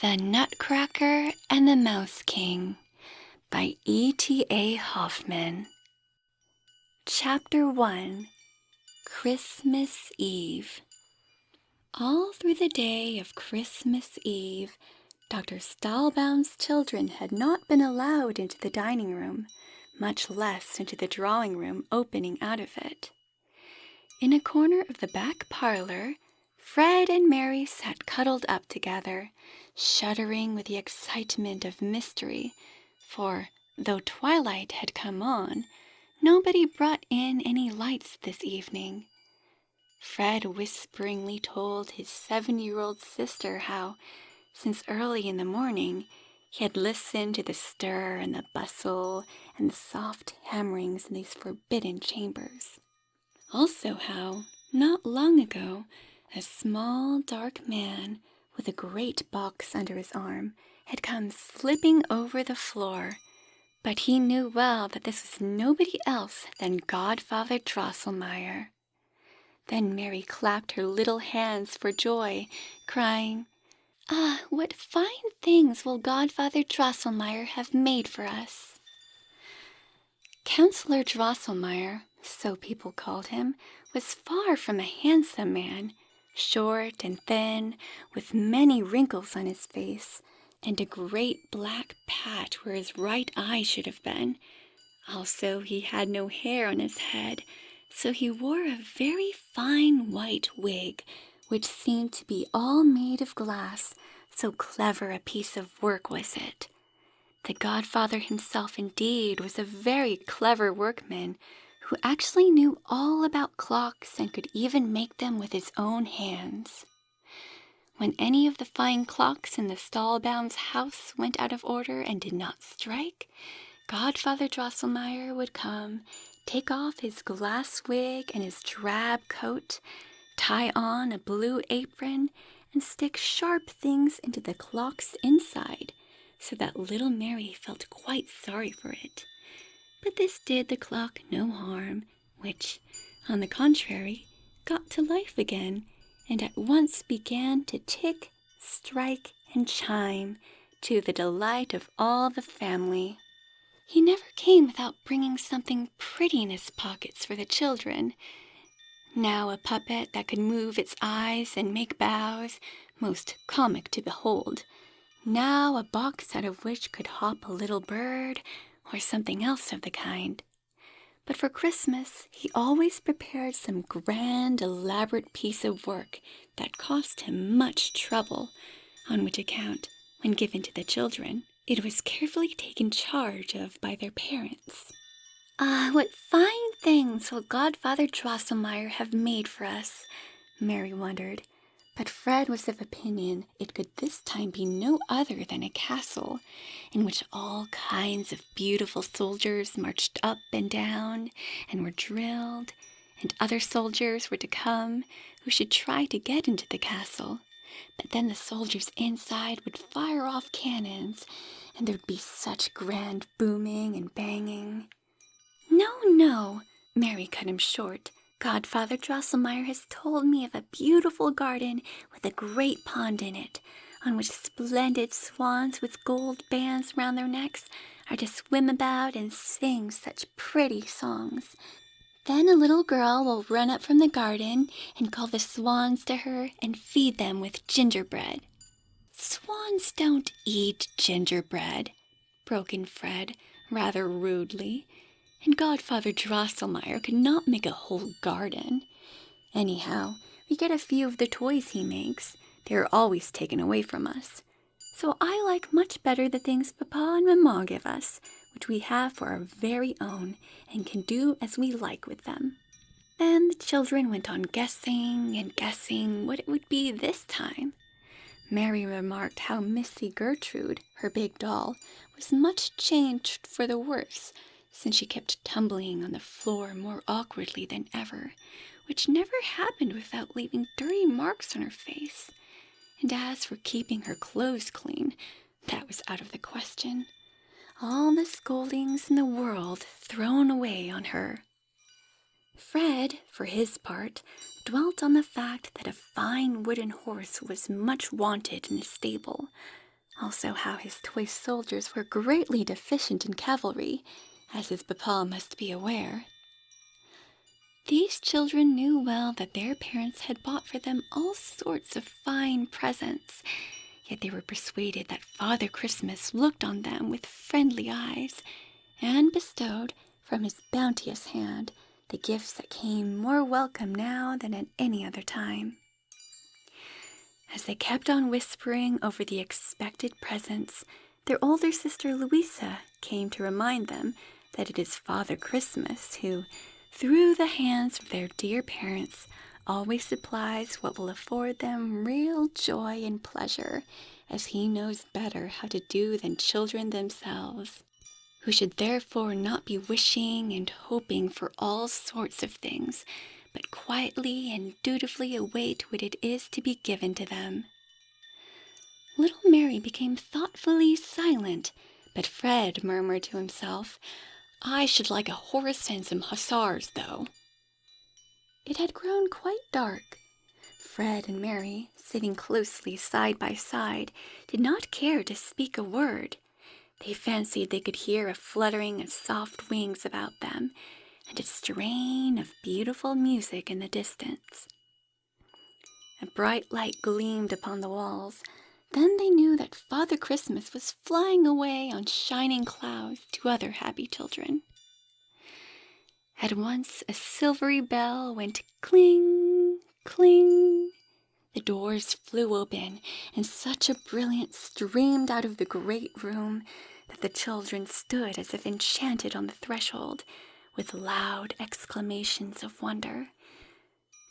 The Nutcracker and the Mouse King by ETA Hoffman. Chapter 1. Christmas Eve. All through the day of Christmas Eve, Dr. Stahlbaum's children had not been allowed into the dining room, much less into the drawing room opening out of it. In a corner of the back parlor, Fred and Mary sat cuddled up together, shuddering with the excitement of mystery, for, though twilight had come on, nobody brought in any lights this evening. Fred whisperingly told his 7-year-old sister how, since early in the morning, he had listened to the stir and the bustle and the soft hammerings in these forbidden chambers. Also how, not long ago, a small, dark man with a great box under his arm had come slipping over the floor, but he knew well that this was nobody else than Godfather Drosselmeyer. Then Mary clapped her little hands for joy, crying, "Ah, what fine things will Godfather Drosselmeyer have made for us!" Counselor Drosselmeyer, so people called him, was far from a handsome man, short and thin, with many wrinkles on his face, and a great black patch where his right eye should have been. Also, he had no hair on his head, so he wore a very fine white wig, which seemed to be all made of glass, so clever a piece of work was it. The godfather himself, indeed, was a very clever workman, who actually knew all about clocks and could even make them with his own hands. When any of the fine clocks in the Stahlbaum's house went out of order and did not strike, Godfather Drosselmeyer would come, take off his glass wig and his drab coat, tie on a blue apron, and stick sharp things into the clock's inside, so that little Mary felt quite sorry for it. But this did the clock no harm, which, on the contrary, got to life again, and at once began to tick, strike, and chime, to the delight of all the family. He never came without bringing something pretty in his pockets for the children. Now a puppet that could move its eyes and make bows, most comic to behold. Now a box out of which could hop a little bird, or something else of the kind. But for Christmas, he always prepared some grand, elaborate piece of work that cost him much trouble, on which account, when given to the children, it was carefully taken charge of by their parents. "Ah, what fine things will Godfather Drosselmeyer have made for us," Mary wondered. But Fred was of opinion it could this time be no other than a castle, in which all kinds of beautiful soldiers marched up and down, and were drilled, and other soldiers were to come, who should try to get into the castle. But then the soldiers inside would fire off cannons, and there would be such grand booming and banging. No, Mary cut him short. Godfather Drosselmeyer has told me of a beautiful garden with a great pond in it, on which splendid swans with gold bands round their necks are to swim about and sing such pretty songs. Then a little girl will run up from the garden and call the swans to her and feed them with gingerbread." "Swans don't eat gingerbread," broke in Fred, rather rudely. "And Godfather Drosselmeyer could not make a whole garden. Anyhow, we get a few of the toys he makes. They are always taken away from us. So I like much better the things Papa and Mamma give us, which we have for our very own, and can do as we like with them." Then the children went on guessing and guessing what it would be this time. Mary remarked how Missy Gertrude, her big doll, was much changed for the worse, since she kept tumbling on the floor more awkwardly than ever, which never happened without leaving dirty marks on her face. And as for keeping her clothes clean, that was out of the question. All the scoldings in the world thrown away on her. Fred, for his part, dwelt on the fact that a fine wooden horse was much wanted in the stable, Also how his toy soldiers were greatly deficient in cavalry, as his papa must be aware. These children knew well that their parents had bought for them all sorts of fine presents, yet they were persuaded that Father Christmas looked on them with friendly eyes, and bestowed from his bounteous hand the gifts that came more welcome now than at any other time. As they kept on whispering over the expected presents, their older sister Louisa came to remind them that it is Father Christmas who, through the hands of their dear parents, always supplies what will afford them real joy and pleasure, as he knows better how to do than children themselves, who should therefore not be wishing and hoping for all sorts of things, but quietly and dutifully await what it is to be given to them. Little Mary became thoughtfully silent, but Fred murmured to himself, "I should like a horse and some hussars, though." It had grown quite dark. Fred and Mary, sitting closely side by side, did not care to speak a word. They fancied they could hear a fluttering of soft wings about them, and a strain of beautiful music in the distance. A bright light gleamed upon the walls. Then they knew that Father Christmas was flying away on shining clouds to other happy children. At once a silvery bell went cling, cling. The doors flew open, and such a brilliance streamed out of the great room that the children stood as if enchanted on the threshold, with loud exclamations of wonder.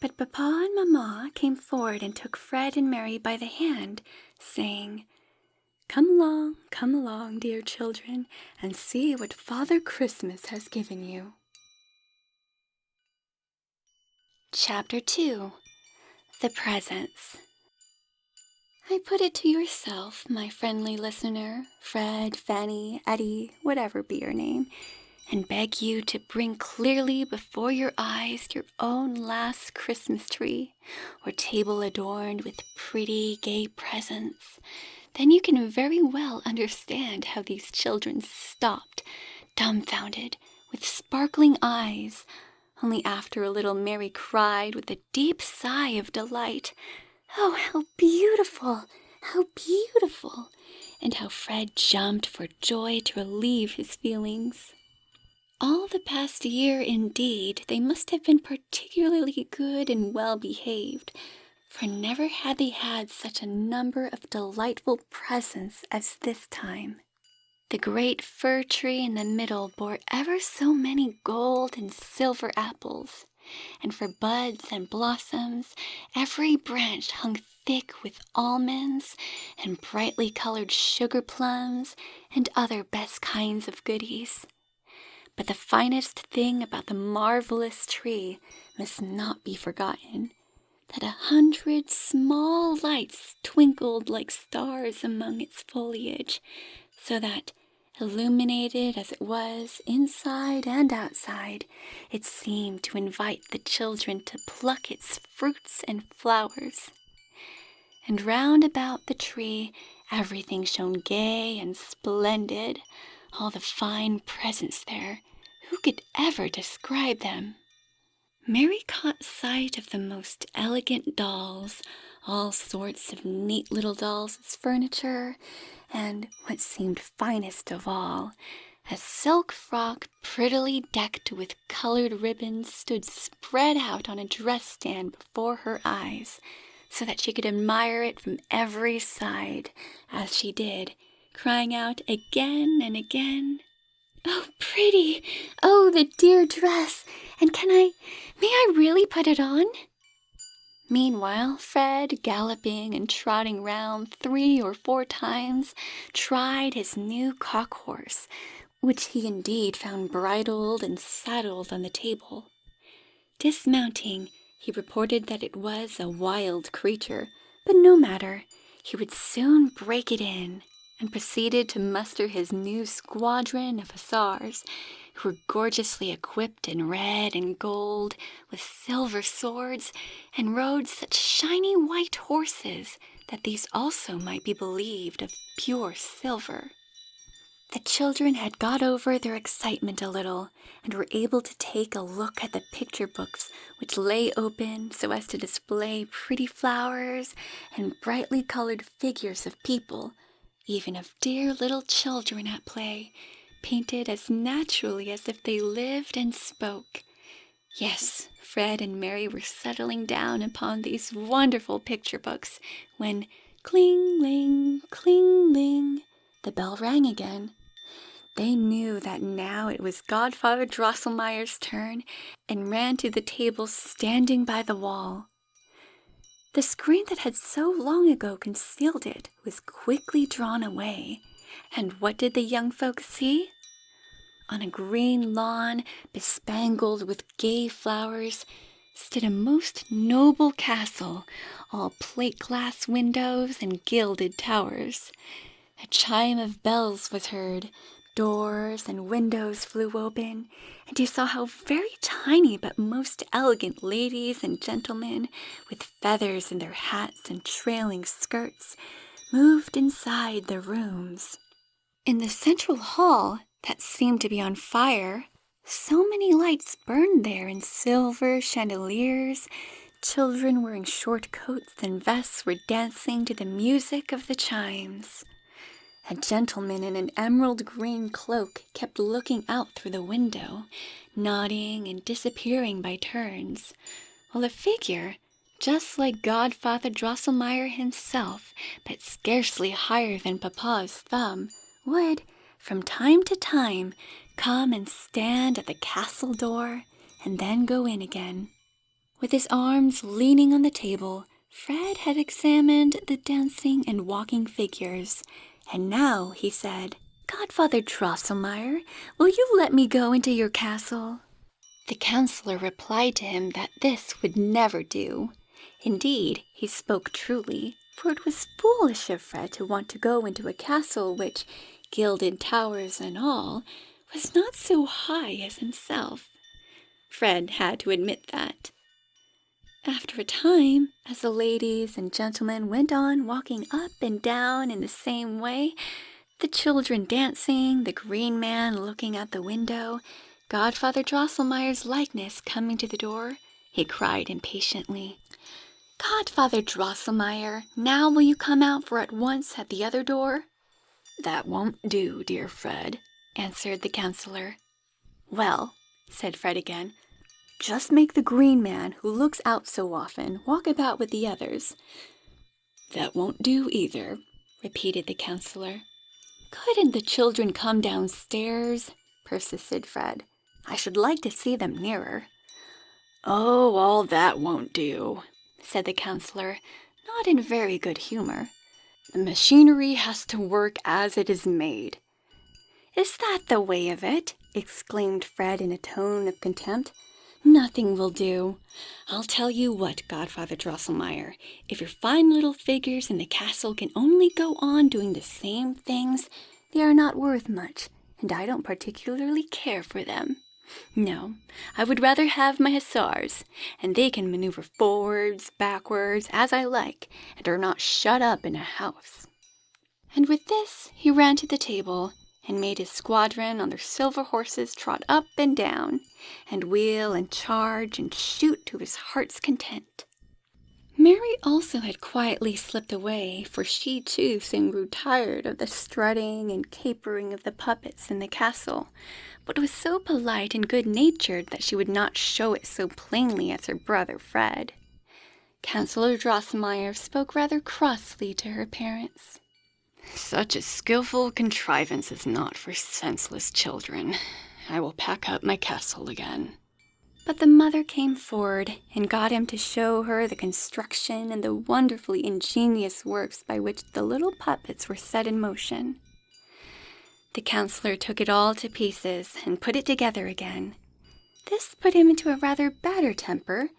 But Papa and Mamma came forward and took Fred and Mary by the hand, saying, come along, dear children, and see what Father Christmas has given you." Chapter 2. The Presents. I put it to yourself, my friendly listener, Fred, Fanny, Eddie, whatever be your name, and beg you to bring clearly before your eyes your own last Christmas tree, or table adorned with pretty, gay presents. Then you can very well understand how these children stopped, dumbfounded, with sparkling eyes. Only after a little Mary cried with a deep sigh of delight, "Oh, how beautiful! How beautiful!" and how Fred jumped for joy to relieve his feelings. All the past year, indeed, they must have been particularly good and well behaved, for never had they had such a number of delightful presents as this time. The great fir tree in the middle bore ever so many gold and silver apples, and for buds and blossoms, every branch hung thick with almonds and brightly colored sugar plums and other best kinds of goodies. But the finest thing about the marvelous tree must not be forgotten, that 100 small lights twinkled like stars among its foliage, so that, illuminated as it was inside and outside, it seemed to invite the children to pluck its fruits and flowers. And round about the tree everything shone gay and splendid, all the fine presents there. Who could ever describe them? Mary caught sight of the most elegant dolls, all sorts of neat little dolls as furniture, and what seemed finest of all, a silk frock prettily decked with colored ribbons stood spread out on a dress stand before her eyes, so that she could admire it from every side, as she did, crying out again and again, "Oh, pretty! Oh, the dear dress! And may I really put it on?" Meanwhile, Fred, galloping and trotting round 3 or 4 times, tried his new cock-horse, which he indeed found bridled and saddled on the table. Dismounting, he reported that it was a wild creature, but no matter, he would soon break it in, and proceeded to muster his new squadron of hussars, who were gorgeously equipped in red and gold, with silver swords, and rode such shiny white horses that these also might be believed of pure silver. The children had got over their excitement a little and were able to take a look at the picture books which lay open so as to display pretty flowers and brightly colored figures of people, even of dear little children at play, painted as naturally as if they lived and spoke. Yes, Fred and Mary were settling down upon these wonderful picture books when cling-ling, cling-ling, the bell rang again. They knew that now it was Godfather Drosselmeyer's turn and ran to the table standing by the wall. The screen that had so long ago concealed it was quickly drawn away, and what did the young folks see? On a green lawn, bespangled with gay flowers, stood a most noble castle, all plate-glass windows and gilded towers. A chime of bells was heard, doors and windows flew open, and you saw how very tiny but most elegant ladies and gentlemen, with feathers in their hats and trailing skirts, moved inside the rooms. In the central hall, that seemed to be on fire, so many lights burned there in silver chandeliers. Children wearing short coats and vests were dancing to the music of the chimes. A gentleman in an emerald green cloak kept looking out through the window, nodding and disappearing by turns, while a figure, just like Godfather Drosselmeyer himself, but scarcely higher than Papa's thumb, would, from time to time, come and stand at the castle door and then go in again. With his arms leaning on the table, Fred had examined the dancing and walking figures, and now he said, "Godfather Drosselmeyer, will you let me go into your castle?" The counselor replied to him that this would never do. Indeed, he spoke truly, for it was foolish of Fred to want to go into a castle which, gilded towers and all, was not so high as himself. Fred had to admit that. After a time, as the ladies and gentlemen went on walking up and down in the same way, the children dancing, the green man looking at the window, Godfather Drosselmeyer's likeness coming to the door, he cried impatiently, "Godfather Drosselmeyer, now will you come out for at once at the other door?" "That won't do, dear Fred," answered the counselor. "Well," said Fred again, "just make the green man who looks out so often walk about with the others." "That won't do either," repeated the counselor. "Couldn't the children come downstairs?" persisted Fred. "I should like to see them nearer." "Oh, all that won't do," said the counselor, not in very good humor. "The machinery has to work as it is made." "Is that the way of it?" exclaimed Fred in a tone of contempt. "Nothing will do. I'll tell you what, Godfather Drosselmeyer, if your fine little figures in the castle can only go on doing the same things, they are not worth much, and I don't particularly care for them. No, I would rather have my hussars, and they can maneuver forwards, backwards, as I like, and are not shut up in a house." And with this he ran to the table, and made his squadron on their silver horses trot up and down, and wheel and charge and shoot to his heart's content. Mary also had quietly slipped away, for she too soon grew tired of the strutting and capering of the puppets in the castle, but was so polite and good-natured that she would not show it so plainly as her brother Fred. Counselor Drosselmeyer spoke rather crossly to her parents. "Such a skillful contrivance is not for senseless children. I will pack up my castle again." But the mother came forward and got him to show her the construction and the wonderfully ingenious works by which the little puppets were set in motion. The counselor took it all to pieces and put it together again. This put him into a rather better temper,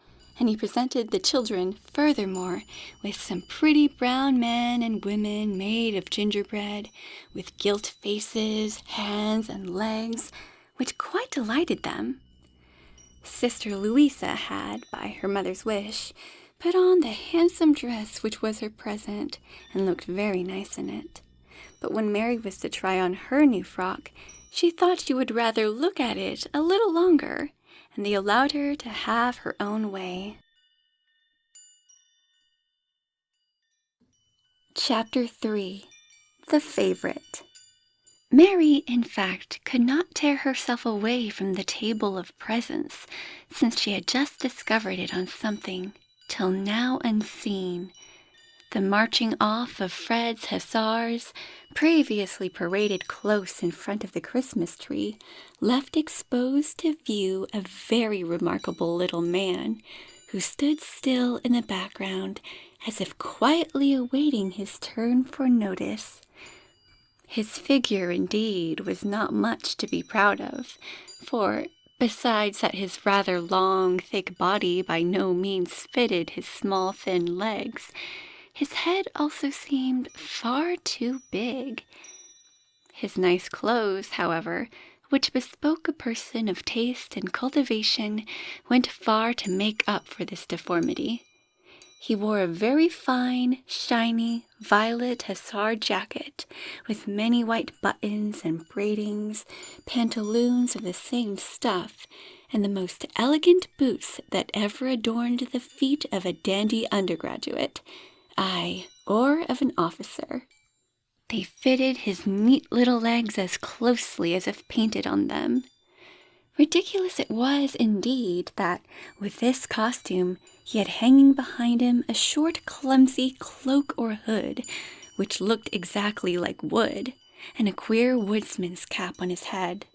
and he presented the children, furthermore, with some pretty brown men and women made of gingerbread, with gilt faces, hands, and legs, which quite delighted them. Sister Louisa had, by her mother's wish, put on the handsome dress which was her present, and looked very nice in it. But when Mary was to try on her new frock, she thought she would rather look at it a little longer, and they allowed her to have her own way. Chapter 3. The Favorite. Mary, in fact, could not tear herself away from the table of presents, since she had just discovered it on something, till now unseen. The marching off of Fred's hussars, previously paraded close in front of the Christmas tree, left exposed to view a very remarkable little man, who stood still in the background, as if quietly awaiting his turn for notice. His figure, indeed, was not much to be proud of, for, besides that his rather long, thick body by no means fitted his small, thin legs, his head also seemed far too big. His nice clothes, however, which bespoke a person of taste and cultivation, went far to make up for this deformity. He wore a very fine, shiny, violet hussar jacket, with many white buttons and braidings, pantaloons of the same stuff, and the most elegant boots that ever adorned the feet of a dandy undergraduate, aye, or of an officer. They fitted his neat little legs as closely as if painted on them. Ridiculous it was, indeed, that, with this costume, he had hanging behind him a short, clumsy cloak or hood, which looked exactly like wood, and a queer woodsman's cap on his head.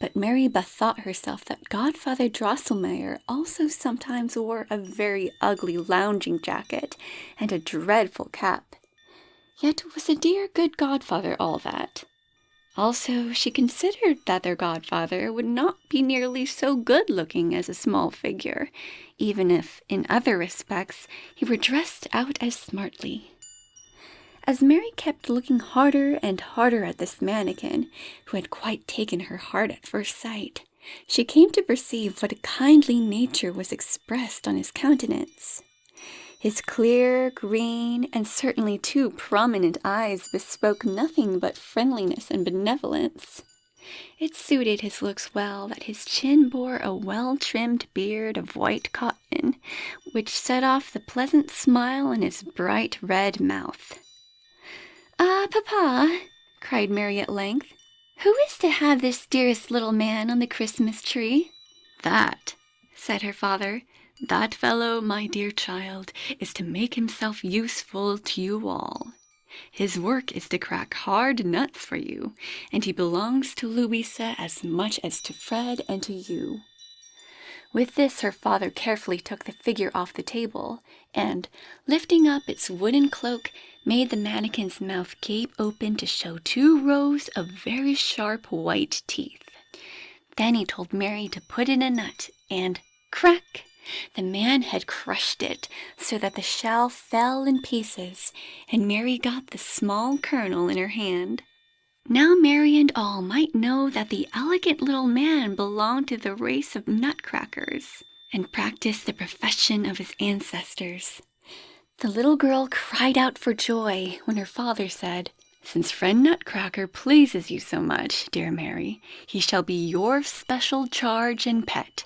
But Mary bethought herself that Godfather Drosselmeyer also sometimes wore a very ugly lounging jacket and a dreadful cap. Yet was a dear good godfather all that. Also, she considered that their godfather would not be nearly so good-looking as a small figure, even if, in other respects, he were dressed out as smartly. As Mary kept looking harder and harder at this mannequin, who had quite taken her heart at first sight, she came to perceive what a kindly nature was expressed on his countenance. His clear, green, and certainly too prominent eyes bespoke nothing but friendliness and benevolence. It suited his looks well that his chin bore a well-trimmed beard of white cotton, which set off the pleasant smile in his bright red mouth. "Ah, Papa," cried Mary at length, "who is to have this dearest little man on the Christmas tree?" "That," said her father, "that fellow, my dear child, is to make himself useful to you all. His work is to crack hard nuts for you, and he belongs to Louisa as much as to Fred and to you." With this her father carefully took the figure off the table, and, lifting up its wooden cloak, made the mannequin's mouth gape open to show 2 rows of very sharp white teeth. Then he told Mary to put in a nut, and crack! The man had crushed it, so that the shell fell in pieces, and Mary got the small kernel in her hand. Now Mary and all might know that the elegant little man belonged to the race of Nutcrackers, and practiced the profession of his ancestors. The little girl cried out for joy when her father said, "Since friend Nutcracker pleases you so much, dear Mary, he shall be your special charge and pet,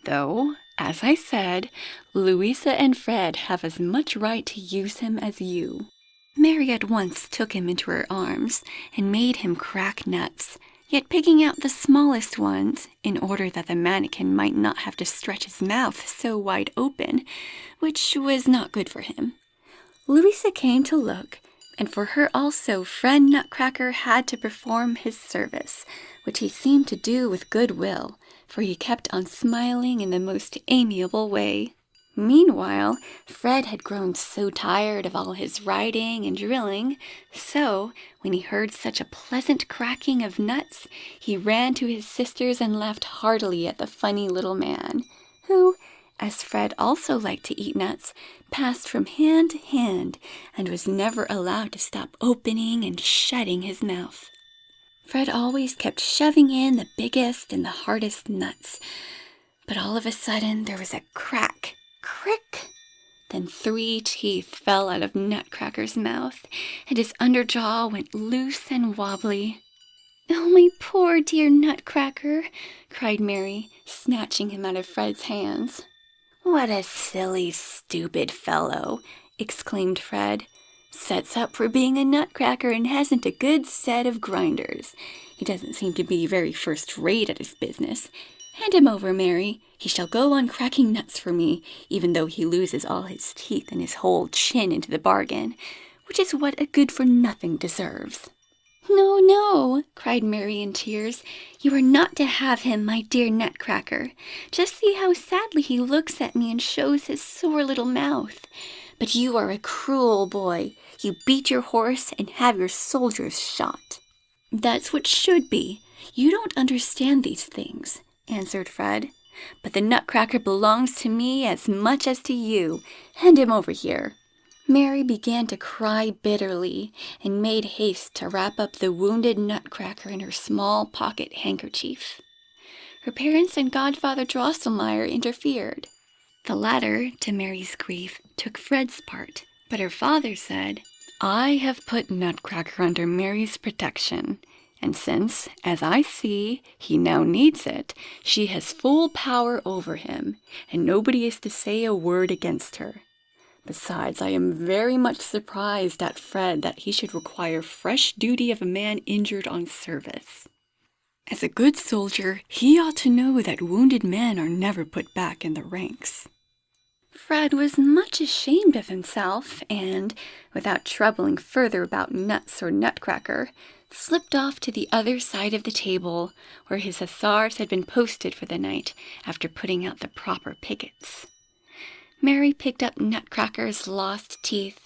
though, as I said, Louisa and Fred have as much right to use him as you." Mary at once took him into her arms and made him crack nuts, yet picking out the smallest ones, in order that the mannequin might not have to stretch his mouth so wide open, which was not good for him. Louisa came to look, and for her also friend Nutcracker had to perform his service, which he seemed to do with good will, for he kept on smiling in the most amiable way. Meanwhile, Fred had grown so tired of all his riding and drilling, so, when he heard such a pleasant cracking of nuts, he ran to his sisters and laughed heartily at the funny little man, who, as Fred also liked to eat nuts, passed from hand to hand, and was never allowed to stop opening and shutting his mouth. Fred always kept shoving in the biggest and the hardest nuts, but all of a sudden there was a crack, crick, Then 3 teeth fell out of Nutcracker's mouth, and his underjaw went loose and wobbly. "Oh, my poor dear Nutcracker!" cried Mary, snatching him out of Fred's hands. "What a silly, stupid fellow!" exclaimed Fred. "Sets up for being a Nutcracker and hasn't a good set of grinders. He doesn't seem to be very first-rate at his business. Hand him over, Mary. He shall go on cracking nuts for me, even though he loses all his teeth and his whole chin into the bargain, which is what a good-for-nothing deserves." "No, no," cried Mary in tears. "You are not to have him, my dear Nutcracker. Just see how sadly he looks at me and shows his sore little mouth. But you are a cruel boy. You beat your horse and have your soldiers shot." "That's what should be. You don't understand these things," answered Fred. "But the Nutcracker belongs to me as much as to you. Hand him over here." Mary began to cry bitterly and made haste to wrap up the wounded Nutcracker in her small pocket handkerchief. Her parents and Godfather Drosselmeyer interfered. The latter, to Mary's grief, took Fred's part, but her father said, "I have put Nutcracker under Mary's protection, and since, as I see, he now needs it, she has full power over him, and nobody is to say a word against her. Besides, I am very much surprised at Fred that he should require fresh duty of a man injured on service. As a good soldier, he ought to know that wounded men are never put back in the ranks." Fred was much ashamed of himself and, without troubling further about nuts or Nutcracker, slipped off to the other side of the table, where his hussars had been posted for the night after putting out the proper pickets. Mary picked up Nutcracker's lost teeth.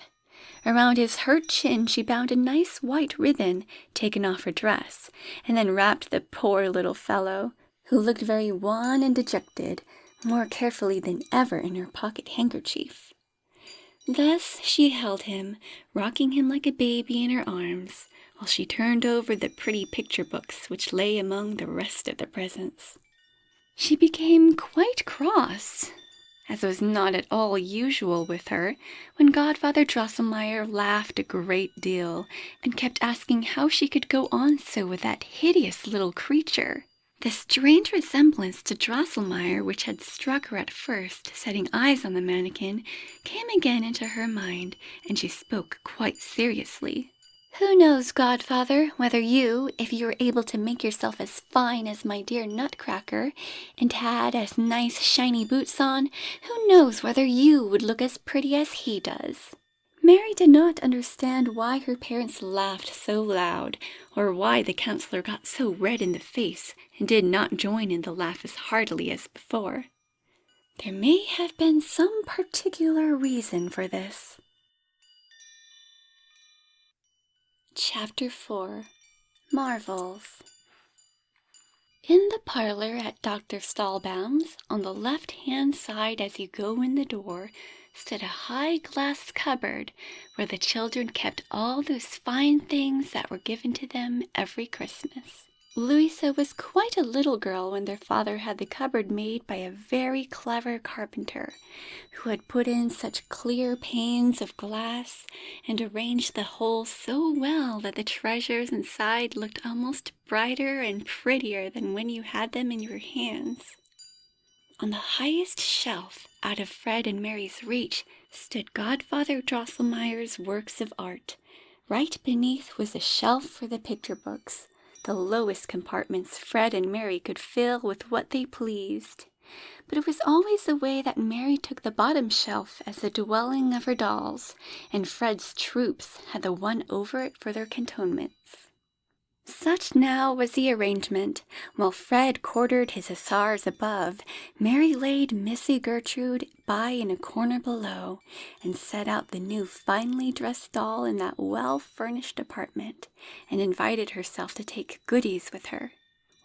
Around his hurt chin she bound a nice white ribbon taken off her dress, and then wrapped the poor little fellow, who looked very wan and dejected, more carefully than ever in her pocket handkerchief. Thus she held him, rocking him like a baby in her arms, while she turned over the pretty picture books which lay among the rest of the presents. She became quite cross, as was not at all usual with her, when Godfather Drosselmeyer laughed a great deal, and kept asking how she could go on so with that hideous little creature. The strange resemblance to Drosselmeyer which had struck her at first, setting eyes on the mannequin, came again into her mind, and she spoke quite seriously. "Who knows, Godfather, whether you, if you were able to make yourself as fine as my dear Nutcracker, and had as nice shiny boots on, who knows whether you would look as pretty as he does?" Mary did not understand why her parents laughed so loud, or why the counselor got so red in the face and did not join in the laugh as heartily as before. There may have been some particular reason for this. Chapter 4. Marvels. In the parlor at Dr. Stallbaum's, on the left-hand side as you go in the door, stood a high glass cupboard where the children kept all those fine things that were given to them every Christmas. Louisa was quite a little girl when their father had the cupboard made by a very clever carpenter, who had put in such clear panes of glass and arranged the whole so well that the treasures inside looked almost brighter and prettier than when you had them in your hands. On the highest shelf, out of Fred and Mary's reach, stood Godfather Drosselmeyer's works of art. Right beneath was a shelf for the picture books. The lowest compartments Fred and Mary could fill with what they pleased. But it was always the way that Mary took the bottom shelf as the dwelling of her dolls, and Fred's troops had the one over it for their cantonments. Such now was the arrangement. While Fred quartered his hussars above, Mary laid Missy Gertrude by in a corner below, and set out the new finely dressed doll in that well-furnished apartment, and invited herself to take goodies with her.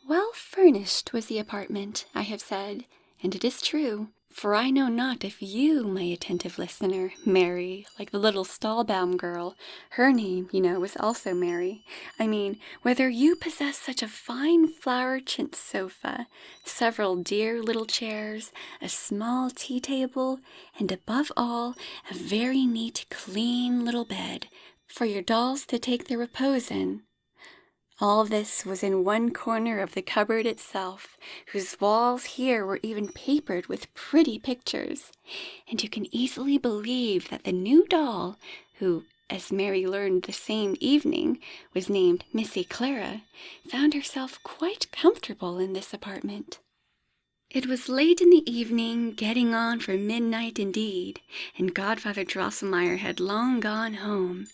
Well furnished was the apartment, I have said, and it is true, For I know not if you, my attentive listener, Mary, like the little stall-bound girl, her name, you know, was also Mary. I mean, whether you possess such a fine flower chintz sofa, several dear little chairs, a small tea table, and above all, a very neat, clean little bed for your dolls to take their repose in. All this was in one corner of the cupboard itself, whose walls here were even papered with pretty pictures, and you can easily believe that the new doll, who, as Mary learned the same evening, was named Missy Clara, found herself quite comfortable in this apartment. It was late in the evening, getting on for midnight indeed, and Godfather Drosselmeyer had long gone home,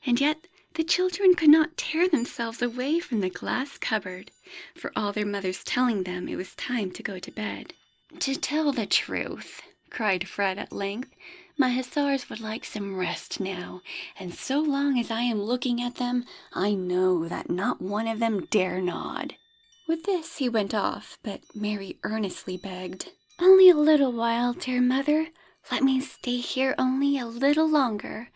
and yet the children could not tear themselves away from the glass cupboard, for all their mothers telling them it was time to go to bed. "To tell the truth," cried Fred at length, "my hussars would like some rest now, and so long as I am looking at them, I know that not one of them dare nod." With this he went off, but Mary earnestly begged, "Only a little while, dear mother. Let me stay here only a little longer.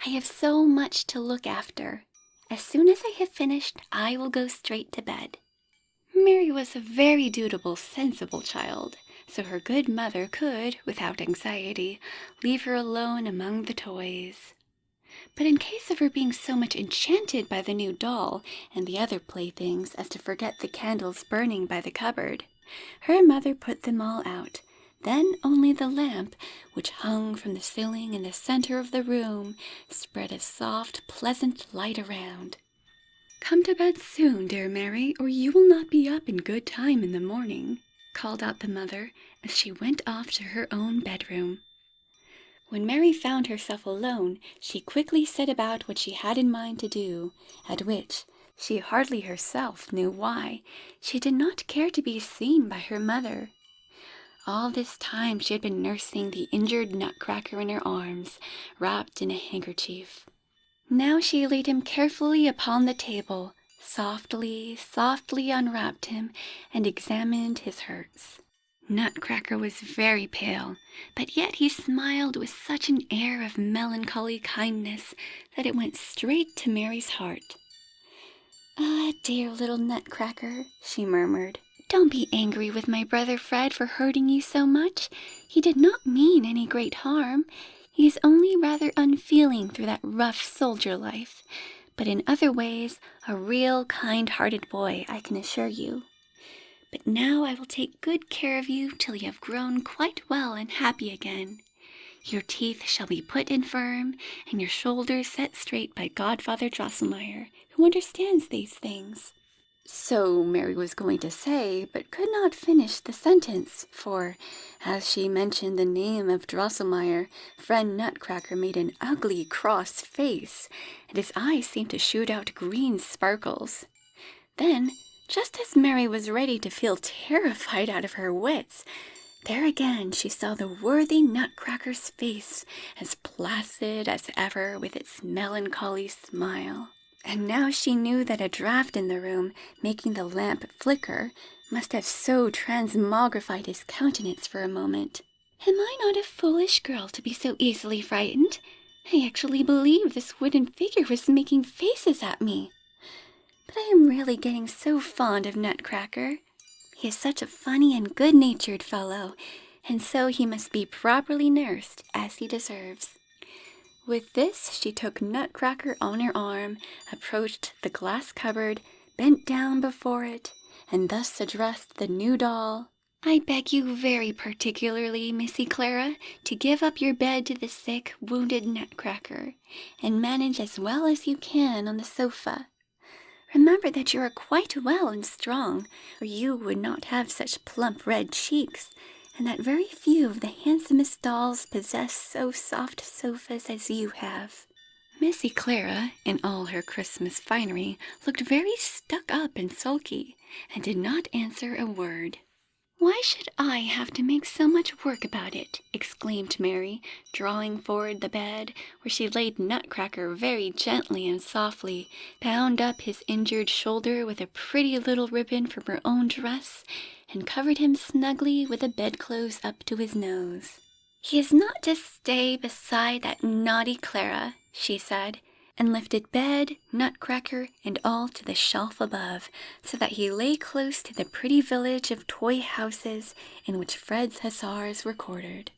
I have so much to look after. As soon as I have finished, I will go straight to bed." Mary was a very dutiful, sensible child, so her good mother could, without anxiety, leave her alone among the toys. But in case of her being so much enchanted by the new doll and the other playthings as to forget the candles burning by the cupboard, her mother put them all out. Then only the lamp, which hung from the ceiling in the center of the room, spread a soft, pleasant light around. "Come to bed soon, dear Mary, or you will not be up in good time in the morning," called out the mother as she went off to her own bedroom. When Mary found herself alone, she quickly set about what she had in mind to do, at which, she hardly herself knew why, she did not care to be seen by her mother. All this time she had been nursing the injured Nutcracker in her arms, wrapped in a handkerchief. Now she laid him carefully upon the table, softly unwrapped him, and examined his hurts. Nutcracker was very pale, but yet he smiled with such an air of melancholy kindness that it went straight to Mary's heart. "Ah, dear little Nutcracker," she murmured, "don't be angry with my brother Fred for hurting you so much. He did not mean any great harm. He is only rather unfeeling through that rough soldier life, but in other ways a real kind-hearted boy, I can assure you. But now I will take good care of you till you have grown quite well and happy again. Your teeth shall be put in firm, and your shoulders set straight by Godfather Drosselmeyer, who understands these things." So Mary was going to say, but could not finish the sentence, for, as she mentioned the name of Drosselmeyer, friend Nutcracker made an ugly, cross face, and his eyes seemed to shoot out green sparkles. Then, just as Mary was ready to feel terrified out of her wits, there again she saw the worthy Nutcracker's face, as placid as ever with its melancholy smile. And now she knew that a draught in the room, making the lamp flicker, must have so transmogrified his countenance for a moment. "Am I not a foolish girl to be so easily frightened? I actually believe this wooden figure was making faces at me. But I am really getting so fond of Nutcracker. He is such a funny and good-natured fellow, and so he must be properly nursed, as he deserves." With this she took Nutcracker on her arm, approached the glass cupboard, bent down before it, and thus addressed the new doll. "I beg you very particularly, Missy Clara, to give up your bed to the sick, wounded Nutcracker, and manage as well as you can on the sofa. Remember that you are quite well and strong, or you would not have such plump red cheeks, and that very few of the handsomest dolls possess so soft sofas as you have." Missy Clara, in all her Christmas finery, looked very stuck up and sulky, and did not answer a word. "Why should I have to make so much work about it?" exclaimed Mary, drawing forward the bed, where she laid Nutcracker very gently and softly, bound up his injured shoulder with a pretty little ribbon from her own dress, and covered him snugly with the bedclothes up to his nose. "He is not to stay beside that naughty Clara," she said, and lifted bed, Nutcracker, and all to the shelf above, so that he lay close to the pretty village of toy houses in which Fred's hussars were quartered.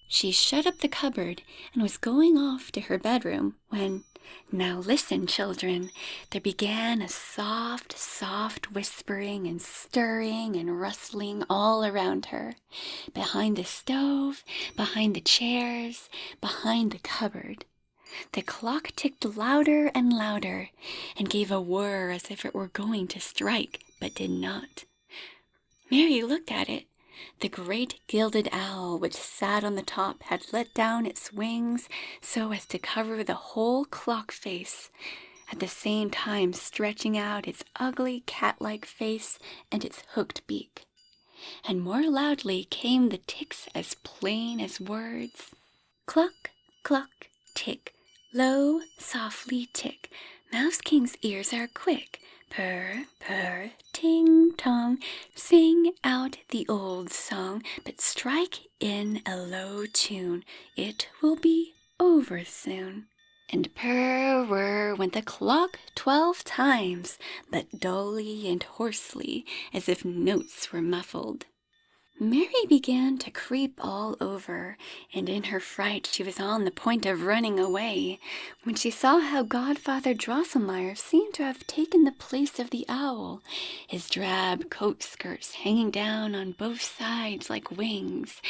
She shut up the cupboard and was going off to her bedroom when, "Now listen, children," there began a soft, soft whispering and stirring and rustling all around her, behind the stove, behind the chairs, behind the cupboard. The clock ticked louder and louder, and gave a whir as if it were going to strike, but did not. Mary looked at it. The great gilded owl which sat on the top had let down its wings so as to cover the whole clock face, at the same time stretching out its ugly cat-like face and its hooked beak. And more loudly came the ticks as plain as words. "Cluck, cluck, tick. Low, softly tick, Mouse King's ears are quick. Purr, purr, ting, tong, sing out the old song, but strike in a low tune. It will be over soon." And purr, whir went the clock 12 times, but dully and hoarsely, as if notes were muffled. Mary began to creep all over, and in her fright she was on the point of running away, when she saw how Godfather Drosselmeyer seemed to have taken the place of the owl, his drab coat skirts hanging down on both sides like wings.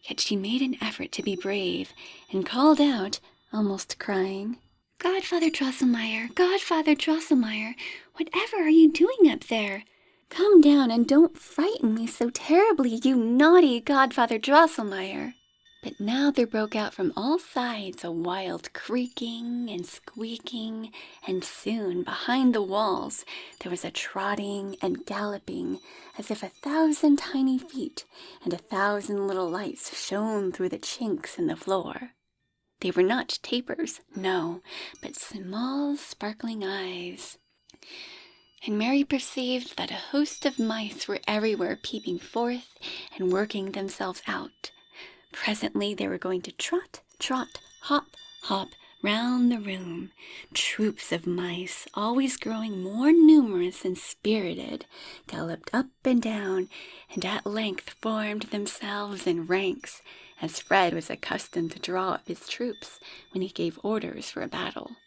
Yet she made an effort to be brave, and called out, almost crying, "Godfather Drosselmeyer, Godfather Drosselmeyer, whatever are you doing up there? Come down and don't frighten me so terribly, you naughty Godfather Drosselmeyer." But now there broke out from all sides a wild creaking and squeaking, and soon, behind the walls, there was a trotting and galloping, as if 1,000 tiny feet and 1,000 little lights shone through the chinks in the floor. They were not tapers, no, but small sparkling eyes. And Mary perceived that a host of mice were everywhere peeping forth and working themselves out. Presently they were going to trot, trot, hop, hop round the room. Troops of mice, always growing more numerous and spirited, galloped up and down, and at length formed themselves in ranks, as Fred was accustomed to draw up his troops when he gave orders for a battle.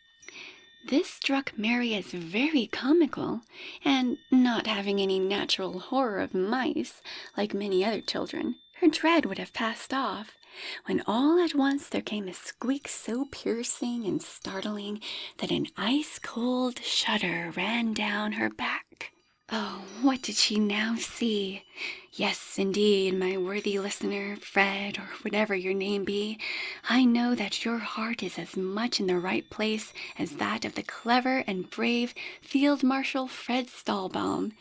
This struck Mary as very comical, and not having any natural horror of mice, like many other children, her dread would have passed off, when all at once there came a squeak so piercing and startling that an ice-cold shudder ran down her back. Oh, what did she now see? Yes, indeed, my worthy listener, Fred, or whatever your name be, I know that your heart is as much in the right place as that of the clever and brave Field Marshal Fred Stahlbaum.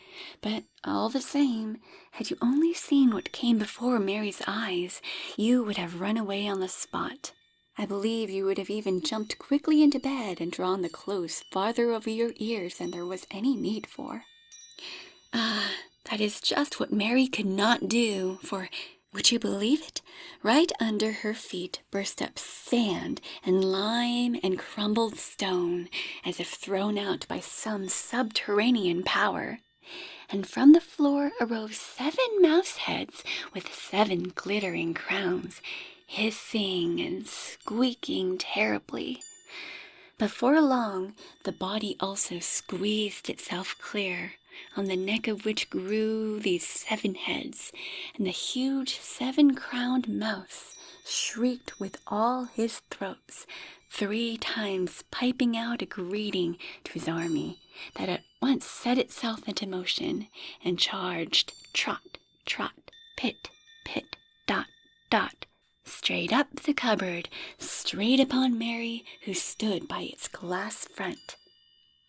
But all the same, had you only seen what came before Mary's eyes, you would have run away on the spot. I believe you would have even jumped quickly into bed and drawn the clothes farther over your ears than there was any need for. Ah, that is just what Mary could not do, for, would you believe it, right under her feet burst up sand and lime and crumbled stone, as if thrown out by some subterranean power. And from the floor arose 7 mouse heads with 7 glittering crowns, hissing and squeaking terribly. Before long, the body also squeezed itself clear, on the neck of which grew these 7 heads, and the huge 7-crowned mouse shrieked with all his throats, 3 times piping out a greeting to his army, that at once set itself into motion, and charged trot, trot, pit, pit, dot, dot, straight up the cupboard, straight upon Mary, who stood by its glass front.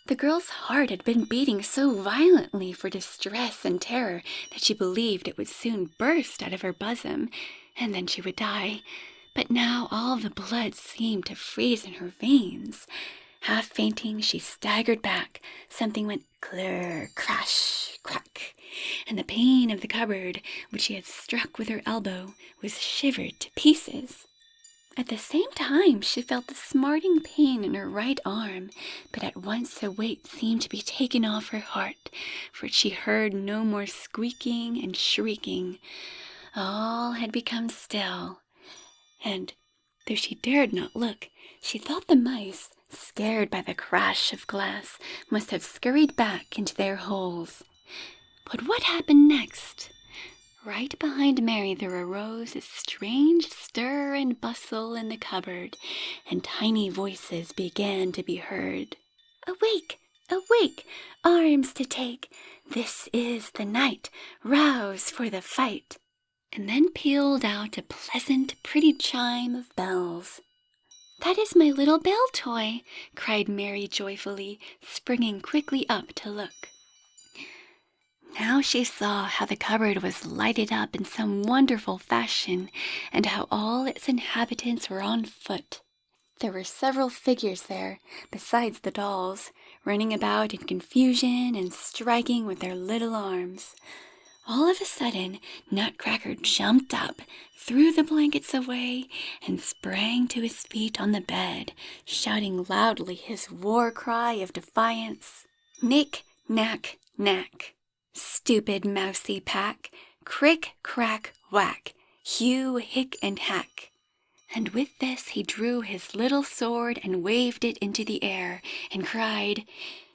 The girl's heart had been beating so violently for distress and terror that she believed it would soon burst out of her bosom, and then she would die. But now all the blood seemed to freeze in her veins. Half fainting, she staggered back. Something went clr, crash, crack, and the pane of the cupboard, which she had struck with her elbow, was shivered to pieces. At the same time, she felt the smarting pain in her right arm, but at once a weight seemed to be taken off her heart, for she heard no more squeaking and shrieking. All had become still, and, though she dared not look, she thought the mice, scared by the crash of glass, must have scurried back into their holes. But what happened next? Right behind Mary there arose a strange stir and bustle in the cupboard, and tiny voices began to be heard. "Awake! Awake! Arms to take! This is the night! Rouse for the fight!" And then pealed out a pleasant, pretty chime of bells. "That is my little bell toy!" cried Mary joyfully, springing quickly up to look. Now she saw how the cupboard was lighted up in some wonderful fashion, and how all its inhabitants were on foot. There were several figures there, besides the dolls, running about in confusion and striking with their little arms. All of a sudden, Nutcracker jumped up, threw the blankets away, and sprang to his feet on the bed, shouting loudly his war cry of defiance. "Knick, knack, knack! Stupid mousy pack! Crick, crack, whack! Hew, hick, and hack!" And with this he drew his little sword and waved it into the air, and cried,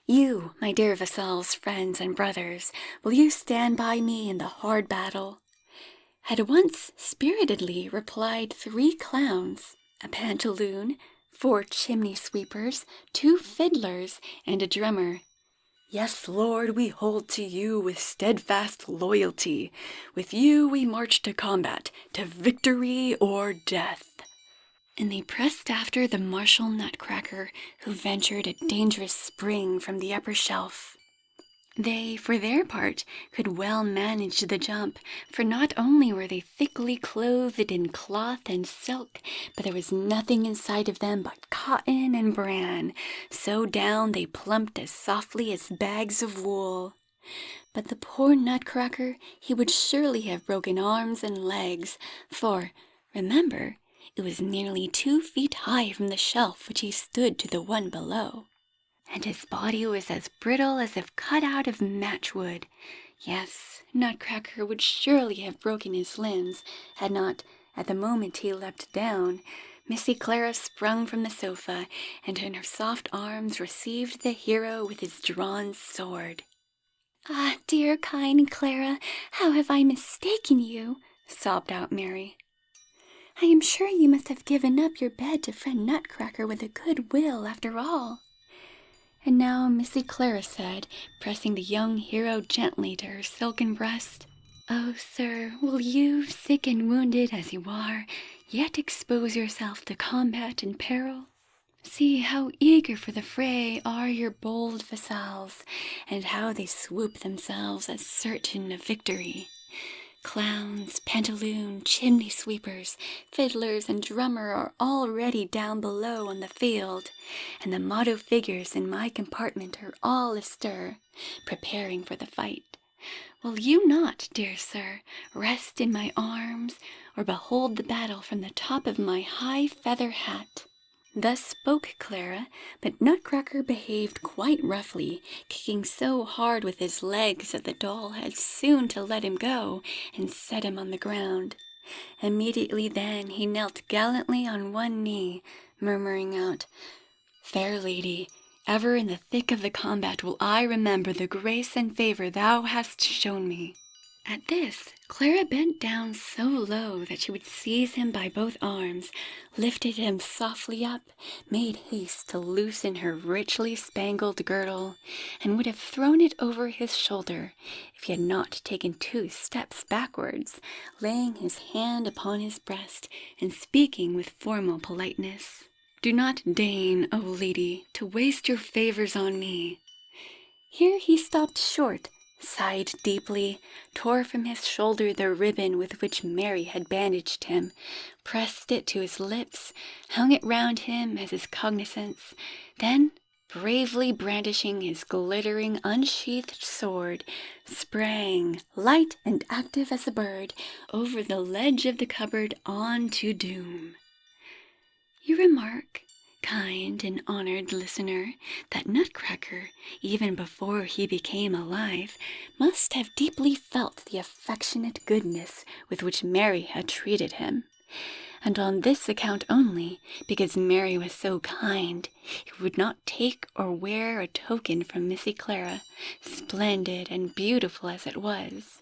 "You, my dear vassals, friends, and brothers, will you stand by me in the hard battle?" At once spiritedly replied 3 clowns, a pantaloon, 4 chimney sweepers, 2 fiddlers, and a drummer. "Yes, Lord, we hold to you with steadfast loyalty. With you we march to combat, to victory or death." And they pressed after the martial Nutcracker, who ventured a dangerous spring from the upper shelf. They, for their part, could well manage the jump, for not only were they thickly clothed in cloth and silk, but there was nothing in sight of them but cotton and bran, so down they plumped as softly as bags of wool. But the poor Nutcracker, he would surely have broken arms and legs, for, remember, it was nearly 2 feet high from the shelf which he stood to the one below. And his body was as brittle as if cut out of matchwood. Yes, Nutcracker would surely have broken his limbs, had not, at the moment he leapt down, Missy Clara sprung from the sofa, and in her soft arms received the hero with his drawn sword. "Ah, dear kind Clara, how have I mistaken you?" sobbed out Mary. "I am sure you must have given up your bed to friend Nutcracker with a good will after all." And now Missy Clara said, pressing the young hero gently to her silken breast, "Oh, sir, will you, sick and wounded as you are, yet expose yourself to combat and peril? See how eager for the fray are your bold vassals, and how they swoop themselves as certain of victory. Clowns, pantaloon, chimney sweepers, fiddlers, and drummer are already down below on the field, and the motto figures in my compartment are all astir, preparing for the fight. Will you not, dear sir, rest in my arms, or behold the battle from the top of my high feather hat?" Thus spoke Clara, but Nutcracker behaved quite roughly, kicking so hard with his legs that the doll had soon to let him go and set him on the ground. Immediately then he knelt gallantly on one knee, murmuring out, "Fair lady, ever in the thick of the combat will I remember the grace and favor thou hast shown me." At this, Clara bent down so low that she would seize him by both arms, lifted him softly up, made haste to loosen her richly spangled girdle, and would have thrown it over his shoulder if he had not taken 2 steps backwards, laying his hand upon his breast and speaking with formal politeness. Do not deign, O lady, to waste your favors on me." Here he stopped short, sighed deeply, tore from his shoulder the ribbon with which Mary had bandaged him, pressed it to his lips, hung it round him as his cognizance, then, bravely brandishing his glittering unsheathed sword, sprang, light and active as a bird, over the ledge of the cupboard on to doom. You remark, kind and honored listener, that Nutcracker, even before he became alive, must have deeply felt the affectionate goodness with which Mary had treated him. And on this account only, because Mary was so kind, he would not take or wear a token from Missy Clara, splendid and beautiful as it was.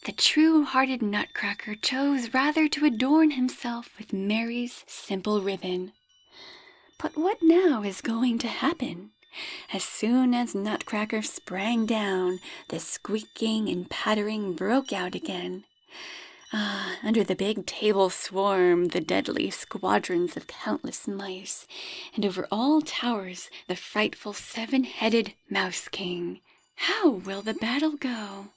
The true-hearted Nutcracker chose rather to adorn himself with Mary's simple ribbon. But what now is going to happen? As soon as Nutcracker sprang down, the squeaking and pattering broke out again. Under the big table swarmed the deadly squadrons of countless mice, and over all towers the frightful seven-headed Mouse King. How will the battle go?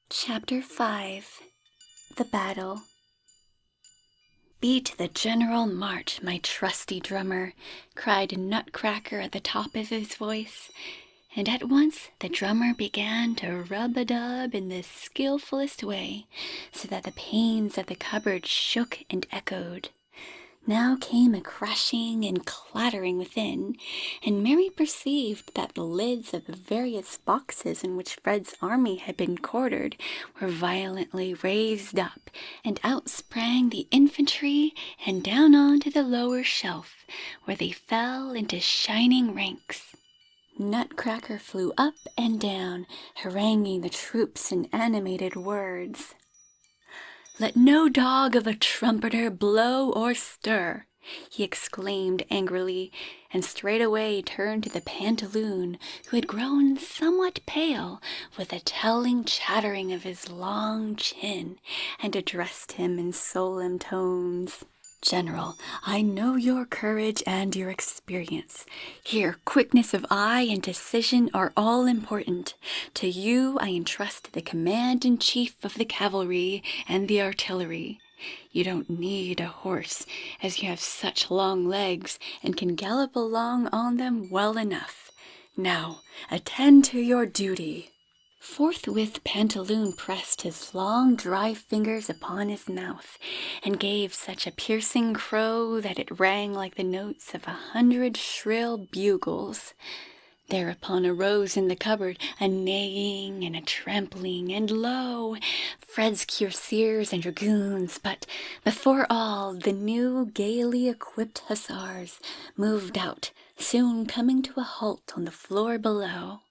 Chapter 5. The Battle. "Beat the general march, my trusty drummer," cried Nutcracker at the top of his voice, and at once the drummer began to rub-a-dub in the skillfulest way, so that the panes of the cupboard shook and echoed. Now came a crashing and clattering within, and Mary perceived that the lids of the various boxes in which Fred's army had been quartered were violently raised up, and out sprang the infantry and down on to the lower shelf, where they fell into shining ranks. Nutcracker flew up and down, haranguing the troops in animated words. "Let no dog of a trumpeter blow or stir," he exclaimed angrily, and straightway turned to the pantaloon, who had grown somewhat pale with a telling chattering of his long chin, and addressed him in solemn tones. "General, I know your courage and your experience. Here, quickness of eye and decision are all important. To you I entrust the command-in-chief of the cavalry and the artillery. You don't need a horse, as you have such long legs and can gallop along on them well enough. Now, attend to your duty." Forthwith Pantaloon pressed his long dry fingers upon his mouth, and gave such a piercing crow that it rang like the notes of 100 shrill bugles. Thereupon arose in the cupboard a neighing and a trampling, and lo! Fred's cuirassiers and dragoons, but before all, the new gaily equipped hussars moved out, soon coming to a halt on the floor below.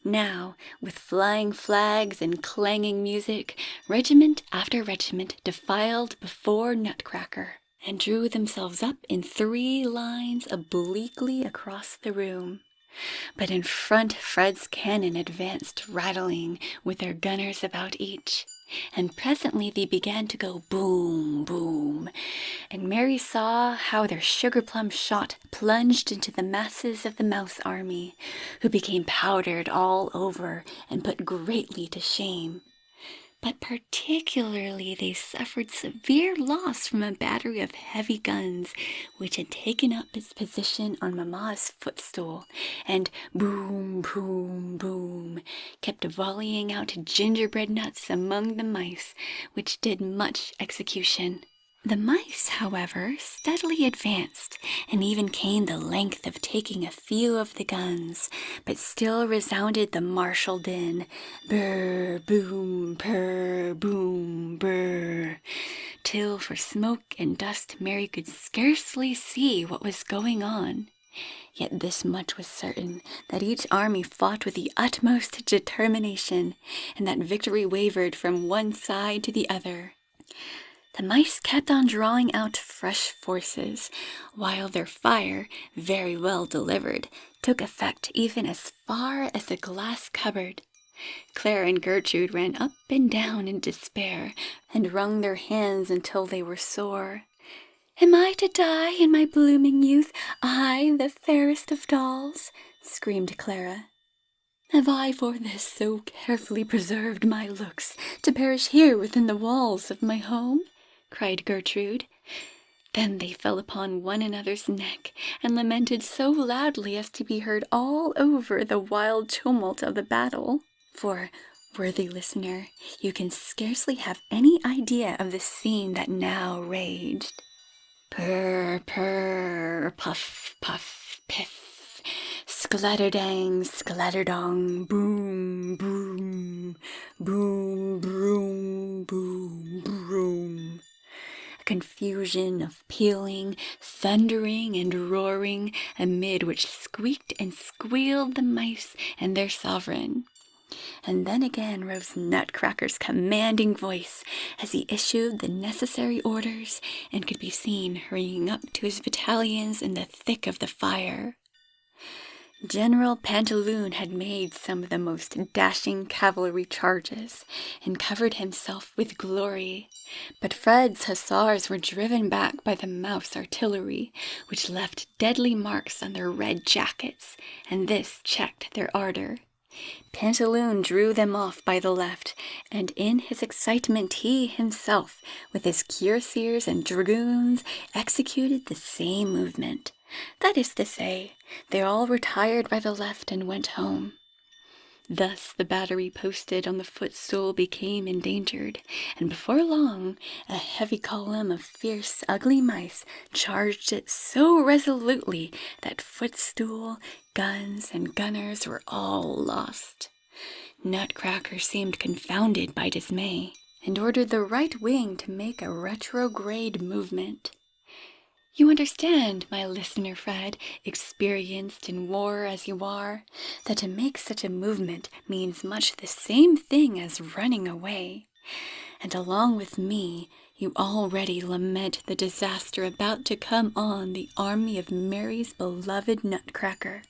Now, with flying flags and clanging music, regiment after regiment defiled before Nutcracker, and drew themselves up in 3 lines obliquely across the room. But in front Fred's cannon advanced rattling, with their gunners about each, and presently they began to go boom, boom, and Mary saw how their sugar-plum shot plunged into the masses of the mouse army, who became powdered all over and put greatly to shame. But particularly they suffered severe loss from a battery of heavy guns, which had taken up its position on Mamma's footstool, and boom, boom, boom, kept volleying out gingerbread nuts among the mice, which did much execution. The mice, however, steadily advanced, and even came the length of taking a few of the guns, but still resounded the martial din, brr, boom, purr, boom, brr, till for smoke and dust Mary could scarcely see what was going on. Yet this much was certain, that each army fought with the utmost determination, and that victory wavered from one side to the other. The mice kept on drawing out fresh forces, while their fire, very well delivered, took effect even as far as the glass cupboard. Clara and Gertrude ran up and down in despair and wrung their hands until they were sore. "Am I to die in my blooming youth, I, the fairest of dolls?" screamed Clara. "Have I for this so carefully preserved my looks, to perish here within the walls of my home?" cried Gertrude. Then they fell upon one another's neck and lamented so loudly as to be heard all over the wild tumult of the battle. For, worthy listener, you can scarcely have any idea of the scene that now raged. Purr, purr, puff, puff, piff, sklatterdang, sklatterdong, boom, boom, boom, broom, boom, broom. A confusion of pealing, thundering, and roaring, amid which squeaked and squealed the mice and their sovereign. And then again rose Nutcracker's commanding voice as he issued the necessary orders and could be seen hurrying up to his battalions in the thick of the fire. General Pantaloon had made some of the most dashing cavalry charges and covered himself with glory, but Fred's hussars were driven back by the mouse artillery, which left deadly marks on their red jackets, and this checked their ardor. Pantaloon drew them off by the left, and in his excitement he himself, with his cuirassiers and dragoons, executed the same movement. That is to say, they all retired by the left and went home. Thus the battery posted on the footstool became endangered, and before long a heavy column of fierce, ugly mice charged it so resolutely that footstool, guns, and gunners were all lost. Nutcracker seemed confounded by dismay, and ordered the right wing to make a retrograde movement. You understand, my listener Fred, experienced in war as you are, that to make such a movement means much the same thing as running away. And along with me, you already lament the disaster about to come on the army of Mary's beloved Nutcracker.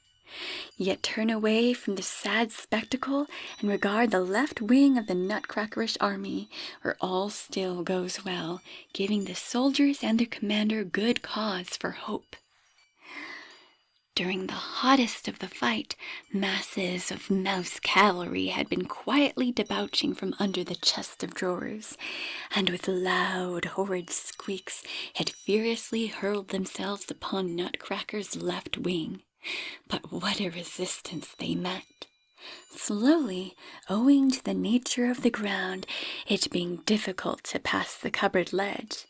Yet turn away from the sad spectacle and regard the left wing of the Nutcrackerish army, where all still goes well, giving the soldiers and their commander good cause for hope. During the hottest of the fight, masses of mouse cavalry had been quietly debouching from under the chest of drawers, and with loud, horrid squeaks had furiously hurled themselves upon Nutcracker's left wing. But what a resistance they met! Slowly, owing to the nature of the ground, it being difficult to pass the cupboard ledge,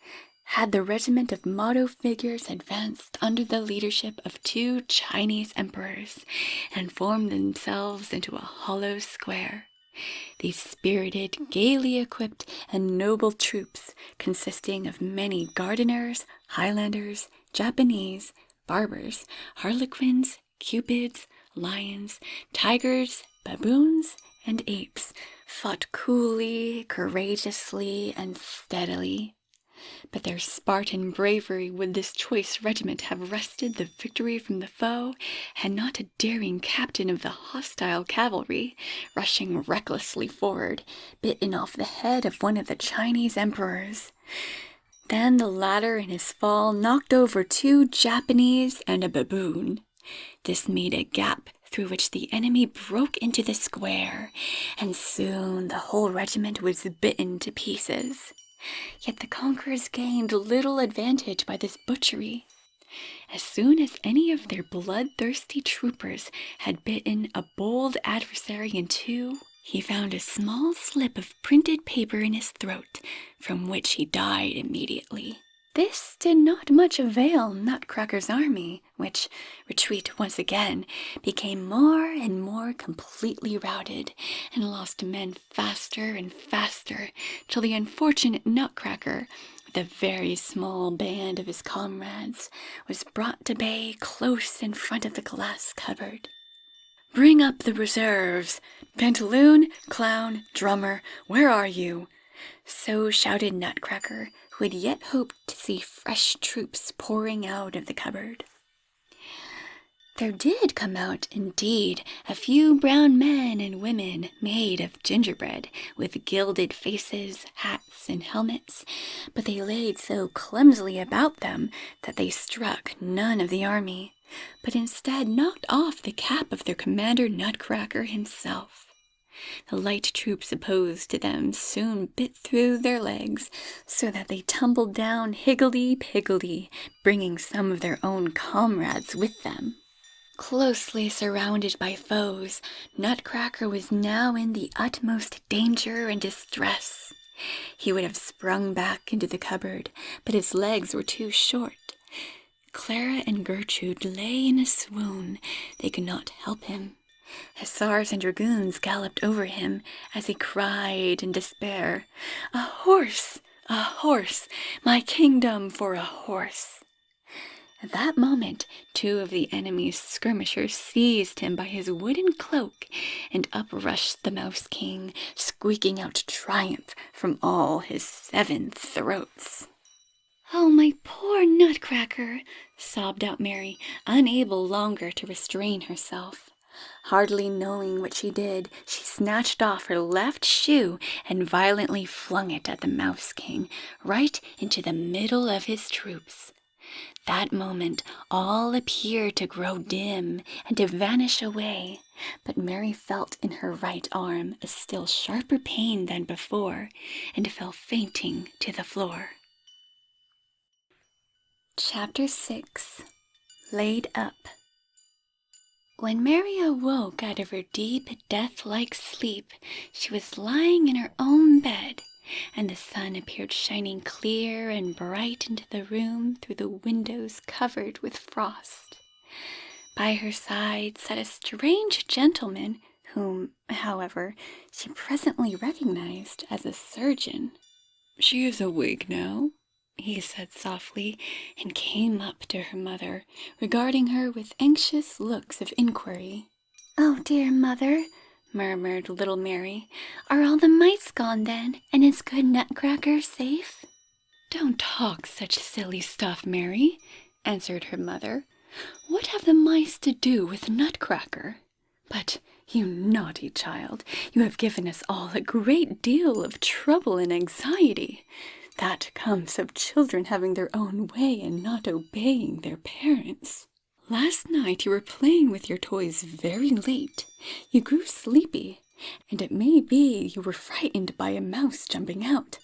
had the regiment of motto figures advanced under the leadership of 2 Chinese emperors, and formed themselves into a hollow square. These spirited, gaily equipped, and noble troops, consisting of many gardeners, Highlanders, Japanese, barbers, harlequins, cupids, lions, tigers, baboons, and apes, fought coolly, courageously, and steadily. But their Spartan bravery would this choice regiment have wrested the victory from the foe, had not a daring captain of the hostile cavalry, rushing recklessly forward, bitten off the head of one of the Chinese emperors. Then the latter in his fall knocked over 2 Japanese and a baboon. This made a gap through which the enemy broke into the square, and soon the whole regiment was bitten to pieces. Yet the conquerors gained little advantage by this butchery. As soon as any of their bloodthirsty troopers had bitten a bold adversary in 2, he found a small slip of printed paper in his throat, from which he died immediately. This did not much avail Nutcracker's army, which, retreat once again, became more and more completely routed, and lost men faster and faster, till the unfortunate Nutcracker, with a very small band of his comrades, was brought to bay close in front of the glass cupboard. "Bring up the reserves! Pantaloon, Clown, Drummer, where are you?" So shouted Nutcracker, who had yet hoped to see fresh troops pouring out of the cupboard. There did come out, indeed, a few brown men and women made of gingerbread, with gilded faces, hats, and helmets, but they laid so clumsily about them that they struck none of the army, but instead knocked off the cap of their commander Nutcracker himself. The light troops opposed to them soon bit through their legs, so that they tumbled down higgledy-piggledy, bringing some of their own comrades with them. Closely surrounded by foes, Nutcracker was now in the utmost danger and distress. He would have sprung back into the cupboard, but his legs were too short. Clara and Gertrude lay in a swoon. They could not help him. Hussars and dragoons galloped over him as he cried in despair, "A horse! A horse! My kingdom for a horse!" At that moment, two of the enemy's skirmishers seized him by his wooden cloak, and up rushed the Mouse King, squeaking out triumph from all his 7 throats. "Oh, my poor Nutcracker!" sobbed out Mary, unable longer to restrain herself. Hardly knowing what she did, she snatched off her left shoe and violently flung it at the Mouse King, right into the middle of his troops. That moment all appeared to grow dim and to vanish away, but Mary felt in her right arm a still sharper pain than before, and fell fainting to the floor. Chapter 6. Laid Up. When Mary awoke out of her deep, death-like sleep, she was lying in her own bed, and the sun appeared shining clear and bright into the room through the windows covered with frost. By her side sat a strange gentleman, whom, however, she presently recognized as a surgeon. "She is awake now," he said softly, and came up to her mother, regarding her with anxious looks of inquiry. "Oh, dear mother," murmured little Mary, "are all the mice gone then, and is good Nutcracker safe?" "Don't talk such silly stuff, Mary," answered her mother. "What have the mice to do with Nutcracker? But, you naughty child, you have given us all a great deal of trouble and anxiety. That comes of children having their own way and not obeying their parents. Last night you were playing with your toys very late. You grew sleepy, and it may be you were frightened by a mouse jumping out,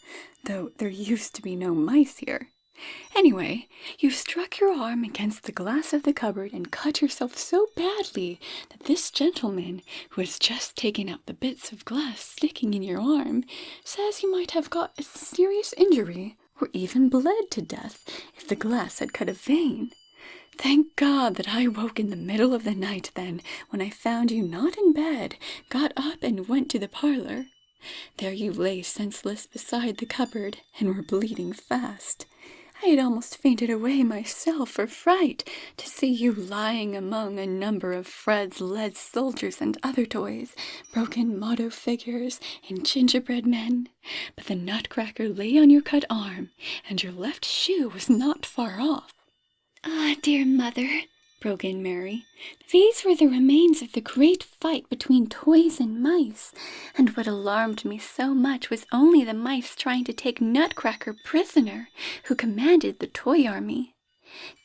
though there used to be no mice here. Anyway, you struck your arm against the glass of the cupboard and cut yourself so badly that this gentleman, who has just taken out the bits of glass sticking in your arm, says you might have got a serious injury, or even bled to death, if the glass had cut a vein. Thank God that I woke in the middle of the night then, when I found you not in bed, got up and went to the parlor. There you lay senseless beside the cupboard, and were bleeding fast. I had almost fainted away myself for fright to see you lying among a number of Fred's lead soldiers and other toys, broken motto figures, and gingerbread men. But the Nutcracker lay on your cut arm, and your left shoe was not far off." "Ah, dear mother," broke in Mary, "these were the remains of the great fight between toys and mice, and what alarmed me so much was only the mice trying to take Nutcracker prisoner, who commanded the toy army.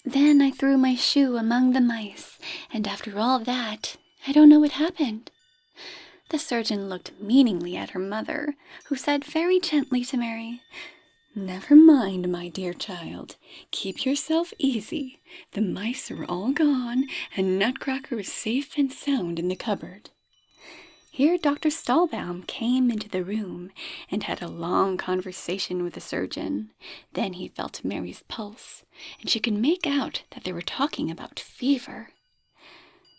Then I threw my shoe among the mice, and after all that, I don't know what happened." The surgeon looked meaningly at her mother, who said very gently to Mary, "Never mind, my dear child. Keep yourself easy. The mice are all gone, and Nutcracker is safe and sound in the cupboard." Here Dr. Stahlbaum came into the room and had a long conversation with the surgeon. Then he felt Mary's pulse, and she could make out that they were talking about fever.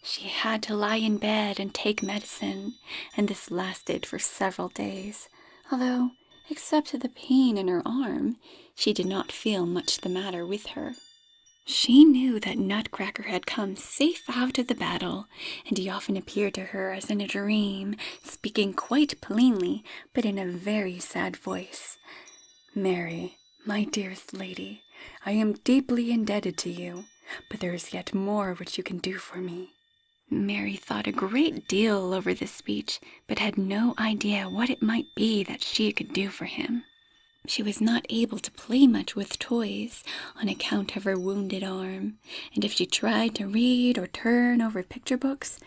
She had to lie in bed and take medicine, and this lasted for several days, although, except the pain in her arm, she did not feel much the matter with her. She knew that Nutcracker had come safe out of the battle, and he often appeared to her as in a dream, speaking quite plainly, but in a very sad voice. "Mary, my dearest lady, I am deeply indebted to you. but there is yet more which you can do for me." Mary thought a great deal over this speech, but had no idea what it might be that she could do for him. She was not able to play much with toys on account of her wounded arm, and if she tried to read or turn over picture books,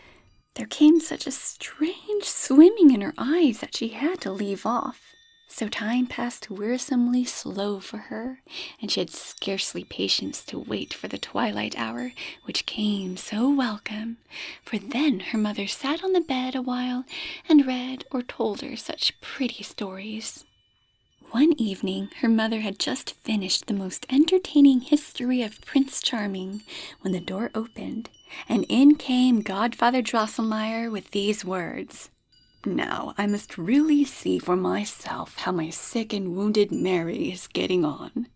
there came such a strange swimming in her eyes that she had to leave off. So time passed wearisomely slow for her, and she had scarcely patience to wait for the twilight hour, which came so welcome, for then her mother sat on the bed a while and read or told her such pretty stories. One evening, her mother had just finished the most entertaining history of Prince Charming when the door opened, and in came Godfather Drosselmeyer with these words: "Now I must really see for myself how my sick and wounded Mary is getting on."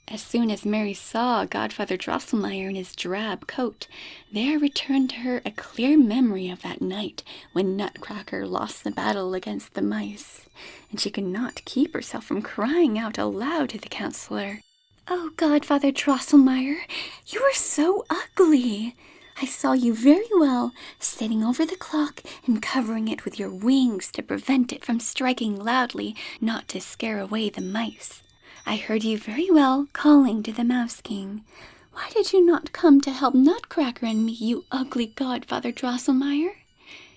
As soon as Mary saw Godfather Drosselmeyer in his drab coat, there returned to her a clear memory of that night when Nutcracker lost the battle against the mice, and she could not keep herself from crying out aloud to the counselor, "Oh, Godfather Drosselmeyer, you are so ugly! I saw you very well, sitting over the clock and covering it with your wings to prevent it from striking loudly, not to scare away the mice. I heard you very well calling to the Mouse King. Why did you not come to help Nutcracker and me, you ugly Godfather Drosselmeyer?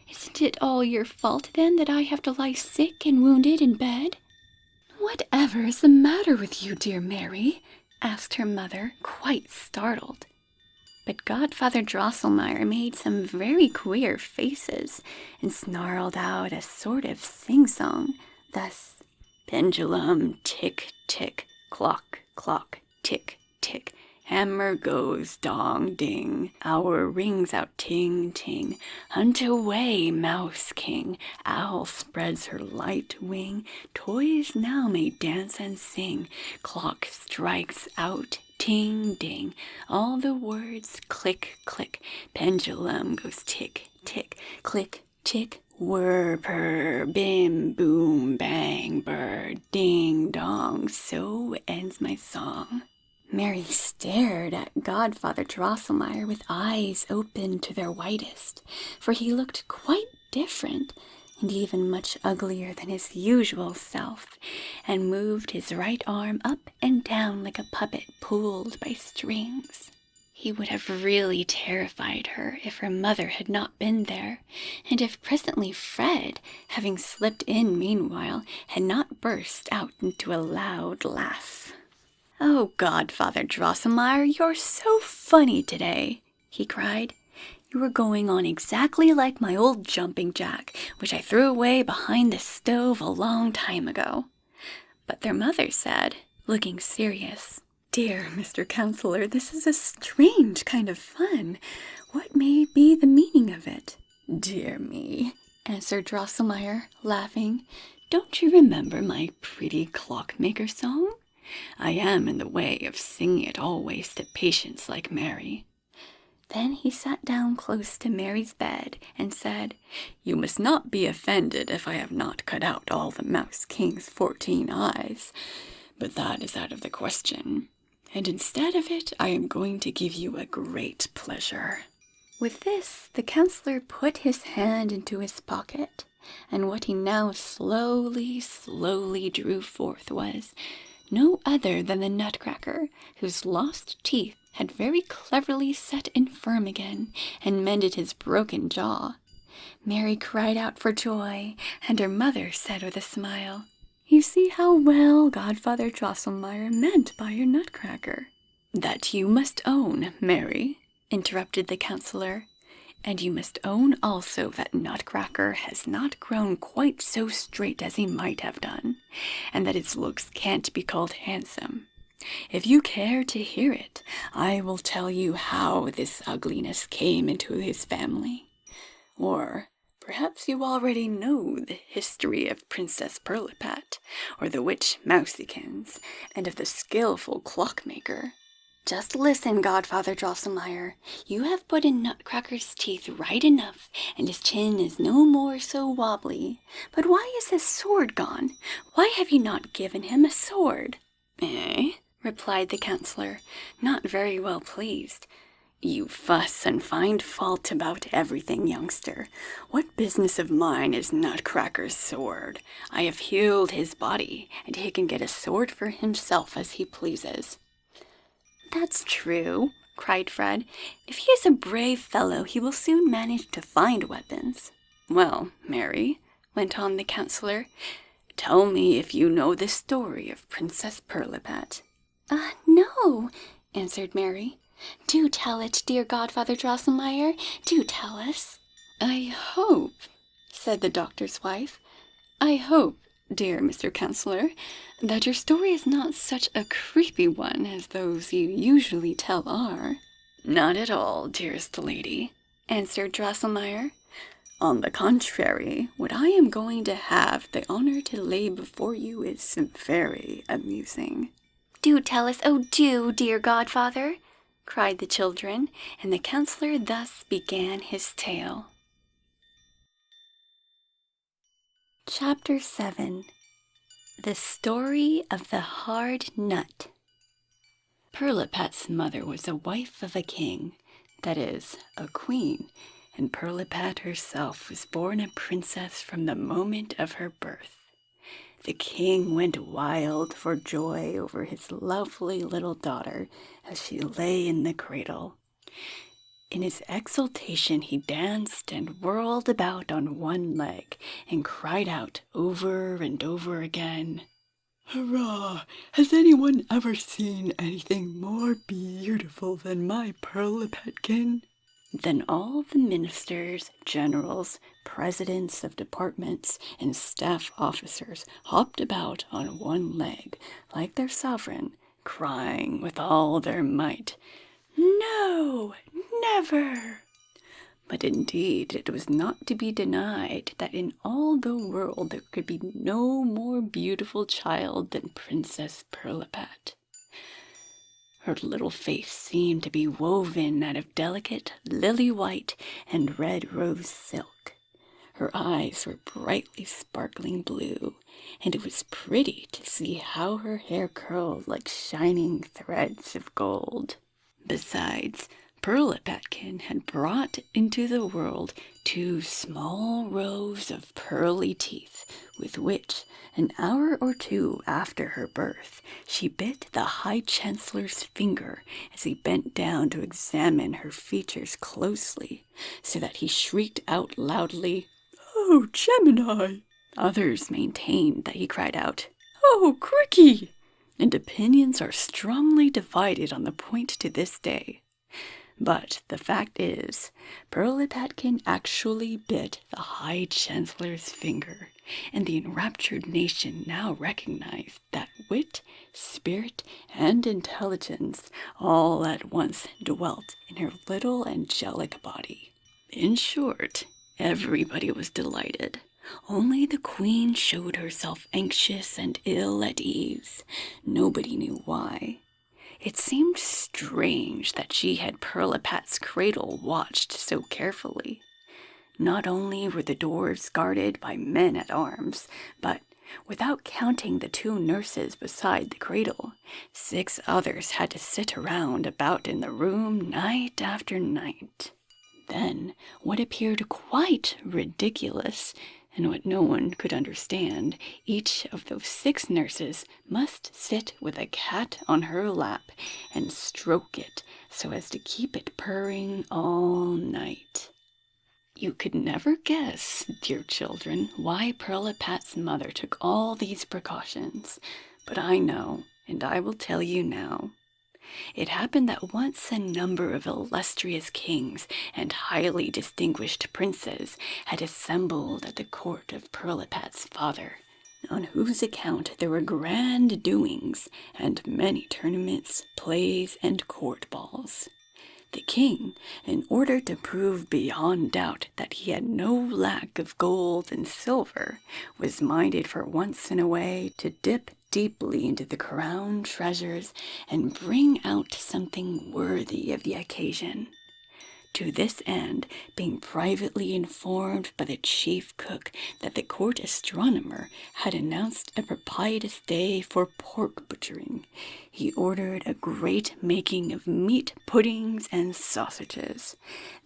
Isn't it all your fault, then, that I have to lie sick and wounded in bed?" "Whatever is the matter with you, dear Mary?" asked her mother, quite startled. But Godfather Drosselmeyer made some very queer faces and snarled out a sort of sing-song, thus: "Pendulum, tick, tick, clock, clock, tick, tick. Hammer goes dong, ding. Hour rings out ting, ting. Hunt away, Mouse King. Owl spreads her light wing. Toys now may dance and sing. Clock strikes out ting, ding. All the words click, click. Pendulum goes tick, tick, click, tick. Whir, purr, bim, boom, bang, bird, ding, dong. So ends my song." Mary stared at Godfather Drosselmeyer with eyes open to their widest, for he looked quite different, and even much uglier than his usual self, and moved his right arm up and down like a puppet pulled by strings. He would have really terrified her if her mother had not been there, and if presently Fred, having slipped in meanwhile, had not burst out into a loud laugh. "Oh, Godfather Drosselmeyer, you're so funny today," he cried. "You are going on exactly like my old jumping jack, which I threw away behind the stove a long time ago." But their mother said, looking serious, "Dear Mr. Counselor, this is a strange kind of fun. What may be the meaning of it?" "Dear me," answered Drosselmeyer, laughing, "don't you remember my pretty clockmaker song? I am in the way of singing it always to patients like Mary." Then he sat down close to Mary's bed and said, "You must not be offended if I have not cut out all the Mouse King's 14 eyes, but that is out of the question. And instead of it, I am going to give you a great pleasure." With this, the counselor put his hand into his pocket, and what he now slowly drew forth was no other than the Nutcracker, whose lost teeth had very cleverly set in firm again, and mended his broken jaw. Mary cried out for joy, and her mother said with a smile, "You see how well Godfather Drosselmeyer meant by your Nutcracker." "That you must own, Mary," interrupted the counselor, "and you must own also that Nutcracker has not grown quite so straight as he might have done, and that his looks can't be called handsome. If you care to hear it, I will tell you how this ugliness came into his family. Or perhaps you already know the history of Princess Pirlipat, or the witch Mousikins, and of the skillful clockmaker. Just listen, Godfather Drosselmeyer. You have put in Nutcracker's teeth right enough, and his chin is no more so wobbly. But why is his sword gone? Why have you not given him a sword?" "Eh?" replied the counselor, not very well pleased. "You fuss and find fault about everything, youngster. What business of mine is Nutcracker's sword? I have healed his body, and he can get a sword for himself as he pleases." "That's true," cried Fred. "If he is a brave fellow, he will soon manage to find weapons." "Well, Mary," went on the counselor, "tell me if you know the story of Princess Pirlipat." No," answered Mary. "Do tell it, dear Godfather Drosselmeyer. Do tell us." "I hope," said the doctor's wife, "I hope, dear Mr. Counselor, that your story is not such a creepy one as those you usually tell are." "Not at all, dearest lady," answered Drosselmeyer. "On the contrary, what I am going to have the honor to lay before you is very amusing." "Do tell us, oh do, dear Godfather," cried the children, and the counselor thus began his tale. Chapter 7. The Story of the Hard Nut. Pirlipat's mother was a wife of a king, that is, a queen, and Pirlipat herself was born a princess from the moment of her birth. The king went wild for joy over his lovely little daughter as she lay in the cradle. In his exultation he danced and whirled about on one leg and cried out over and over again, "Hurrah! Has anyone ever seen anything more beautiful than my Pirlipatkin?" Then all the ministers, generals, presidents of departments, and staff officers hopped about on one leg, like their sovereign, crying with all their might, "No, never!" But indeed it was not to be denied that in all the world there could be no more beautiful child than Princess Pirlipat. Her little face seemed to be woven out of delicate lily-white and red rose silk. Her eyes were brightly sparkling blue, and it was pretty to see how her hair curled like shining threads of gold. Besides, Pirlipatkin had brought into the world 2 small rows of pearly teeth, with which, an hour or 2 after her birth, she bit the High Chancellor's finger as he bent down to examine her features closely, so that he shrieked out loudly, "Oh, Gemini!" Others maintained that he cried out, "Oh, Cricky!" and opinions are strongly divided on the point to this day. But the fact is, Pirlipatkin actually bit the High Chancellor's finger, and the enraptured nation now recognized that wit, spirit, and intelligence all at once dwelt in her little angelic body. In short, everybody was delighted. Only the queen showed herself anxious and ill at ease. Nobody knew why. It seemed strange that she had Pirlipat's cradle watched so carefully. Not only were the doors guarded by men-at-arms, but, without counting the 2 nurses beside the cradle, 6 others had to sit around about in the room night after night. Then, what appeared quite ridiculous, and what no one could understand, each of those 6 nurses must sit with a cat on her lap and stroke it so as to keep it purring all night. You could never guess, dear children, why Pirlipat's mother took all these precautions, but I know, and I will tell you now. It happened that once a number of illustrious kings and highly distinguished princes had assembled at the court of Pirlipat's father, on whose account there were grand doings and many tournaments, plays, and court balls. The king, in order to prove beyond doubt that he had no lack of gold and silver, was minded for once in a way to dip deeply into the crown treasures and bring out something worthy of the occasion. To this end, being privately informed by the chief cook that the court astronomer had announced a propitious day for pork butchering, he ordered a great making of meat puddings and sausages,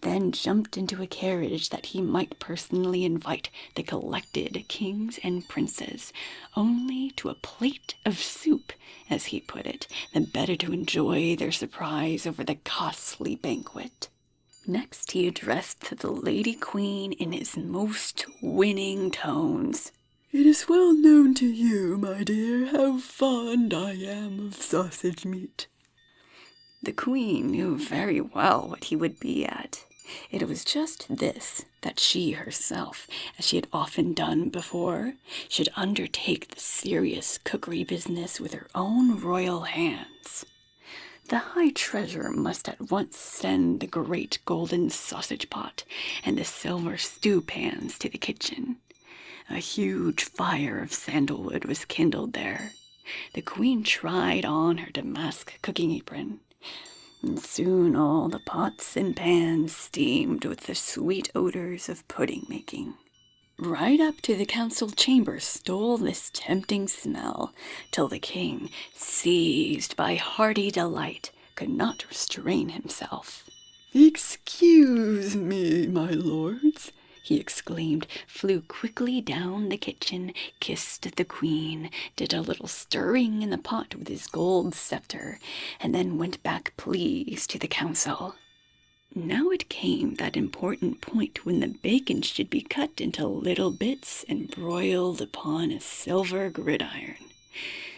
then jumped into a carriage that he might personally invite the collected kings and princes, only to a plate of soup, as he put it, the better to enjoy their surprise over the costly banquet. Next he addressed the Lady Queen in his most winning tones. "It is well known to you, my dear, how fond I am of sausage meat." The Queen knew very well what he would be at. It was just this, that she herself, as she had often done before, should undertake the serious cookery business with her own royal hands. The High Treasurer must at once send the great golden sausage pot and the silver stew pans to the kitchen. A huge fire of sandalwood was kindled there. The Queen tried on her damask cooking apron, and soon all the pots and pans steamed with the sweet odors of pudding making. Right up to the council chamber stole this tempting smell, till the king, seized by hearty delight, could not restrain himself. "Excuse me, my lords," he exclaimed, flew quickly down the kitchen, kissed the Queen, did a little stirring in the pot with his gold scepter, and then went back pleased to the council. Now it came that important point when the bacon should be cut into little bits and broiled upon a silver gridiron.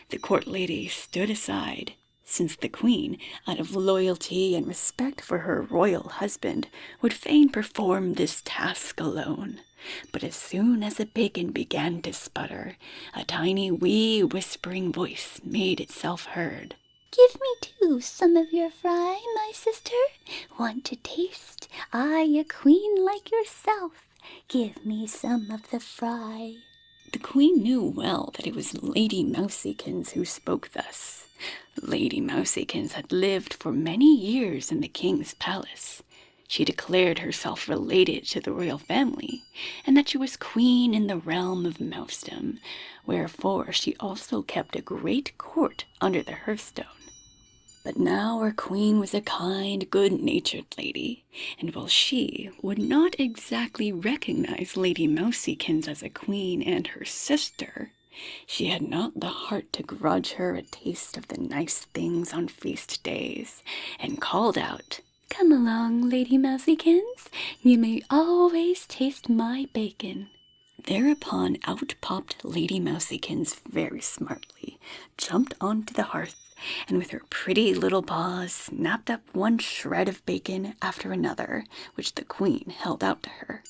The court lady stood aside, since the Queen, out of loyalty and respect for her royal husband, would fain perform this task alone. But as soon as the bacon began to sputter, a tiny wee whispering voice made itself heard. "Give me too some of your fry, my sister. Want to taste? I, a queen like yourself. Give me some of the fry." The Queen knew well that it was Lady Mousiekins who spoke thus. Lady Mousiekins had lived for many years in the king's palace. She declared herself related to the royal family, and that she was queen in the realm of Mousedom, wherefore she also kept a great court under the hearthstone. But now our Queen was a kind, good-natured lady, and while she would not exactly recognize Lady Mousiekins as a queen and her sister, she had not the heart to grudge her a taste of the nice things on feast days, and called out, "Come along, Lady Mousiekins. You may always taste my bacon." Thereupon out popped Lady Mousiekins very smartly, jumped onto the hearth, and with her pretty little paws snapped up one shred of bacon after another, which the Queen held out to her.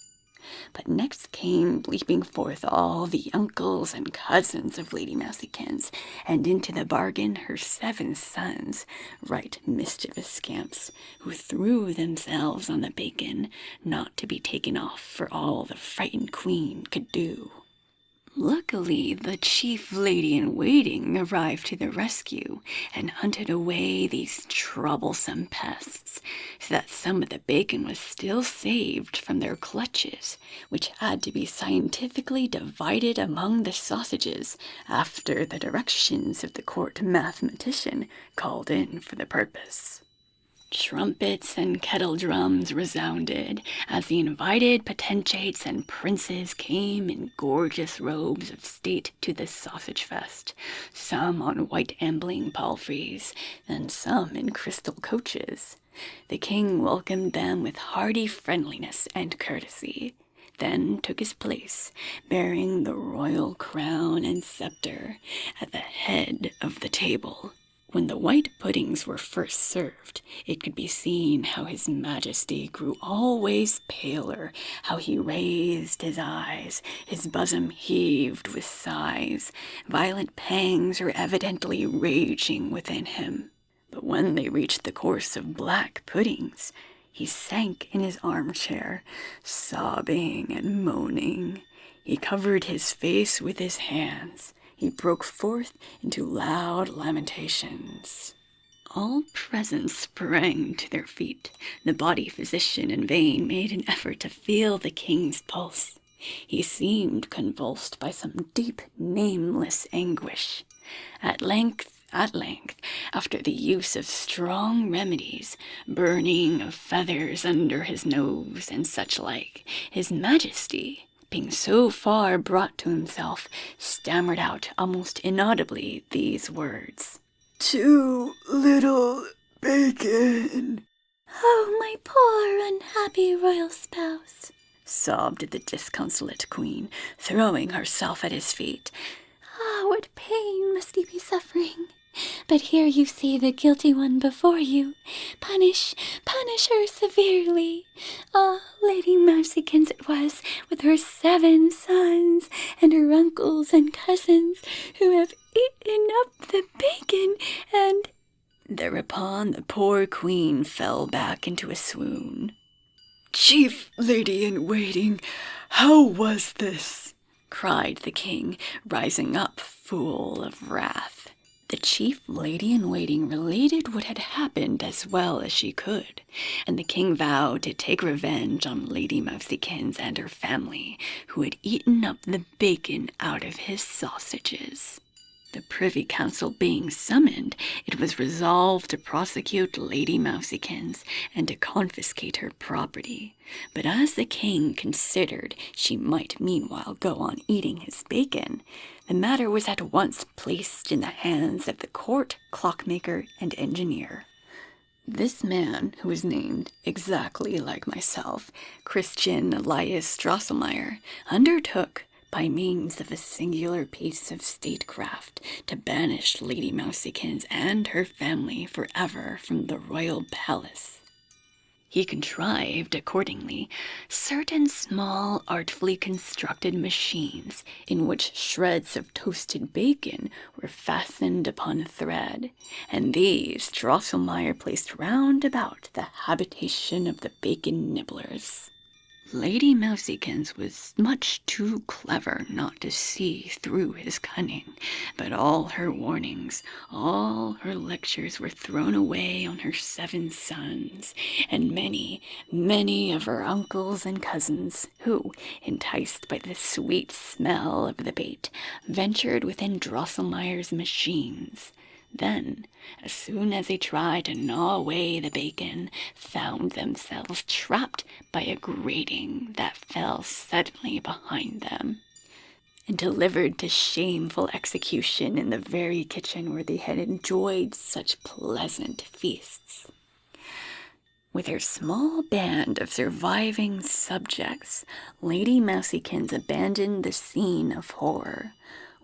But next came leaping forth all the uncles and cousins of Lady Mousiekins, and into the bargain her 7 sons, right mischievous scamps, who threw themselves on the bacon, not to be taken off for all the frightened Queen could do. Luckily, the chief lady-in-waiting arrived to the rescue and hunted away these troublesome pests, so that some of the bacon was still saved from their clutches, which had to be scientifically divided among the sausages after the directions of the court mathematician called in for the purpose. Trumpets and kettle drums resounded as the invited potentates and princes came in gorgeous robes of state to the sausage fest, some on white ambling palfreys, and some in crystal coaches. The king welcomed them with hearty friendliness and courtesy, then took his place, bearing the royal crown and scepter, at the head of the table. When the white puddings were first served, it could be seen how his majesty grew always paler, how he raised his eyes, his bosom heaved with sighs. Violent pangs were evidently raging within him. But when they reached the course of black puddings, he sank in his armchair, sobbing and moaning. He covered his face with his hands. He broke forth into loud lamentations. All present sprang to their feet. The body physician in vain made an effort to feel the king's pulse. He seemed convulsed by some deep, nameless anguish. At length, after the use of strong remedies, burning of feathers under his nose, and such like, his majesty, being so far brought to himself, stammered out almost inaudibly these words: "Too little bacon." "Oh, my poor unhappy royal spouse," sobbed the disconsolate queen, throwing herself at his feet. "Ah, what pain must you be suffering! But here you see the guilty one before you. Punish her severely. Ah, Lady Mousykins it was, with her 7 sons, and her uncles and cousins, who have eaten up the bacon, and—" Thereupon the poor queen fell back into a swoon. "Chief lady-in-waiting, how was this?" cried the king, rising up full of wrath. The chief lady-in-waiting related what had happened as well as she could, and the king vowed to take revenge on Lady Mousykins and her family, who had eaten up the bacon out of his sausages. The Privy Council being summoned, it was resolved to prosecute Lady Mousykins and to confiscate her property. But as the king considered she might meanwhile go on eating his bacon, the matter was at once placed in the hands of the court clockmaker and engineer. This man, who was named exactly like myself, Christian Elias Drosselmeyer, undertook, by means of a singular piece of statecraft, to banish Lady Mousykins and her family forever from the royal palace. He contrived, accordingly, certain small, artfully constructed machines in which shreds of toasted bacon were fastened upon a thread, and these Drosselmeyer placed round about the habitation of the bacon nibblers. Lady Mousykins was much too clever not to see through his cunning, but all her warnings, all her lectures were thrown away on her 7 sons, and many, many of her uncles and cousins, who, enticed by the sweet smell of the bait, ventured within Drosselmeyer's machines. Then, as soon as they tried to gnaw away the bacon, found themselves trapped by a grating that fell suddenly behind them, and delivered to shameful execution in the very kitchen where they had enjoyed such pleasant feasts. With her small band of surviving subjects, Lady Mousykins abandoned the scene of horror.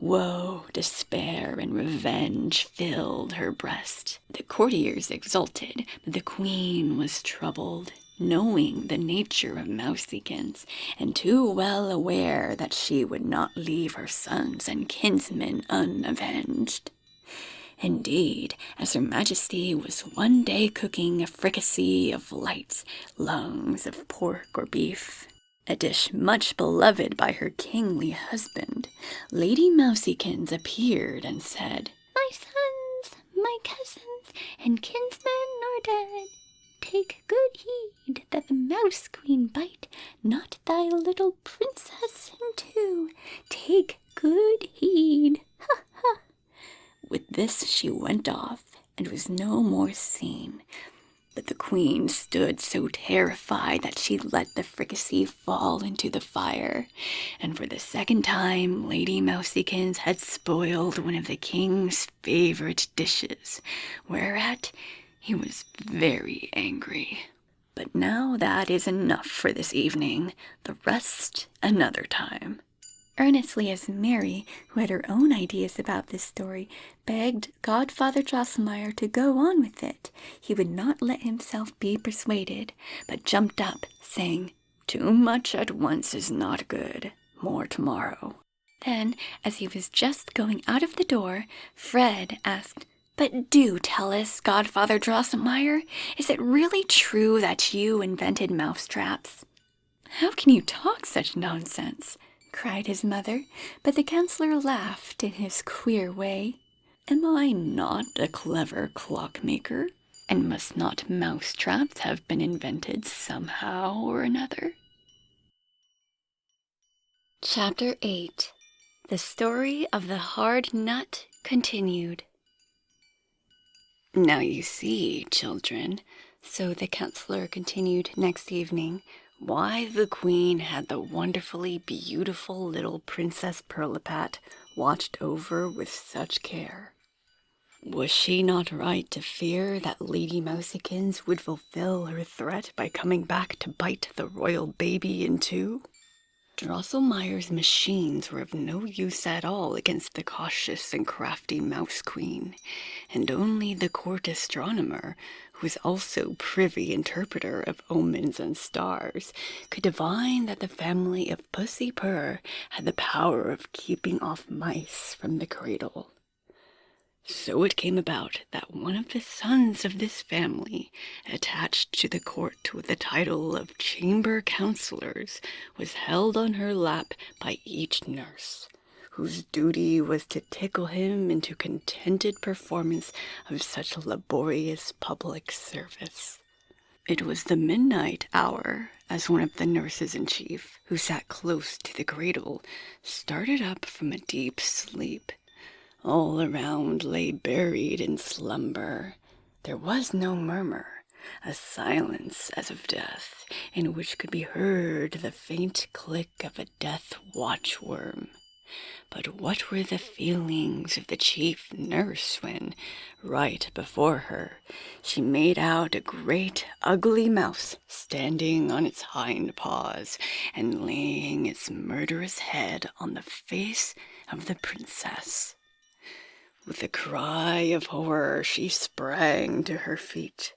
Woe, despair, and revenge filled her breast. The courtiers exulted, but the queen was troubled, knowing the nature of Mousykins, and too well aware that she would not leave her sons and kinsmen unavenged. Indeed, as Her Majesty was one day cooking a fricassee of lights, lungs of pork or beef, a dish much beloved by her kingly husband, Lady Mousykins appeared and said, "My sons, my cousins, and kinsmen are dead. Take good heed that the mouse queen bite not thy little princess in two. Take good heed. Ha ha!" With this she went off, and was no more seen. But the queen stood so terrified that she let the fricassee fall into the fire, and for the second time Lady Mousykins had spoiled one of the king's favorite dishes, whereat he was very angry. But now that is enough for this evening, the rest another time. Earnestly as Mary, who had her own ideas about this story, begged Godfather Drosselmeyer to go on with it, he would not let himself be persuaded, but jumped up, saying, "Too much at once is not good. More tomorrow." Then, as he was just going out of the door, Fred asked, "But do tell us, Godfather Drosselmeyer, is it really true that you invented mousetraps?" "How can you talk such nonsense?" cried his mother, but the counselor laughed in his queer way. Am I not a clever clockmaker? And must not mousetraps have been invented somehow or another? Chapter 8. The Story of the Hard Nut Continued. Now you see, children, So the counselor continued next evening, why the queen had the wonderfully beautiful little Princess Pirlipat watched over with such care. Was she not right to fear that Lady Mousykins would fulfill her threat by coming back to bite the royal baby in two? Drosselmeyer's machines were of no use at all against the cautious and crafty Mouse Queen, and only the court astronomer, who was also privy interpreter of omens and stars, could divine that the family of Pussy Purr had the power of keeping off mice from the cradle. So it came about that one of the sons of this family, attached to the court with the title of chamber councillors, was held on her lap by each nurse, whose duty was to tickle him into contented performance of such laborious public service. It was the midnight hour, as one of the nurses-in-chief, who sat close to the cradle, started up from a deep sleep. All around lay buried in slumber. There was no murmur, a silence as of death, in which could be heard the faint click of a death watchworm. But what were the feelings of the chief nurse when, right before her, she made out a great ugly mouse standing on its hind paws and laying its murderous head on the face of the princess? With a cry of horror, she sprang to her feet.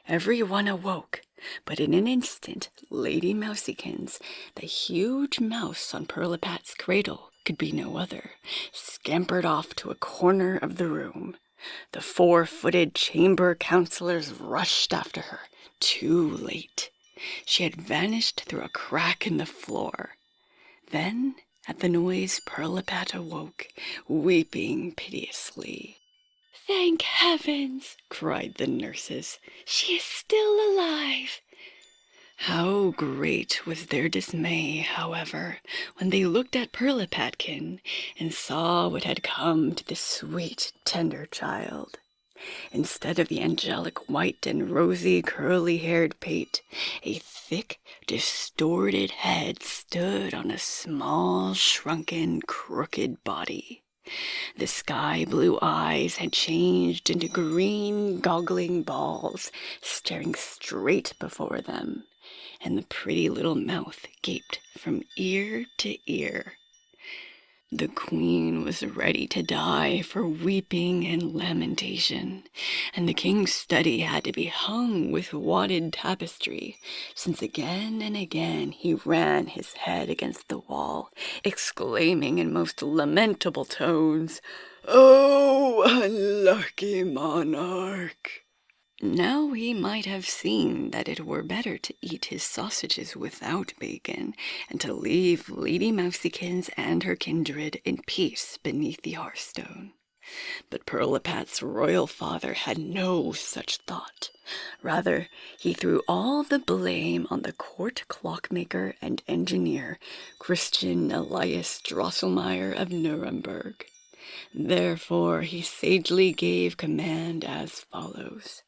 Everyone awoke, but in an instant Lady Mousykins, the huge mouse on Pirlipat's cradle, could be no other, scampered off to a corner of the room. The four-footed chamber councillors rushed after her, too late. She had vanished through a crack in the floor. Then, at the noise, Pirlipat awoke, weeping piteously. "Thank heavens!" cried the nurses. "She is still alive!" How great was their dismay, however, when they looked at Pirlipatkin and saw what had come to the sweet, tender child. Instead of the angelic white and rosy curly-haired pate, a thick, distorted head stood on a small, shrunken, crooked body. The sky-blue eyes had changed into green, goggling balls, staring straight before them, and the pretty little mouth gaped from ear to ear. The queen was ready to die for weeping and lamentation, and the king's study had to be hung with wadded tapestry, since again and again he ran his head against the wall, exclaiming in most lamentable tones, "Oh, unlucky monarch!" Now he might have seen that it were better to eat his sausages without bacon, and to leave Lady Mousykins and her kindred in peace beneath the hearthstone. But Pirlipat's royal father had no such thought. Rather, he threw all the blame on the court clockmaker and engineer, Christian Elias Drosselmeyer of Nuremberg. Therefore he sagely gave command as follows.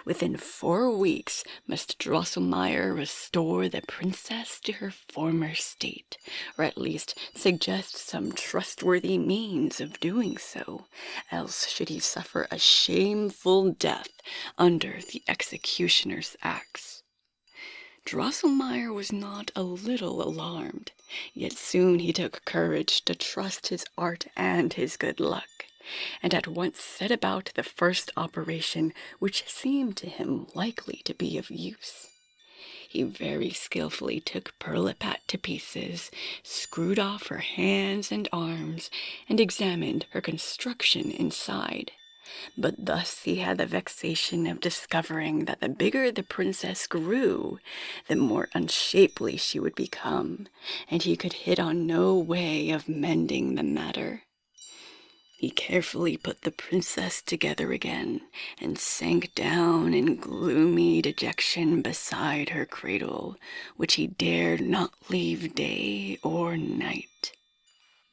Within 4 weeks must Drosselmeyer restore the princess to her former state, or at least suggest some trustworthy means of doing so, else should he suffer a shameful death under the executioner's axe. Drosselmeyer was not a little alarmed, yet soon he took courage to trust his art and his good luck, and at once set about the first operation which seemed to him likely to be of use. He very skillfully took Pirlipat to pieces, screwed off her hands and arms, and examined her construction inside. But thus he had the vexation of discovering that the bigger the princess grew, the more unshapely she would become, and he could hit on no way of mending the matter. He carefully put the princess together again and sank down in gloomy dejection beside her cradle, which he dared not leave day or night.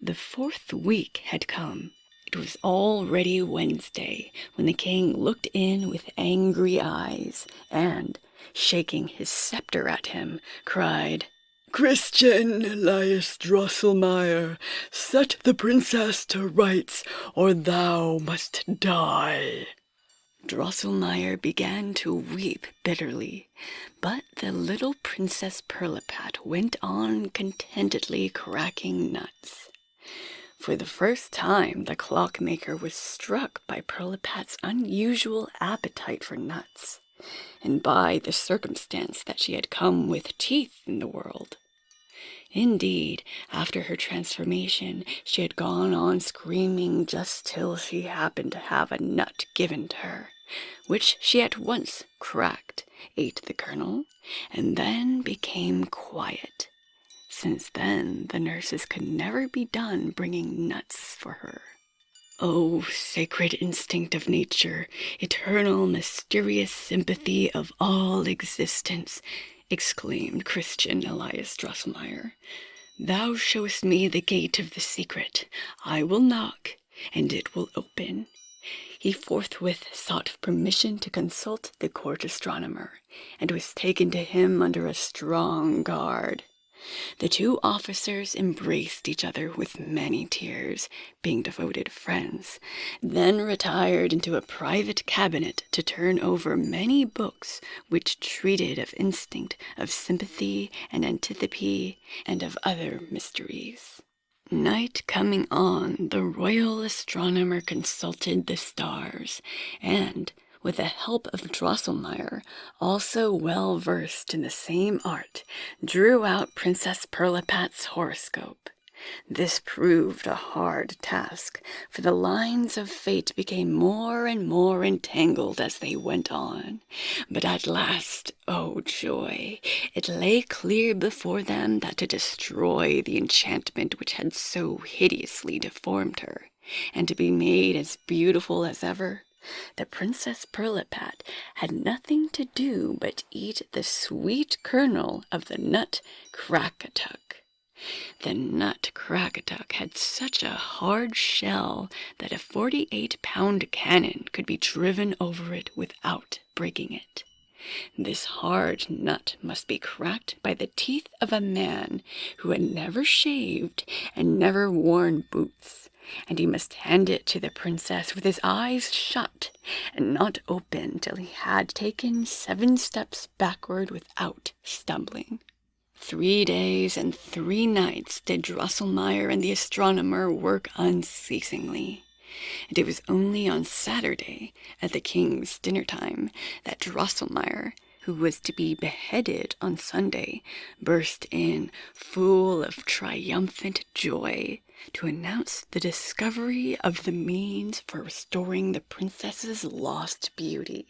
The 4th week had come. It was already Wednesday when the king looked in with angry eyes and, shaking his scepter at him, cried, Christian Elias Drosselmeyer, set the princess to rights, or thou must die. Drosselmeyer began to weep bitterly, but the little Princess Pirlipat went on contentedly cracking nuts. For the first time, the clockmaker was struck by Pirlipat's unusual appetite for nuts, and by the circumstance that she had come with teeth in the world. Indeed, after her transformation, she had gone on screaming just till she happened to have a nut given to her, which she at once cracked, ate the kernel, and then became quiet. Since then, the nurses could never be done bringing nuts for her. O sacred instinct of nature, eternal, mysterious sympathy of all existence, exclaimed Christian Elias Drosselmeyer. Thou showest me the gate of the secret. I will knock, and it will open. He forthwith sought permission to consult the court astronomer, and was taken to him under a strong guard. The 2 officers embraced each other with many tears, being devoted friends, then retired into a private cabinet to turn over many books which treated of instinct, of sympathy and antipathy, and of other mysteries. Night coming on, the royal astronomer consulted the stars, and, with the help of Drosselmeyer, also well versed in the same art, drew out Princess Pirlipat's horoscope. This proved a hard task, for the lines of fate became more and more entangled as they went on. But at last, oh joy, it lay clear before them that to destroy the enchantment which had so hideously deformed her, and to be made as beautiful as ever, the Princess Pirlipat had nothing to do but eat the sweet kernel of the Nutcracker. The Nutcracker had such a hard shell that a 48-pound cannon could be driven over it without breaking it. This hard nut must be cracked by the teeth of a man who had never shaved and never worn boots, and he must hand it to the princess with his eyes shut and not open till he had taken 7 steps backward without stumbling. 3 days and 3 nights did Drosselmeyer and the astronomer work unceasingly, and it was only on Saturday, at the king's dinner time, that Drosselmeyer, who was to be beheaded on Sunday, burst in, full of triumphant joy, to announce the discovery of the means for restoring the princess's lost beauty.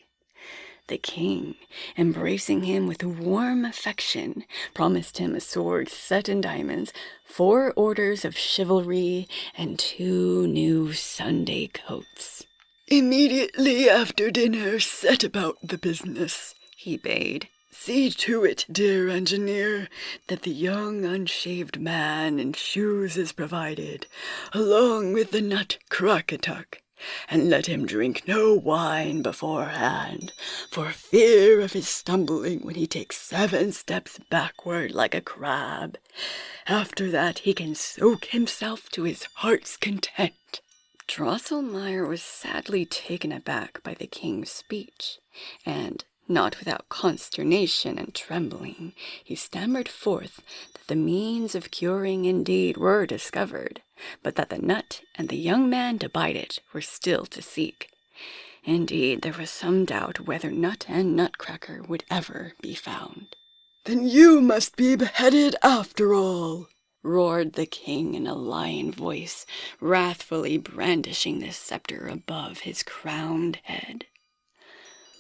The king, embracing him with warm affection, promised him a sword set in diamonds, 4 orders of chivalry, and 2 new Sunday coats. Immediately after dinner, set about the business, he bade. See to it, dear engineer, that the young unshaved man in shoes is provided, along with the Nutcracker, and let him drink no wine beforehand, for fear of his stumbling when he takes 7 steps backward like a crab. After that he can soak himself to his heart's content. Drosselmeyer was sadly taken aback by the king's speech, and, not without consternation and trembling, he stammered forth that the means of curing indeed were discovered, but that the nut and the young man to bite it were still to seek. Indeed, there was some doubt whether Nut and Nutcracker would ever be found. Then you must be beheaded after all, roared the king in a lion voice, wrathfully brandishing the scepter above his crowned head.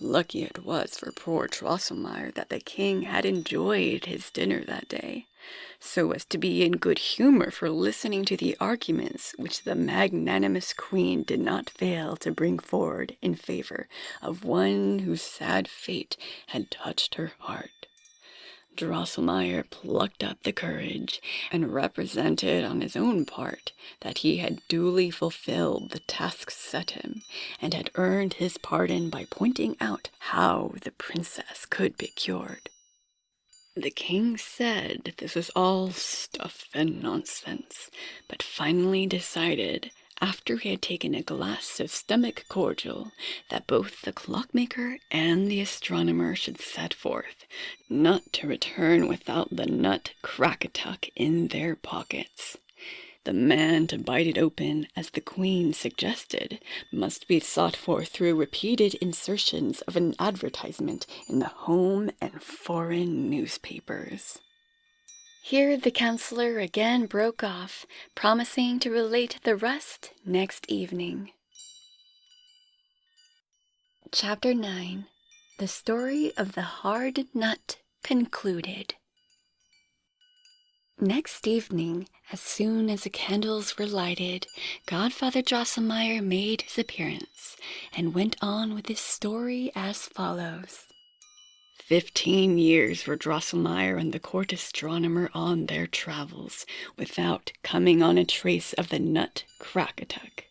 Lucky it was for poor Drosselmeyer that the king had enjoyed his dinner that day, so as to be in good humor for listening to the arguments which the magnanimous queen did not fail to bring forward in favor of one whose sad fate had touched her heart. Drosselmeyer plucked up the courage and represented on his own part that he had duly fulfilled the task set him, and had earned his pardon by pointing out how the princess could be cured. The king said this was all stuff and nonsense, but finally decided, after he had taken a glass of stomach cordial, that both the clockmaker and the astronomer should set forth, not to return without the nut-crack-a-tuck in their pockets. The man to bite it open, as the queen suggested, must be sought for through repeated insertions of an advertisement in the home and foreign newspapers. Here the counselor again broke off, promising to relate the rest next evening. Chapter 9. The Story of the Hard Nut concluded. Next evening, as soon as the candles were lighted, Godfather Drosselmeyer made his appearance, and went on with his story as follows. 15 years were Drosselmeyer and the court astronomer on their travels, without coming on a trace of the nut-crack-a-tuck.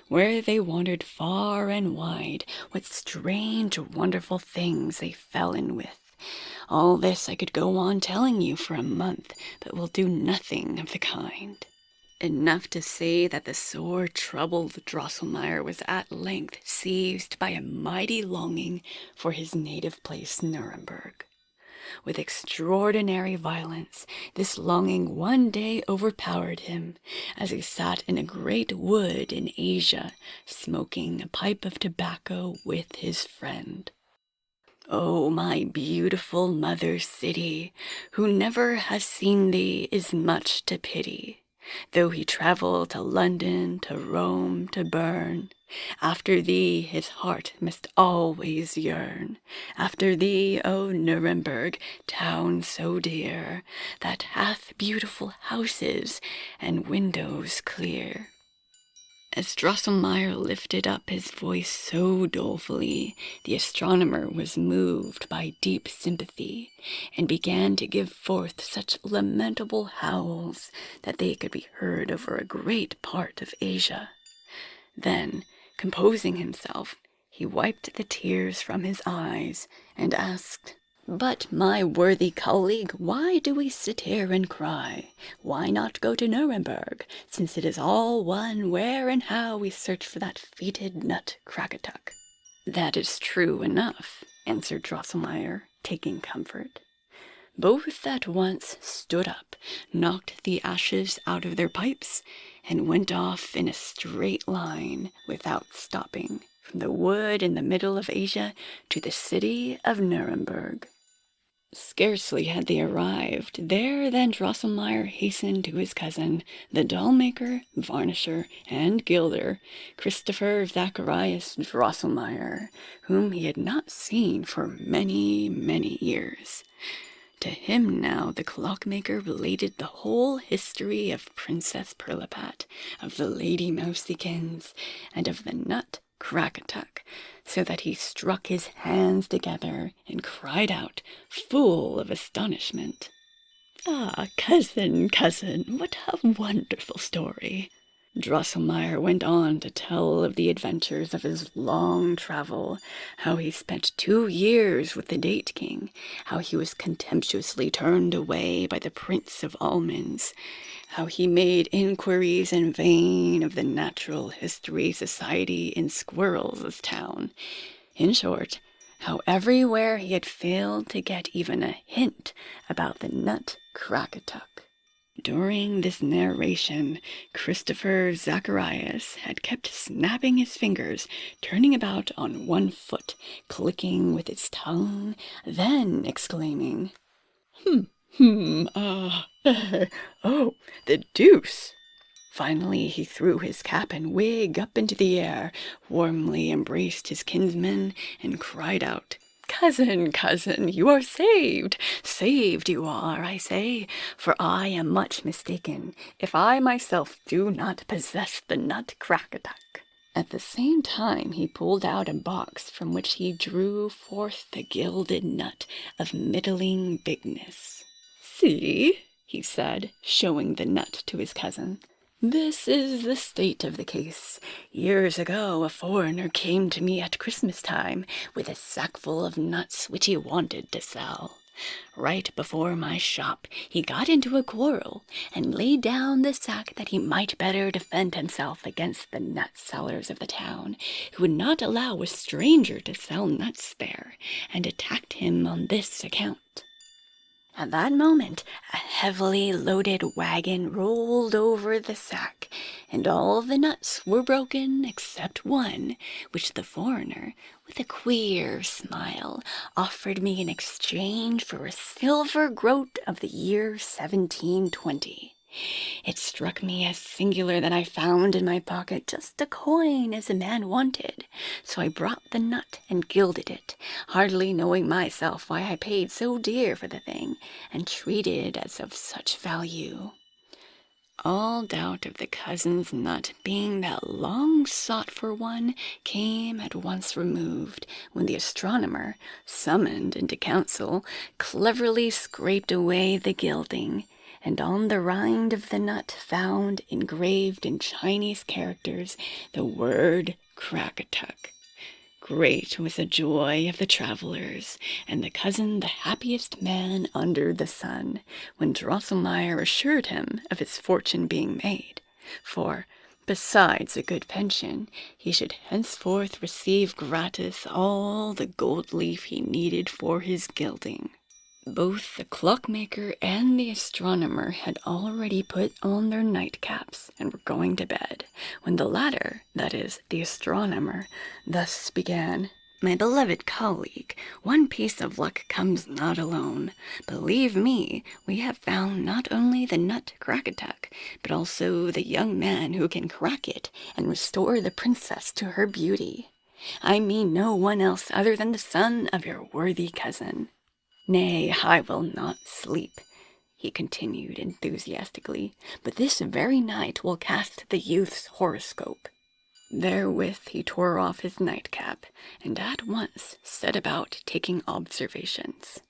Where they wandered far and wide, what strange, wonderful things they fell in with. All this I could go on telling you for a month, but will do nothing of the kind. Enough to say that the sore troubled Drosselmeyer was at length seized by a mighty longing for his native place, Nuremberg. With extraordinary violence, this longing one day overpowered him, as he sat in a great wood in Asia, smoking a pipe of tobacco with his friend. "Oh, my beautiful mother city, who never has seen thee is much to pity. Though he travel to London, to Rome, to Bern, after thee his heart must always yearn. After thee, O Nuremberg, town so dear, that hath beautiful houses and windows clear." As Drosselmeyer lifted up his voice so dolefully, the astronomer was moved by deep sympathy, and began to give forth such lamentable howls that they could be heard over a great part of Asia. Then, composing himself, he wiped the tears from his eyes, and asked, "But, my worthy colleague, why do we sit here and cry? Why not go to Nuremberg, since it is all one where and how we search for that fated nut-crack-a-tuck?" "That is true enough," answered Drosselmeyer, taking comfort. Both at once stood up, knocked the ashes out of their pipes, and went off in a straight line, without stopping, from the wood in the middle of Asia to the city of Nuremberg. Scarcely had they arrived there than Drosselmeyer hastened to his cousin, the doll-maker, varnisher, and gilder, Christopher Zacharias Drosselmeyer, whom he had not seen for many, many years. To him now the clockmaker related the whole history of Princess Pirlipat, of the Lady Mousykins, and of the nut-crack-a-tuck, so that he struck his hands together and cried out, full of astonishment, "Ah, cousin, what a wonderful story!" Drosselmeyer went on to tell of the adventures of his long travel, how he spent 2 years with the Date King, how he was contemptuously turned away by the Prince of Almonds, how he made inquiries in vain of the Natural History Society in Squirrel's Town. In short, how everywhere he had failed to get even a hint about the nut-crack-a-tuck. During this narration, Christopher Zacharias had kept snapping his fingers, turning about on one foot, clicking with his tongue, then exclaiming, "Oh, the deuce!" Finally, he threw his cap and wig up into the air, warmly embraced his kinsman, and cried out, "Cousin, cousin, you are saved! Saved you are, I say, for I am much mistaken if I myself do not possess the Nutcracker." At the same time he pulled out a box from which he drew forth the gilded nut of middling bigness. "See," he said, showing the nut to his cousin. "This is the state of the case. Years ago a foreigner came to me at Christmas time with a sackful of nuts which he wanted to sell. Right before my shop he got into a quarrel and laid down the sack that he might better defend himself against the nut sellers of the town, who would not allow a stranger to sell nuts there, and attacked him on this account. At that moment, a heavily loaded wagon rolled over the sack, and all the nuts were broken except one, which the foreigner, with a queer smile, offered me in exchange for a silver groat of the year 1720. It struck me as singular that I found in my pocket just a coin as the man wanted, so I brought the nut and gilded it, hardly knowing myself why I paid so dear for the thing, and treated as of such value. All doubt of the cousin's nut being that long-sought-for one came at once removed when the astronomer, summoned into council, cleverly scraped away the gilding, and on the rind of the nut found engraved in Chinese characters the word Crackatuck. Great was the joy of the travelers, and the cousin the happiest man under the sun, when Drosselmeyer assured him of his fortune being made, for, besides a good pension, he should henceforth receive gratis all the gold leaf he needed for his gilding. Both the clockmaker and the astronomer had already put on their nightcaps and were going to bed, when the latter, that is, the astronomer, thus began. "My beloved colleague, one piece of luck comes not alone. Believe me, we have found not only the Nutcracker, but also the young man who can crack it and restore the princess to her beauty. I mean no one else other than the son of your worthy cousin. Nay, I will not sleep," he continued enthusiastically, "but this very night will cast the youth's horoscope." Therewith he tore off his nightcap, and at once set about taking observations.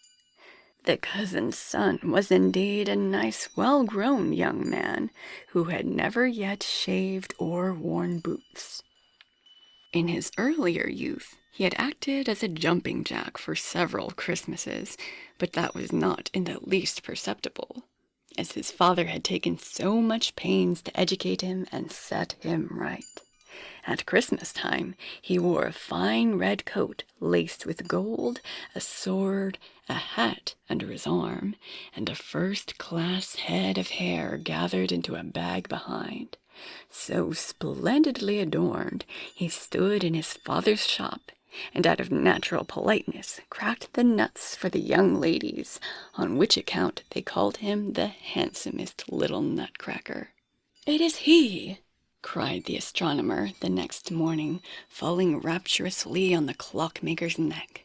The cousin's son was indeed a nice, well-grown young man, who had never yet shaved or worn boots. In his earlier youth, he had acted as a jumping jack for several Christmases, but that was not in the least perceptible, as his father had taken so much pains to educate him and set him right. At Christmas time, he wore a fine red coat laced with gold, a sword, a hat under his arm, and a first-class head of hair gathered into a bag behind. So splendidly adorned, he stood in his father's shop, and out of natural politeness cracked the nuts for the young ladies, on which account they called him the handsomest little Nutcracker. "It is he!" cried the astronomer the next morning, falling rapturously on the clockmaker's neck.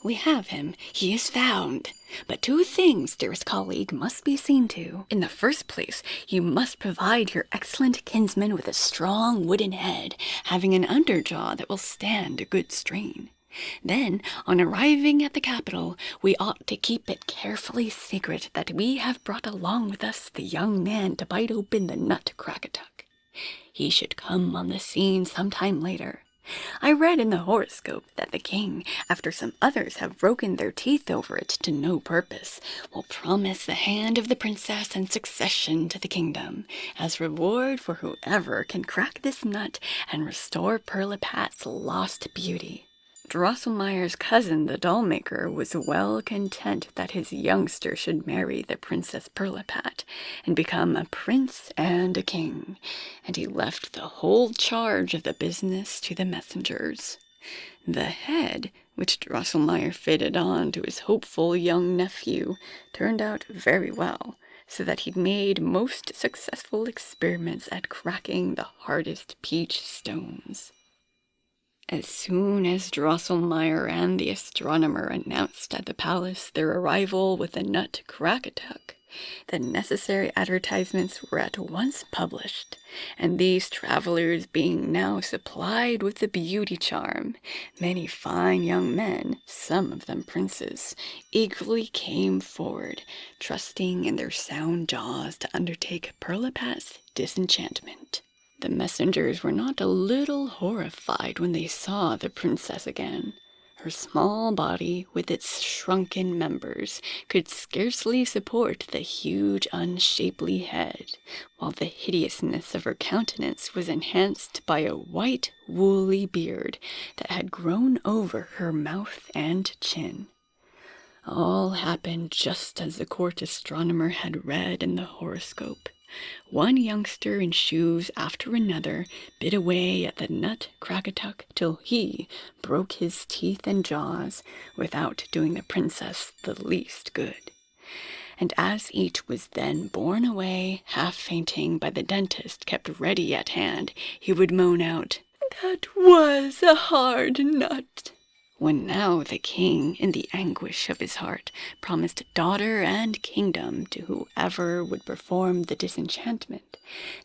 "We have him. He is found. But two things, dearest colleague, must be seen to. In the first place, you must provide your excellent kinsman with a strong wooden head, having an underjaw that will stand a good strain. Then, on arriving at the capital, we ought to keep it carefully secret that we have brought along with us the young man to bite open the Nutcracker. He should come on the scene some time later. I read in the horoscope that the king, after some others have broken their teeth over it to no purpose, will promise the hand of the princess and succession to the kingdom, as reward for whoever can crack this nut and restore Pirlipat's lost beauty. Drosselmeyer's cousin, the doll-maker, was well content that his youngster should marry the Princess Pirlipat and become a prince and a king, and he left the whole charge of the business to the messengers. The head, which Drosselmeyer fitted on to his hopeful young nephew, turned out very well, so that he'd made most successful experiments at cracking the hardest peach stones. As soon as Drosselmeyer and the astronomer announced at the palace their arrival with the Nutcracker, the necessary advertisements were at once published, and these travelers being now supplied with the beauty charm, many fine young men, some of them princes, eagerly came forward, trusting in their sound jaws to undertake Pirlipat's disenchantment. The messengers were not a little horrified when they saw the princess again. Her small body, with its shrunken members, could scarcely support the huge, unshapely head, while the hideousness of her countenance was enhanced by a white, woolly beard that had grown over her mouth and chin. All happened just as the court astronomer had read in the horoscope. One youngster in shoes after another bit away at the Nutcracker till he broke his teeth and jaws without doing the princess the least good. And as each was then borne away, half fainting, by the dentist kept ready at hand, he would moan out, "That was a hard nut," when now the king, in the anguish of his heart, promised daughter and kingdom to whoever would perform the disenchantment,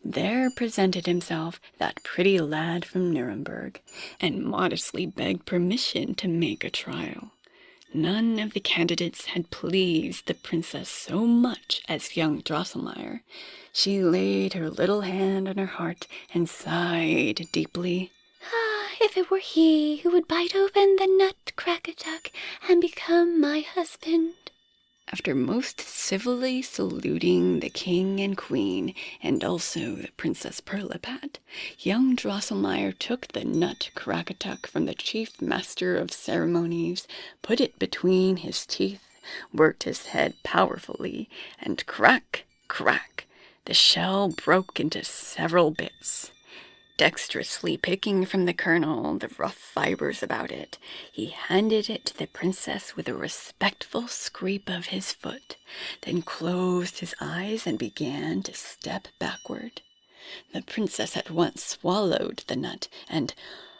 there presented himself that pretty lad from Nuremberg, and modestly begged permission to make a trial. None of the candidates had pleased the princess so much as young Drosselmeyer. She laid her little hand on her heart and sighed deeply. If it were he who would bite open the Nutcracker and become my husband. After most civilly saluting the king and queen, and also the Princess Pirlipat, young Drosselmeyer took the Nutcracker from the chief master of ceremonies, put it between his teeth, worked his head powerfully, and crack, crack, the shell broke into several bits. Dexterously picking from the kernel the rough fibers about it, he handed it to the princess with a respectful scrape of his foot, then closed his eyes and began to step backward. The princess at once swallowed the nut, and,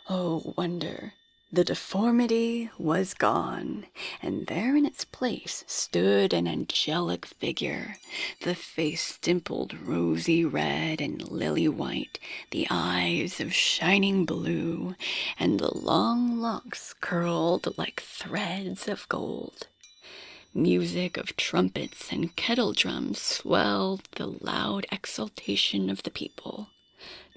oh wonder, the deformity was gone, and there in its place stood an angelic figure, the face dimpled rosy red and lily white, the eyes of shining blue, and the long locks curled like threads of gold. Music of trumpets and kettle drums swelled the loud exultation of the people.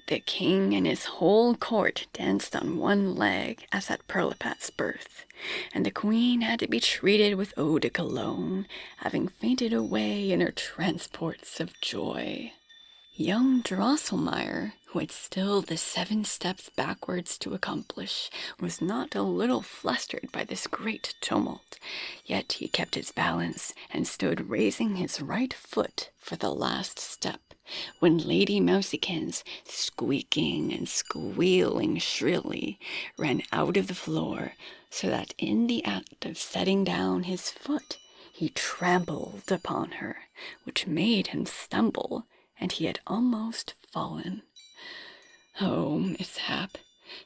The king and his whole court danced on one leg as at Pirlipat's birth, and the queen had to be treated with eau de cologne, having fainted away in her transports of joy. Young Drosselmeyer, who had still the 7 steps backwards to accomplish, was not a little flustered by this great tumult, yet he kept his balance and stood raising his right foot for the last step, when Lady Mousykins, squeaking and squealing shrilly, ran out of the floor, so that in the act of setting down his foot, he trampled upon her, which made him stumble, and he had almost fallen. Oh, mishap!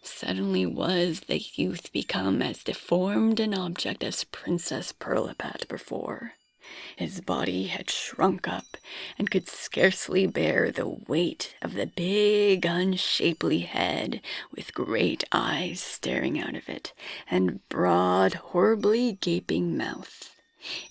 Suddenly was the youth become as deformed an object as Princess Pirlipat before. His body had shrunk up, and could scarcely bear the weight of the big, unshapely head, with great eyes staring out of it, and broad, horribly gaping mouth.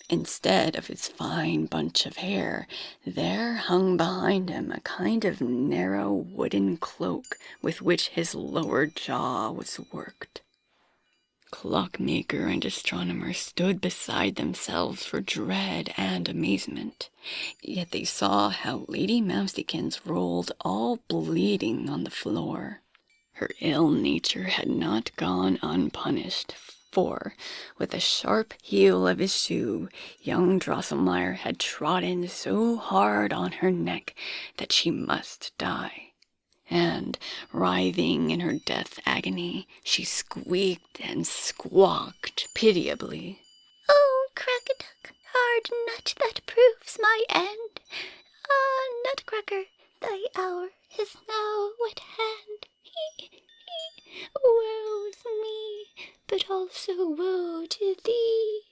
Instead of his fine bunch of hair, there hung behind him a kind of narrow wooden cloak with which his lower jaw was worked. Clockmaker and astronomer stood beside themselves for dread and amazement, yet they saw how Lady Mousykins rolled all bleeding on the floor. Her ill nature had not gone unpunished, for, with the sharp heel of his shoe, young Drosselmeyer had trodden so hard on her neck that she must die. And, writhing in her death agony, she squeaked and squawked pitiably. Oh, Crackatuck, hard nut that proves my end, Nutcracker, thy hour is now at hand. Woe's me, but also woe to thee,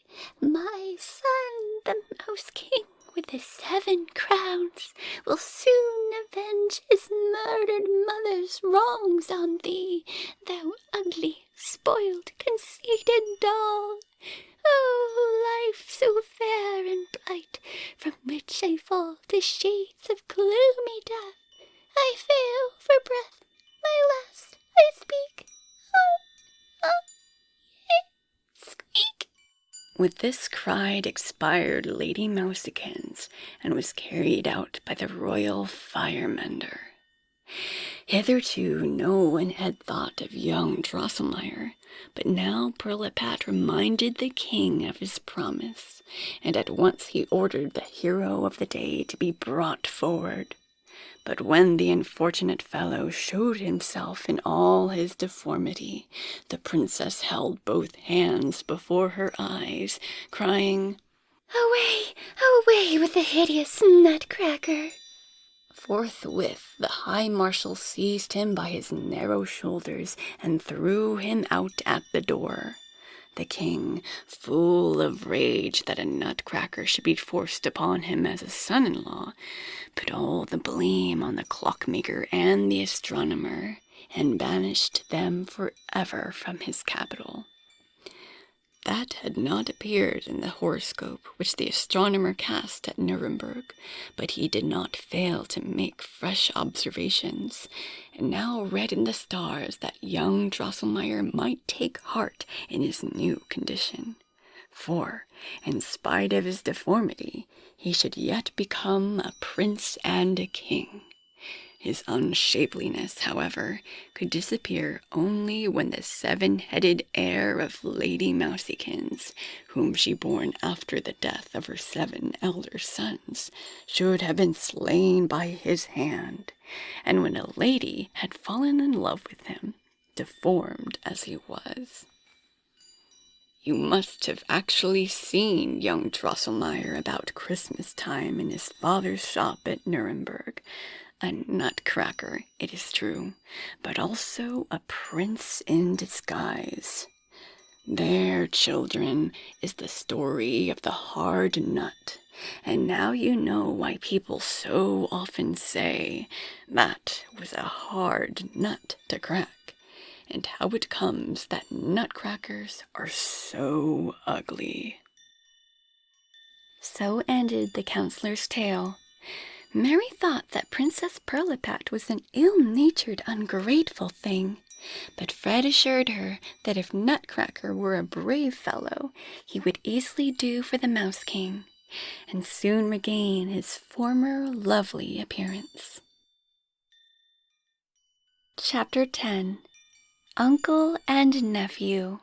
my son, the Mouse King with the 7 crowns will soon avenge his murdered mother's wrongs on thee, thou ugly, spoiled, conceited doll. Oh, life so fair and bright, from which I fall to shades of gloomy death. I fail for breath, my last I speak. Squeak. With this cried expired Lady Mousekins, and was carried out by the royal firemender. Hitherto no one had thought of young Drosselmeyer, but now Pirlipat reminded the king of his promise, and at once he ordered the hero of the day to be brought forward. But when the unfortunate fellow showed himself in all his deformity, the princess held both hands before her eyes, crying, Away, away with the hideous Nutcracker. Forthwith the high marshal seized him by his narrow shoulders and threw him out at the door. The king, full of rage that a Nutcracker should be forced upon him as a son-in-law, put all the blame on the clockmaker and the astronomer, and banished them forever from his capital. That had not appeared in the horoscope which the astronomer cast at Nuremberg, but he did not fail to make fresh observations, and now read in the stars that young Drosselmeyer might take heart in his new condition. For, in spite of his deformity, he should yet become a prince and a king. His unshapeliness, however, could disappear only when the 7-headed heir of Lady Mousekins, whom she born after the death of her 7 elder sons, should have been slain by his hand, and when a lady had fallen in love with him, deformed as he was. You must have actually seen young Drosselmeyer about Christmas time in his father's shop at Nuremberg. A Nutcracker, it is true, but also a prince in disguise. There, children, is the story of the hard nut, and now you know why people so often say, that was a hard nut to crack, and how it comes that nutcrackers are so ugly. So ended the counselor's tale. Mary thought that Princess Pirlipat was an ill-natured, ungrateful thing, but Fred assured her that if Nutcracker were a brave fellow, he would easily do for the Mouse King, and soon regain his former lovely appearance. Chapter 10. Uncle and Nephew.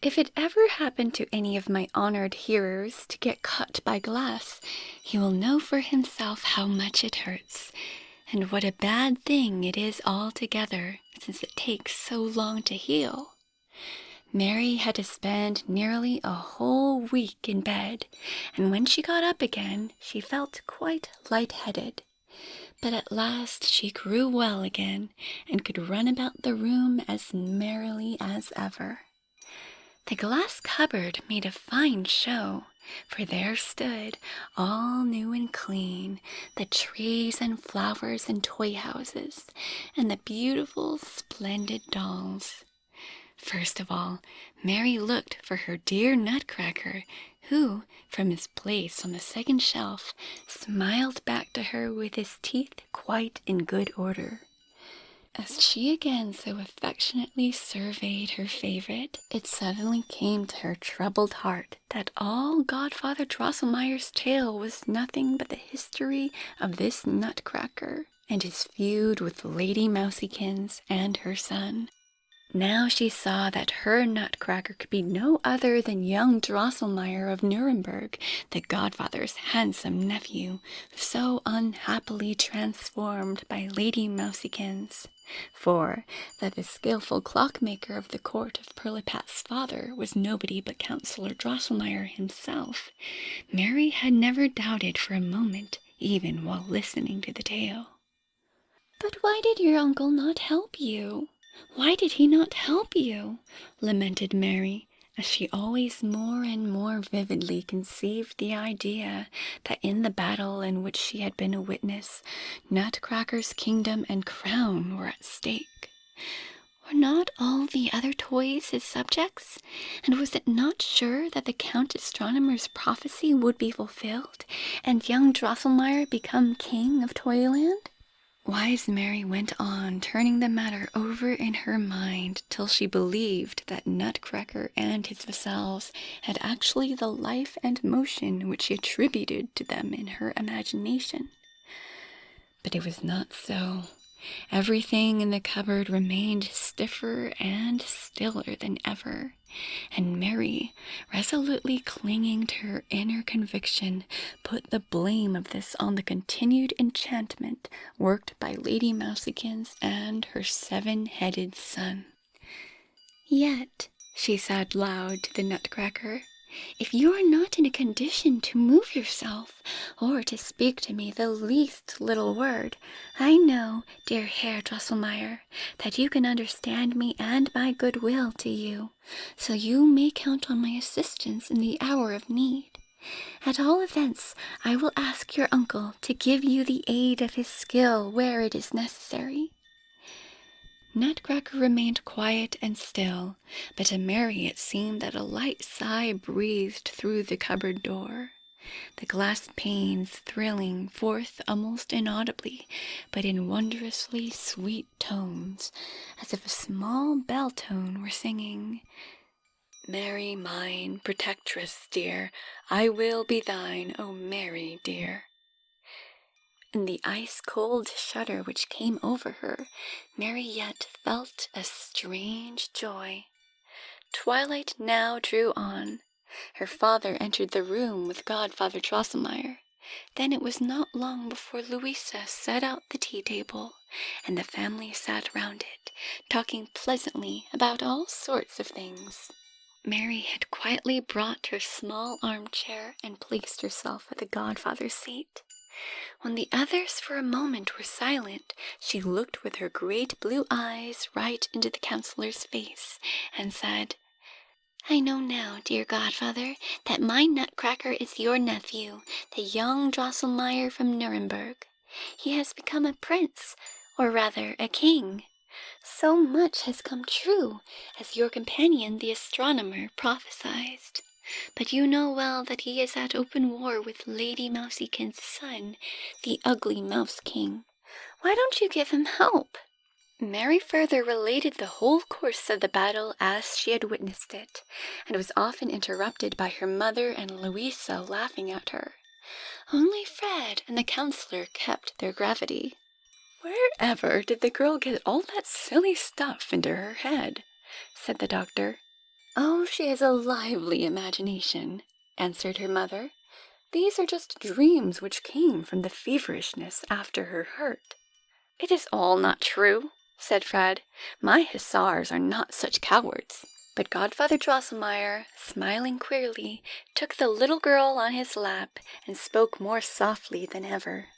If it ever happened to any of my honored hearers to get cut by glass, he will know for himself how much it hurts, and what a bad thing it is altogether, since it takes so long to heal. Mary had to spend nearly a whole week in bed, and when she got up again, she felt quite light-headed. But at last she grew well again, and could run about the room as merrily as ever. The glass cupboard made a fine show, for there stood, all new and clean, the trees and flowers and toy houses, and the beautiful, splendid dolls. First of all, Mary looked for her dear Nutcracker, who, from his place on the second shelf, smiled back to her with his teeth quite in good order. As she again so affectionately surveyed her favorite, it suddenly came to her troubled heart that all Godfather Drosselmeyer's tale was nothing but the history of this Nutcracker and his feud with Lady Mousekins and her son. Now she saw that her Nutcracker could be no other than young Drosselmeyer of Nuremberg, the godfather's handsome nephew, so unhappily transformed by Lady Mousekins. For that the skilful clockmaker of the court of Pirlipat's father was nobody but Councillor Drosselmeyer himself, Mary had never doubted for a moment, even while listening to the tale. "But why did your uncle not help you? Why did he not help you?" lamented Mary, as she always more and more vividly conceived the idea that in the battle in which she had been a witness, Nutcracker's kingdom and crown were at stake. Were not all the other toys his subjects? And was it not sure that the Count Astronomer's prophecy would be fulfilled, and young Drosselmeyer become king of Toyland? Wise Mary went on, turning the matter over in her mind till she believed that Nutcracker and his vassals had actually the life and motion which she attributed to them in her imagination. But it was not so. Everything in the cupboard remained stiffer and stiller than ever, and Mary, resolutely clinging to her inner conviction, put the blame of this on the continued enchantment worked by Lady Mousykins and her 7-headed son. "Yet," she said loud to the Nutcracker, "if you are not in a condition to move yourself, or to speak to me the least little word, I know, dear Herr Drosselmeyer, that you can understand me and my goodwill to you, so you may count on my assistance in the hour of need. At all events, I will ask your uncle to give you the aid of his skill where it is necessary." Nutcracker remained quiet and still, but to Mary it seemed that a light sigh breathed through the cupboard door, the glass panes thrilling forth almost inaudibly, but in wondrously sweet tones, as if a small bell tone were singing, "Mary mine, protectress dear, I will be thine, O Mary dear." In the ice-cold shudder which came over her, Mary yet felt a strange joy. Twilight now drew on. Her father entered the room with Godfather Drosselmeyer. Then it was not long before Louisa set out the tea-table, and the family sat round it, talking pleasantly about all sorts of things. Mary had quietly brought her small armchair and placed herself at the godfather's seat. When the others for a moment were silent, she looked with her great blue eyes right into the counselor's face, and said, "I know now, dear godfather, that my Nutcracker is your nephew, the young Drosselmeyer from Nuremberg. He has become a prince, or rather a king. So much has come true, as your companion the astronomer prophesied. But you know well that he is at open war with Lady Mousykins' son, the ugly Mouse King. Why don't you give him help?" Mary further related the whole course of the battle as she had witnessed it, and was often interrupted by her mother and Louisa laughing at her. Only Fred and the counselor kept their gravity. "Wherever did the girl get all that silly stuff into her head?" said the doctor. "Oh, she has a lively imagination," answered her mother. "These are just dreams which came from the feverishness after her hurt." "It is all not true," said Fred. "My hussars are not such cowards." But Godfather Drosselmeyer, smiling queerly, took the little girl on his lap and spoke more softly than ever.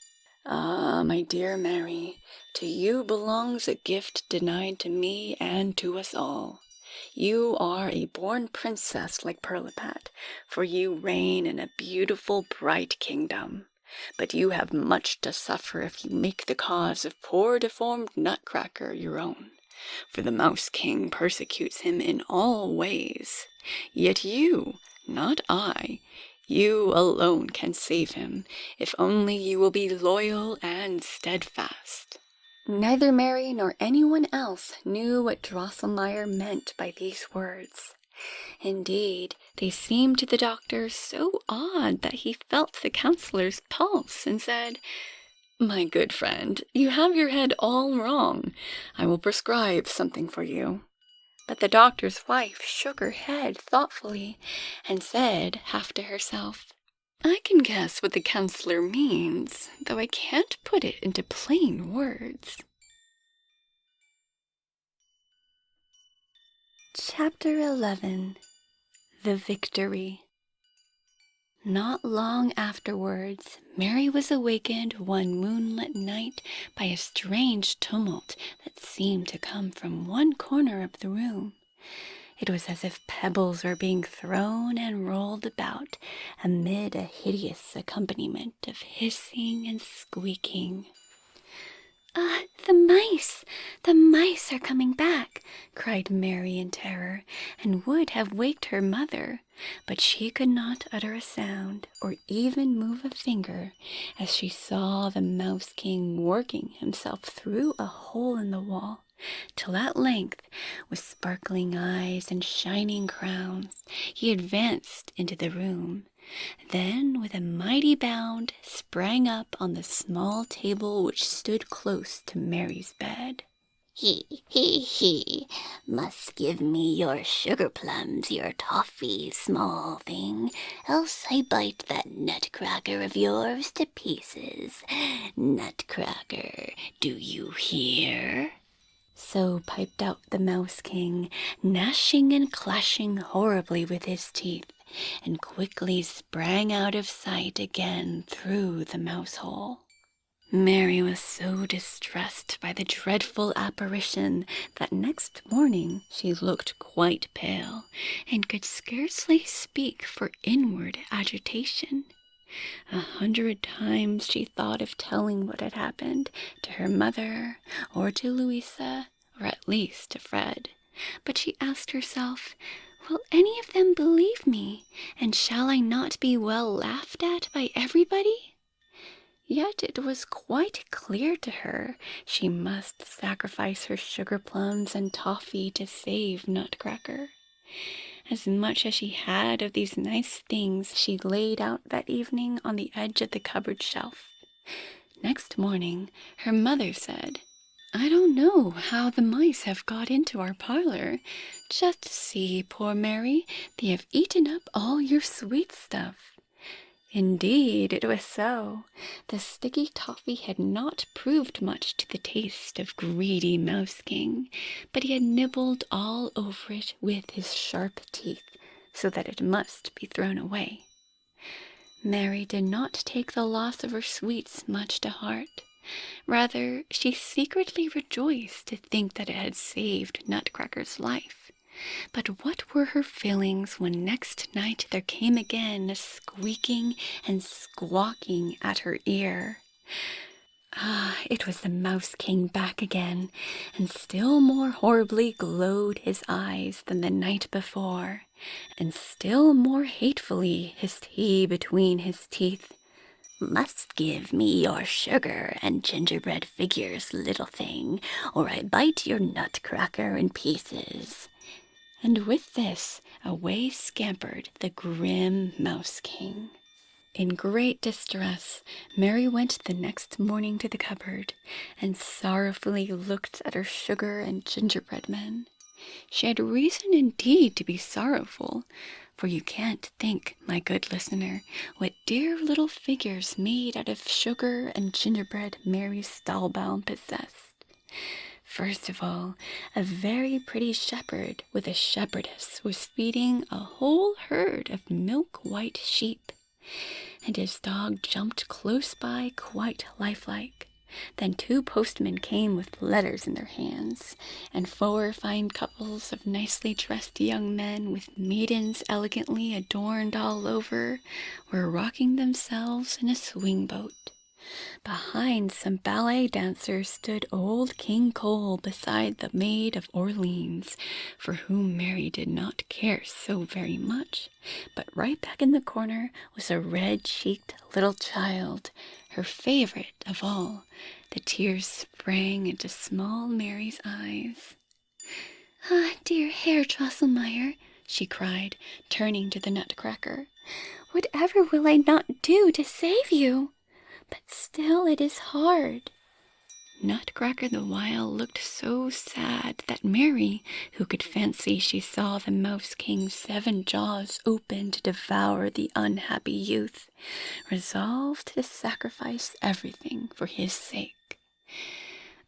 "Ah, my dear Mary, to you belongs a gift denied to me and to us all. You are a born princess like Pirlipat, for you reign in a beautiful, bright kingdom. But you have much to suffer if you make the cause of poor deformed Nutcracker your own, for the Mouse King persecutes him in all ways. Yet you, not I, you alone can save him, if only you will be loyal and steadfast." Neither Mary nor anyone else knew what Drosselmeyer meant by these words. Indeed, they seemed to the doctor so odd that he felt the counselor's pulse and said, "My good friend, you have your head all wrong. I will prescribe something for you." But the doctor's wife shook her head thoughtfully and said, half to herself, "I can guess what the counselor means, though I can't put it into plain words." Chapter 11. The Victory. Not long afterwards, Mary was awakened one moonlit night by a strange tumult that seemed to come from one corner of the room. It was as if pebbles were being thrown and rolled about amid a hideous accompaniment of hissing and squeaking. "Ah, the mice! The mice are coming back!" cried Mary in terror, and would have waked her mother, but she could not utter a sound or even move a finger as she saw the Mouse King working himself through a hole in the wall, till at length, with sparkling eyes and shining crowns, he advanced into the room. Then, with a mighty bound, sprang up on the small table which stood close to Mary's bed. He, must give me your sugar plums, your toffee, small thing, else I bite that nutcracker of yours to pieces. Nutcracker, do you hear?" So piped out the Mouse King, gnashing and clashing horribly with his teeth, and quickly sprang out of sight again through the mouse hole. Mary was so distressed by the dreadful apparition that next morning she looked quite pale, and could scarcely speak for inward agitation. 100 times she thought of telling what had happened to her mother, or to Louisa, or at least to Fred, but she asked herself, "Will any of them believe me, and shall I not be well laughed at by everybody?" Yet it was quite clear to her she must sacrifice her sugar plums and toffee to save Nutcracker. As much as she had of these nice things she laid out that evening on the edge of the cupboard shelf. Next morning her mother said, "I don't know how the mice have got into our parlor. Just see, poor Mary, they have eaten up all your sweet stuff." Indeed, it was so. The sticky toffee had not proved much to the taste of greedy Mouse King, but he had nibbled all over it with his sharp teeth, so that it must be thrown away. Mary did not take the loss of her sweets much to heart. Rather, she secretly rejoiced to think that it had saved Nutcracker's life. But what were her feelings when next night there came again a squeaking and squawking at her ear? Ah, it was the Mouse King back again, and still more horribly glowed his eyes than the night before, and still more hatefully hissed he between his teeth, "Must give me your sugar and gingerbread figures, little thing, or I bite your nutcracker in pieces." And with this, away scampered the grim Mouse King. In great distress, Mary went the next morning to the cupboard, and sorrowfully looked at her sugar and gingerbread men. She had reason indeed to be sorrowful, for you can't think, my good listener, what dear little figures made out of sugar and gingerbread Mary Stahlbaum possessed. First of all, a very pretty shepherd with a shepherdess was feeding a whole herd of milk-white sheep, and his dog jumped close by quite lifelike. Then 2 postmen came with letters in their hands, and 4 fine couples of nicely dressed young men with maidens elegantly adorned all over were rocking themselves in a swing boat. Behind some ballet dancers stood old King Cole beside the Maid of Orleans, for whom Mary did not care so very much. But right back in the corner was a red-cheeked little child, her favorite of all. The tears sprang into small Mary's eyes. "Ah, dear Herr Drosselmeyer," she cried, turning to the Nutcracker, "whatever will I not do to save you? But still it is hard." Nutcracker the while looked so sad that Mary, who could fancy she saw the Mouse King's 7 jaws open to devour the unhappy youth, resolved to sacrifice everything for his sake.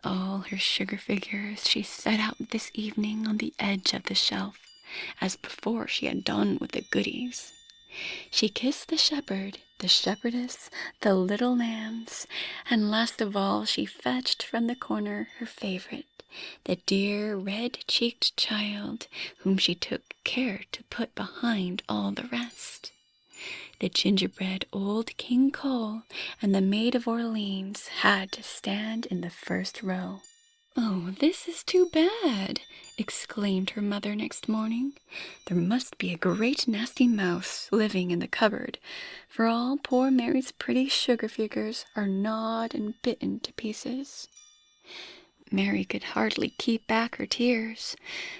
All her sugar figures she set out this evening on the edge of the shelf, as before she had done with the goodies. She kissed the shepherd, the shepherdess, the little lambs, and last of all she fetched from the corner her favorite, the dear red-cheeked child whom she took care to put behind all the rest. The gingerbread old King Cole and the Maid of Orleans had to stand in the first row. "Oh, this is too bad," exclaimed her mother next morning. "There must be a great nasty mouse living in the cupboard, for all poor Mary's pretty sugar figures are gnawed and bitten to pieces." Mary could hardly keep back her tears,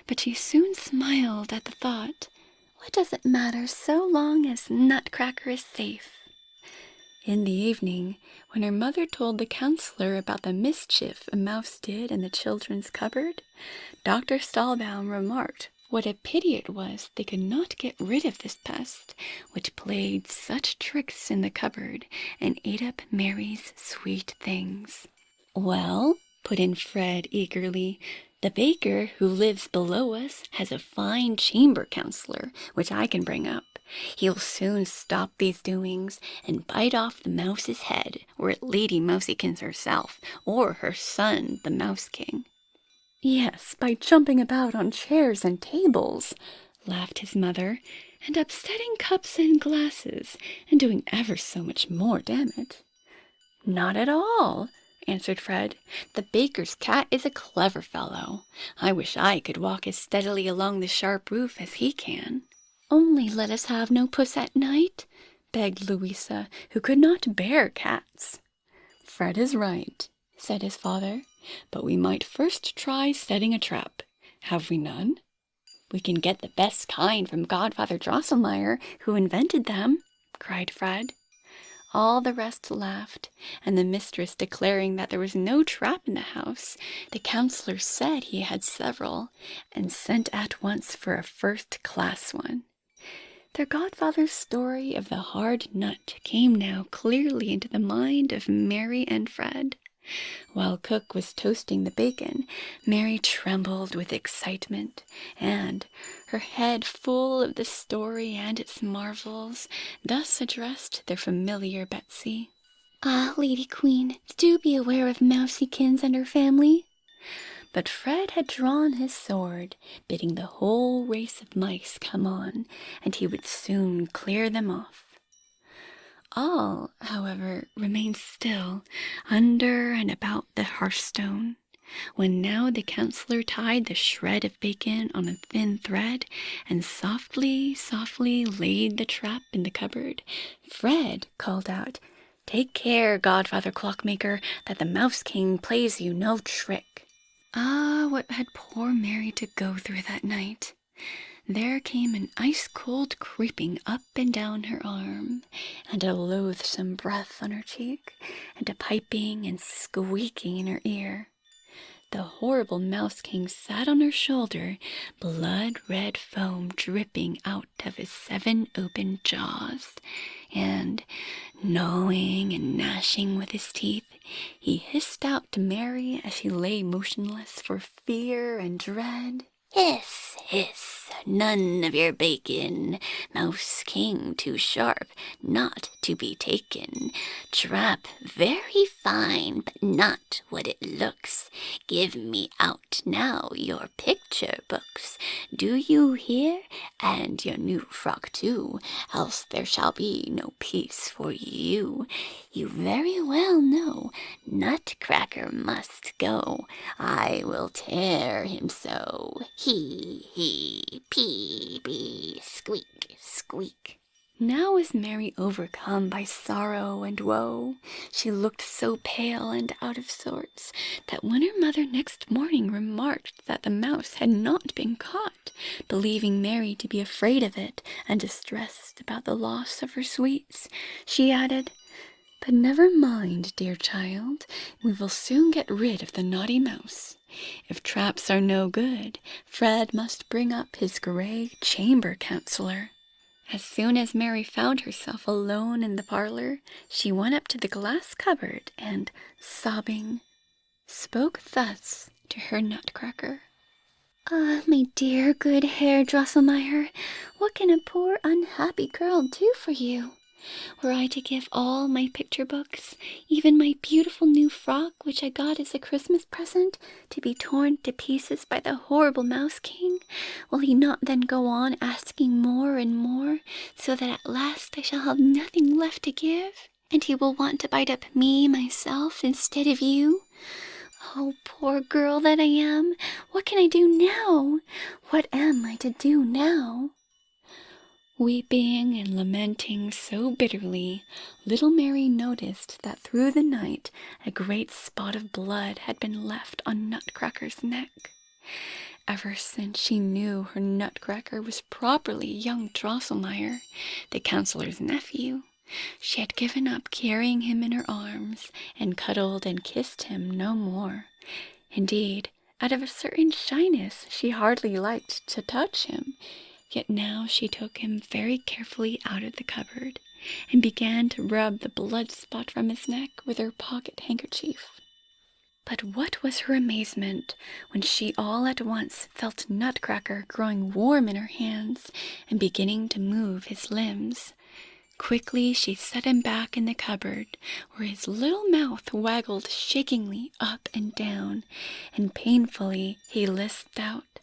but she soon smiled at the thought. What does it matter so long as Nutcracker is safe? In the evening, when her mother told the counselor about the mischief a mouse did in the children's cupboard, Dr. Stahlbaum remarked what a pity it was they could not get rid of this pest, which played such tricks in the cupboard and ate up Mary's sweet things. "Well," put in Fred eagerly, "the baker who lives below us has a fine chamber counselor, which I can bring up. He'll soon stop these doings and bite off the mouse's head, were it Lady Mousykins herself, or her son, the Mouse King." "Yes, by jumping about on chairs and tables," laughed his mother, "and upsetting cups and glasses, and doing ever so much more damage." "Not at all," answered Fred. "The baker's cat is a clever fellow. I wish I could walk as steadily along the sharp roof as he can." "Only let us have no puss at night," begged Louisa, who could not bear cats. "Fred is right," said his father, "but we might first try setting a trap. Have we none?" "We can get the best kind from Godfather Drosselmeyer, who invented them," cried Fred. All the rest laughed, and the mistress declaring that there was no trap in the house, the counselor said he had several, and sent at once for a first-class one. Their godfather's story of the hard nut came now clearly into the mind of Mary and Fred. While cook was toasting the bacon, Mary trembled with excitement, and, her head full of the story and its marvels, thus addressed their familiar Betsy. "Ah, Lady Queen, do be aware of Mousykins and her family." But Fred had drawn his sword, bidding the whole race of mice come on, and he would soon clear them off. All, however, remained still, under and about the hearthstone, when now the counselor tied the shred of bacon on a thin thread, and softly, softly laid the trap in the cupboard. Fred called out, "Take care, Godfather Clockmaker, that the Mouse King plays you no trick." Ah, what had poor Mary to go through that night! There came an ice-cold creeping up and down her arm, and a loathsome breath on her cheek, and a piping and squeaking in her ear. The horrible Mouse King sat on her shoulder, blood-red foam dripping out of his 7 open jaws, and, gnawing and gnashing with his teeth, he hissed out to Mary as she lay motionless for fear and dread. "Hiss, hiss, none of your bacon, Mouse King too sharp not to be taken. Trap very fine, but not what it looks. Give me out now your picture books. Do you hear? And your new frock too, else there shall be no peace for you. You very well know Nutcracker must go. I will tear him so. He, pee, bee, squeak, squeak." Now was Mary overcome by sorrow and woe. She looked so pale and out of sorts that when her mother next morning remarked that the mouse had not been caught, believing Mary to be afraid of it and distressed about the loss of her sweets, she added, "But never mind, dear child, we will soon get rid of the naughty mouse. If traps are no good, Fred must bring up his gray chamber counselor." As soon as Mary found herself alone in the parlor, she went up to the glass cupboard and, sobbing, spoke thus to her Nutcracker. Ah, my dear good Herr Drosselmeyer, what can a poor unhappy girl do for you? Were I to give all my picture books, even my beautiful new frock which I got as a Christmas present, to be torn to pieces by the horrible Mouse King, will he not then go on asking more and more, so that at last I shall have nothing left to give, and he will want to bite up me myself instead of you? Oh, poor girl that I am! What can I do now? What am I to do now? Weeping and lamenting so bitterly, little Mary noticed that through the night a great spot of blood had been left on Nutcracker's neck. Ever since she knew her Nutcracker was properly young Drosselmeyer, the counselor's nephew, she had given up carrying him in her arms, and cuddled and kissed him no more. Indeed, out of a certain shyness, she hardly liked to touch him. Yet now she took him very carefully out of the cupboard, and began to rub the blood spot from his neck with her pocket handkerchief. But what was her amazement when she all at once felt Nutcracker growing warm in her hands and beginning to move his limbs. Quickly she set him back in the cupboard, where his little mouth waggled shakingly up and down, and painfully he lisped out,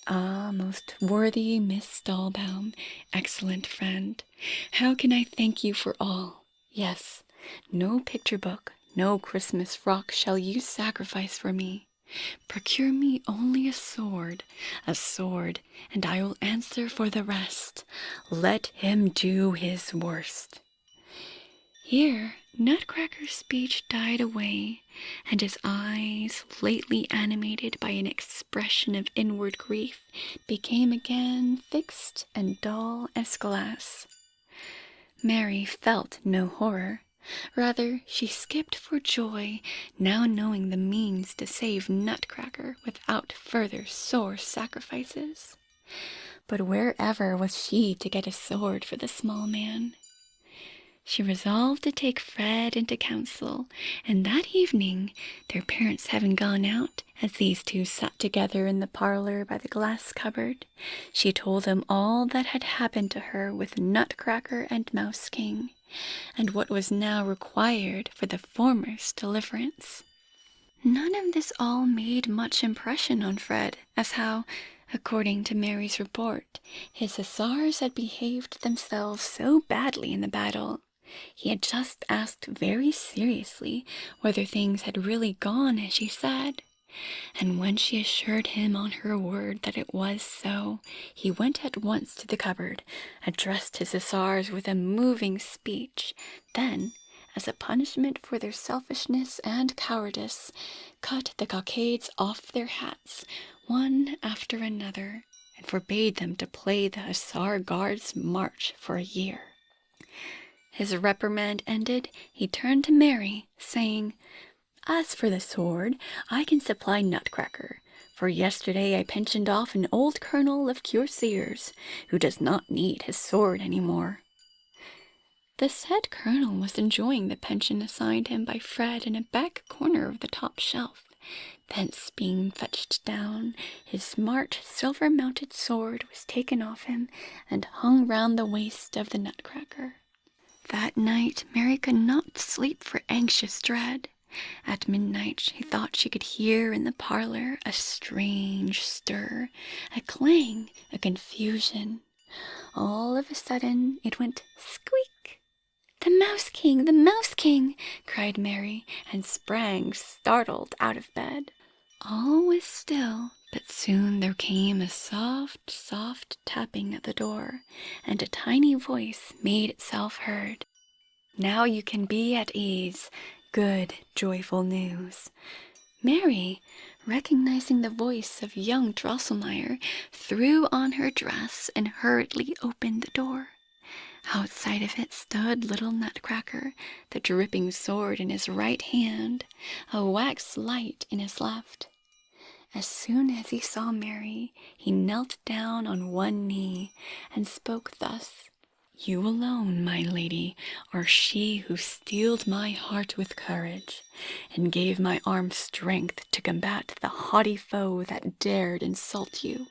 "Ah, most worthy Miss Stahlbaum, excellent friend, how can I thank you for all? Yes, no picture book, no Christmas frock shall you sacrifice for me. Procure me only a sword, and I will answer for the rest. Let him do his worst." Here Nutcracker's speech died away, and his eyes, lately animated by an expression of inward grief, became again fixed and dull as glass. Mary felt no horror. Rather, she skipped for joy, now knowing the means to save Nutcracker without further sore sacrifices. But wherever was she to get a sword for the small man? She resolved to take Fred into counsel, and that evening, their parents having gone out, as these two sat together in the parlor by the glass cupboard, she told them all that had happened to her with Nutcracker and Mouse King, and what was now required for the former's deliverance. None of this all made much impression on Fred, as how, according to Mary's report, his hussars had behaved themselves so badly in the battle. He had just asked very seriously whether things had really gone as she said, and when she assured him on her word that it was so, he went at once to the cupboard, addressed his hussars with a moving speech, then, as a punishment for their selfishness and cowardice, cut the cockades off their hats, one after another, and forbade them to play the Hussar Guards' March for a year. His reprimand ended, he turned to Mary, saying, "As for the sword, I can supply Nutcracker, for yesterday I pensioned off an old colonel of cuirassiers, who does not need his sword any more." The said colonel was enjoying the pension assigned him by Fred in a back corner of the top shelf. Thence being fetched down, his smart silver-mounted sword was taken off him and hung round the waist of the Nutcracker. That night Mary could not sleep for anxious dread. At midnight she thought she could hear in the parlor a strange stir, a clang, a confusion. All of a sudden it went squeak. "The Mouse King! The Mouse King!" cried Mary, and sprang startled out of bed. All was still, but soon there came a soft, soft tapping at the door, and a tiny voice made itself heard. "Now you can be at ease. Good, joyful news." Mary, recognizing the voice of young Drosselmeyer, threw on her dress and hurriedly opened the door. Outside of it stood little Nutcracker, the dripping sword in his right hand, a wax light in his left. As soon as he saw Mary, he knelt down on one knee and spoke thus: You alone, my lady, are she who steeled my heart with courage, and gave my arm strength to combat the haughty foe that dared insult you.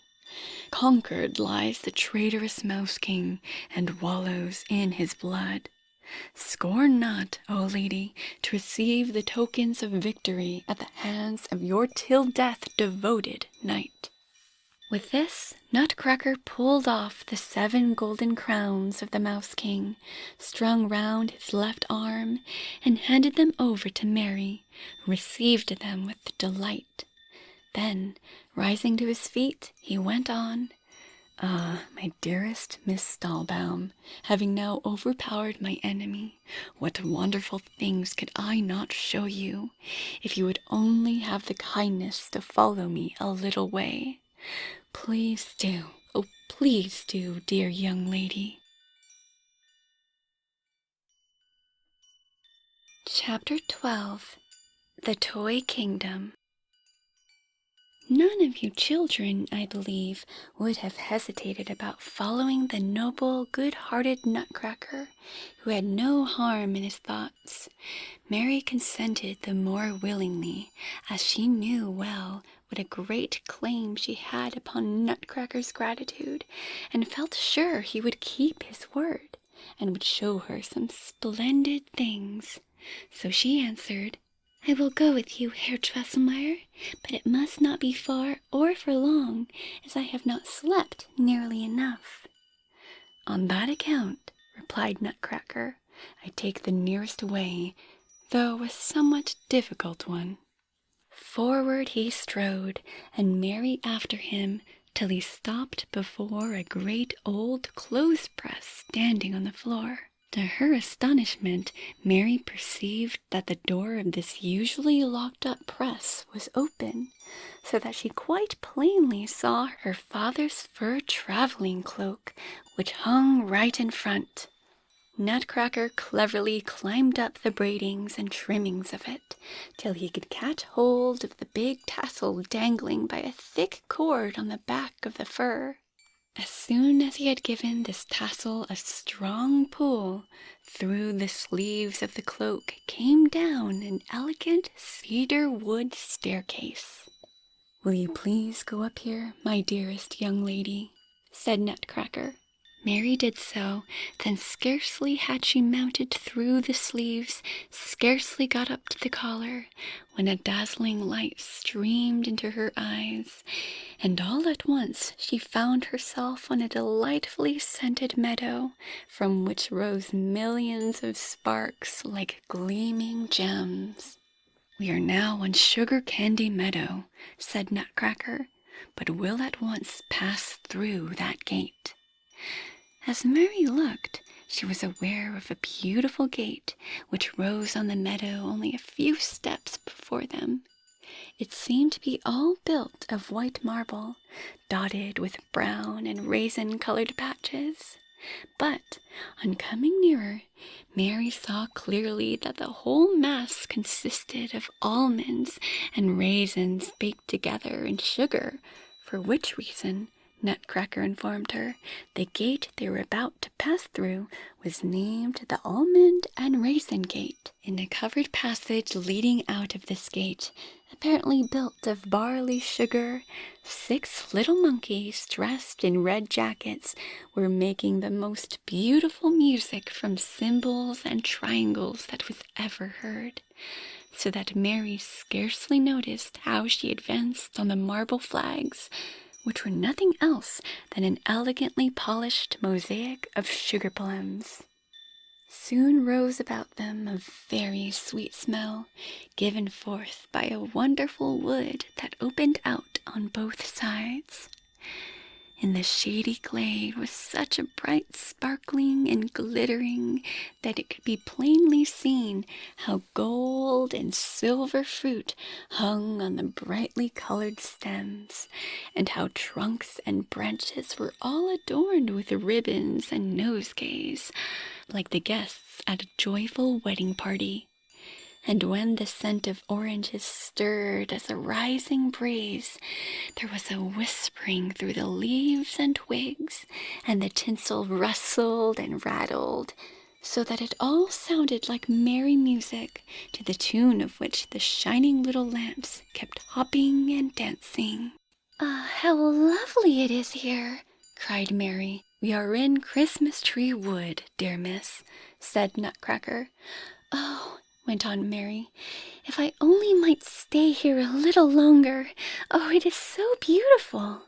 Conquered lies the traitorous Mouse King, and wallows in his blood. Scorn not, O lady, to receive the tokens of victory at the hands of your till death devoted knight. With this, Nutcracker pulled off the 7 golden crowns of the Mouse King, strung round his left arm, and handed them over to Mary, who received them with delight. Then, rising to his feet, he went on, my dearest Miss Stahlbaum, having now overpowered my enemy, what wonderful things could I not show you, if you would only have the kindness to follow me a little way. Please do, oh please do, dear young lady. Chapter 12. The Toy Kingdom. None of you children, I believe, would have hesitated about following the noble, good-hearted Nutcracker, who had no harm in his thoughts. Mary consented the more willingly, as she knew well what a great claim she had upon Nutcracker's gratitude, and felt sure he would keep his word, and would show her some splendid things. So she answered, "I will go with you, Herr Drosselmeyer, but it must not be far or for long, as I have not slept nearly enough." On that account, replied Nutcracker, I take the nearest way, though a somewhat difficult one. Forward he strode, and Mary after him, till he stopped before a great old clothes-press standing on the floor. To her astonishment, Mary perceived that the door of this usually locked-up press was open, so that she quite plainly saw her father's fur traveling cloak, which hung right in front. Nutcracker cleverly climbed up the braidings and trimmings of it, till he could catch hold of the big tassel dangling by a thick cord on the back of the fur. As soon as he had given this tassel a strong pull, through the sleeves of the cloak came down an elegant cedar wood staircase. "Will you please go up here, my dearest young lady?" said Nutcracker. Mary did so, then scarcely had she mounted through the sleeves, scarcely got up to the collar, when a dazzling light streamed into her eyes, and all at once she found herself on a delightfully scented meadow, from which rose millions of sparks like gleaming gems. "We are now on Sugar Candy Meadow," said Nutcracker, "but will at once pass through that gate." As Mary looked, she was aware of a beautiful gate which rose on the meadow only a few steps before them. It seemed to be all built of white marble, dotted with brown and raisin-colored patches. But, on coming nearer, Mary saw clearly that the whole mass consisted of almonds and raisins baked together in sugar, for which reason, Nutcracker informed her, the gate they were about to pass through was named the Almond and Raisin Gate. In a covered passage leading out of this gate, apparently built of barley sugar, 6 little monkeys dressed in red jackets were making the most beautiful music from cymbals and triangles that was ever heard, so that Mary scarcely noticed how she advanced on the marble flags, which were nothing else than an elegantly polished mosaic of sugar plums. Soon rose about them a very sweet smell, given forth by a wonderful wood that opened out on both sides. In the shady glade was such a bright sparkling and glittering that it could be plainly seen how gold and silver fruit hung on the brightly colored stems, and how trunks and branches were all adorned with ribbons and nosegays, like the guests at a joyful wedding party. and when the scent of oranges stirred as a rising breeze, there was a whispering through the leaves and twigs, and the tinsel rustled and rattled, so that it all sounded like merry music, to the tune of which the shining little lamps kept hopping and dancing. "Ah, how lovely it is here!" cried Mary. "We are in Christmas Tree Wood, dear miss," said Nutcracker. "Oh," went on Mary, "if I only might stay here a little longer! Oh, it is so beautiful!"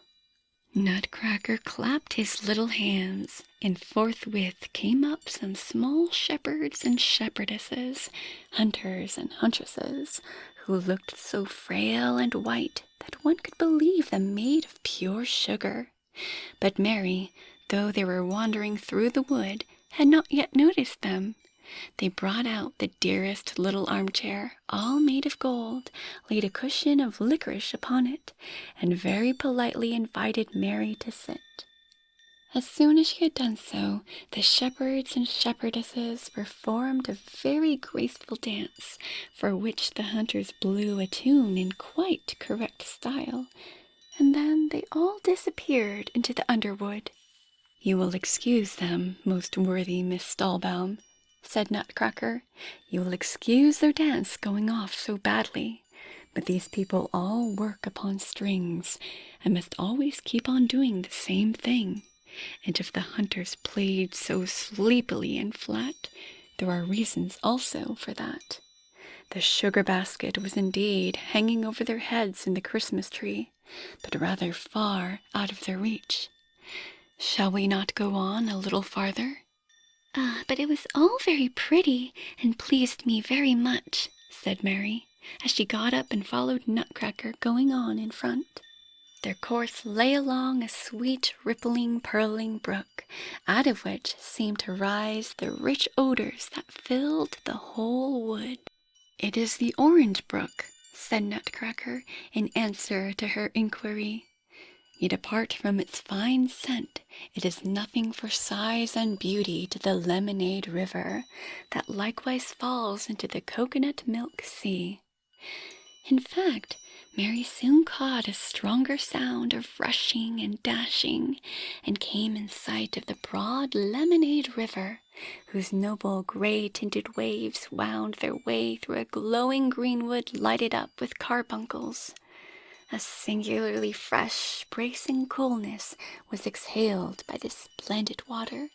Nutcracker clapped his little hands, and forthwith came up some small shepherds and shepherdesses, hunters and huntresses, who looked so frail and white that one could believe them made of pure sugar. But Mary, though they were wandering through the wood, had not yet noticed them. They brought out the dearest little armchair, all made of gold, laid a cushion of licorice upon it, and very politely invited Mary to sit. As soon as she had done so, the shepherds and shepherdesses performed a very graceful dance, for which the hunters blew a tune in quite correct style, and then they all disappeared into the underwood. "You will excuse them, most worthy Miss Stallbaum," said Nutcracker. "You will excuse their dance going off so badly. But these people all work upon strings, and must always keep on doing the same thing. And if the hunters played so sleepily and flat, there are reasons also for that. The sugar basket was indeed hanging over their heads in the Christmas tree, but rather far out of their reach. Shall we not go on a little farther?" "Ah, but it was all very pretty, and pleased me very much," said Mary, as she got up and followed Nutcracker going on in front. Their course lay along a sweet, rippling, purling brook, out of which seemed to rise the rich odors that filled the whole wood. "It is the orange brook," said Nutcracker, in answer to her inquiry. "Yet apart from its fine scent, it is nothing for size and beauty to the lemonade river, that likewise falls into the coconut milk sea." In fact, Mary soon caught a stronger sound of rushing and dashing, and came in sight of the broad lemonade river, whose noble gray-tinted waves wound their way through a glowing greenwood lighted up with carbuncles. A singularly fresh, bracing coolness was exhaled by this splendid water.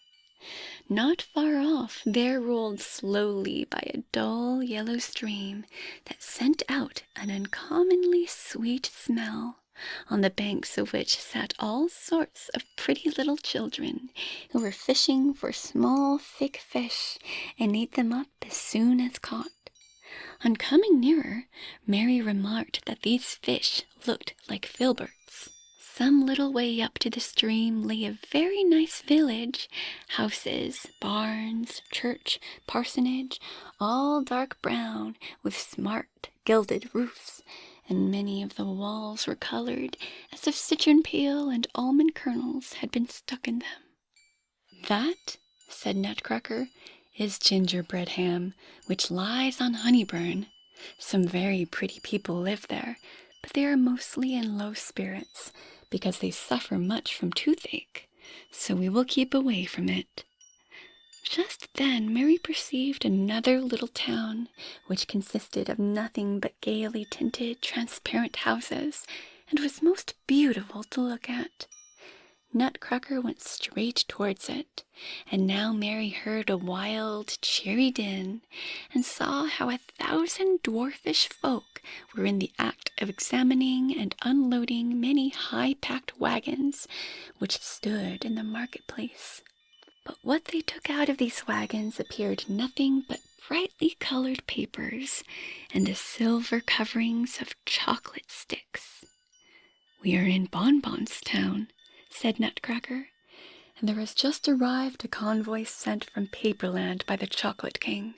Not far off there rolled slowly by a dull yellow stream that sent out an uncommonly sweet smell, on the banks of which sat all sorts of pretty little children, who were fishing for small, thick fish, and ate them up as soon as caught. On coming nearer, Mary remarked that these fish looked like filberts. Some little way up to the stream lay a very nice village, houses, barns, church, parsonage, all dark brown, with smart gilded roofs, and many of the walls were colored as if citron peel and almond kernels had been stuck in them. "That," said Nutcracker, "is gingerbread ham, which lies on Honeyburn. Some very pretty people live there, but they are mostly in low spirits, because they suffer much from toothache, so we will keep away from it." Just then Mary perceived another little town, which consisted of nothing but gaily tinted, transparent houses, and was most beautiful to look at. Nutcracker went straight towards it, and now Mary heard a wild, cheery din, and saw how 1,000 dwarfish folk were in the act of examining and unloading many high-packed wagons which stood in the marketplace. But what they took out of these wagons appeared nothing but brightly colored papers and the silver coverings of chocolate sticks. "We are in Bonbon's town," said Nutcracker, "and there has just arrived a convoy sent from Paperland by the Chocolate King.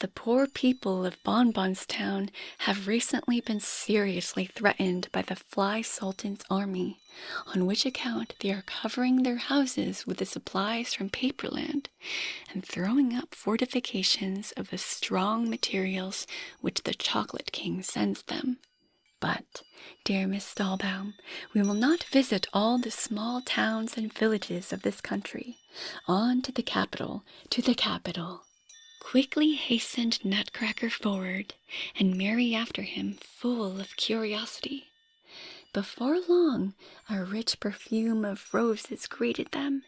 The poor people of Bonbon's town have recently been seriously threatened by the Fly Sultan's army, on which account they are covering their houses with the supplies from Paperland and throwing up fortifications of the strong materials which the Chocolate King sends them. But, dear Miss Stahlbaum, we will not visit all the small towns and villages of this country. On to the capital, to the capital. Quickly hastened Nutcracker forward, and Mary after him, full of curiosity. Before long, a rich perfume of roses greeted them,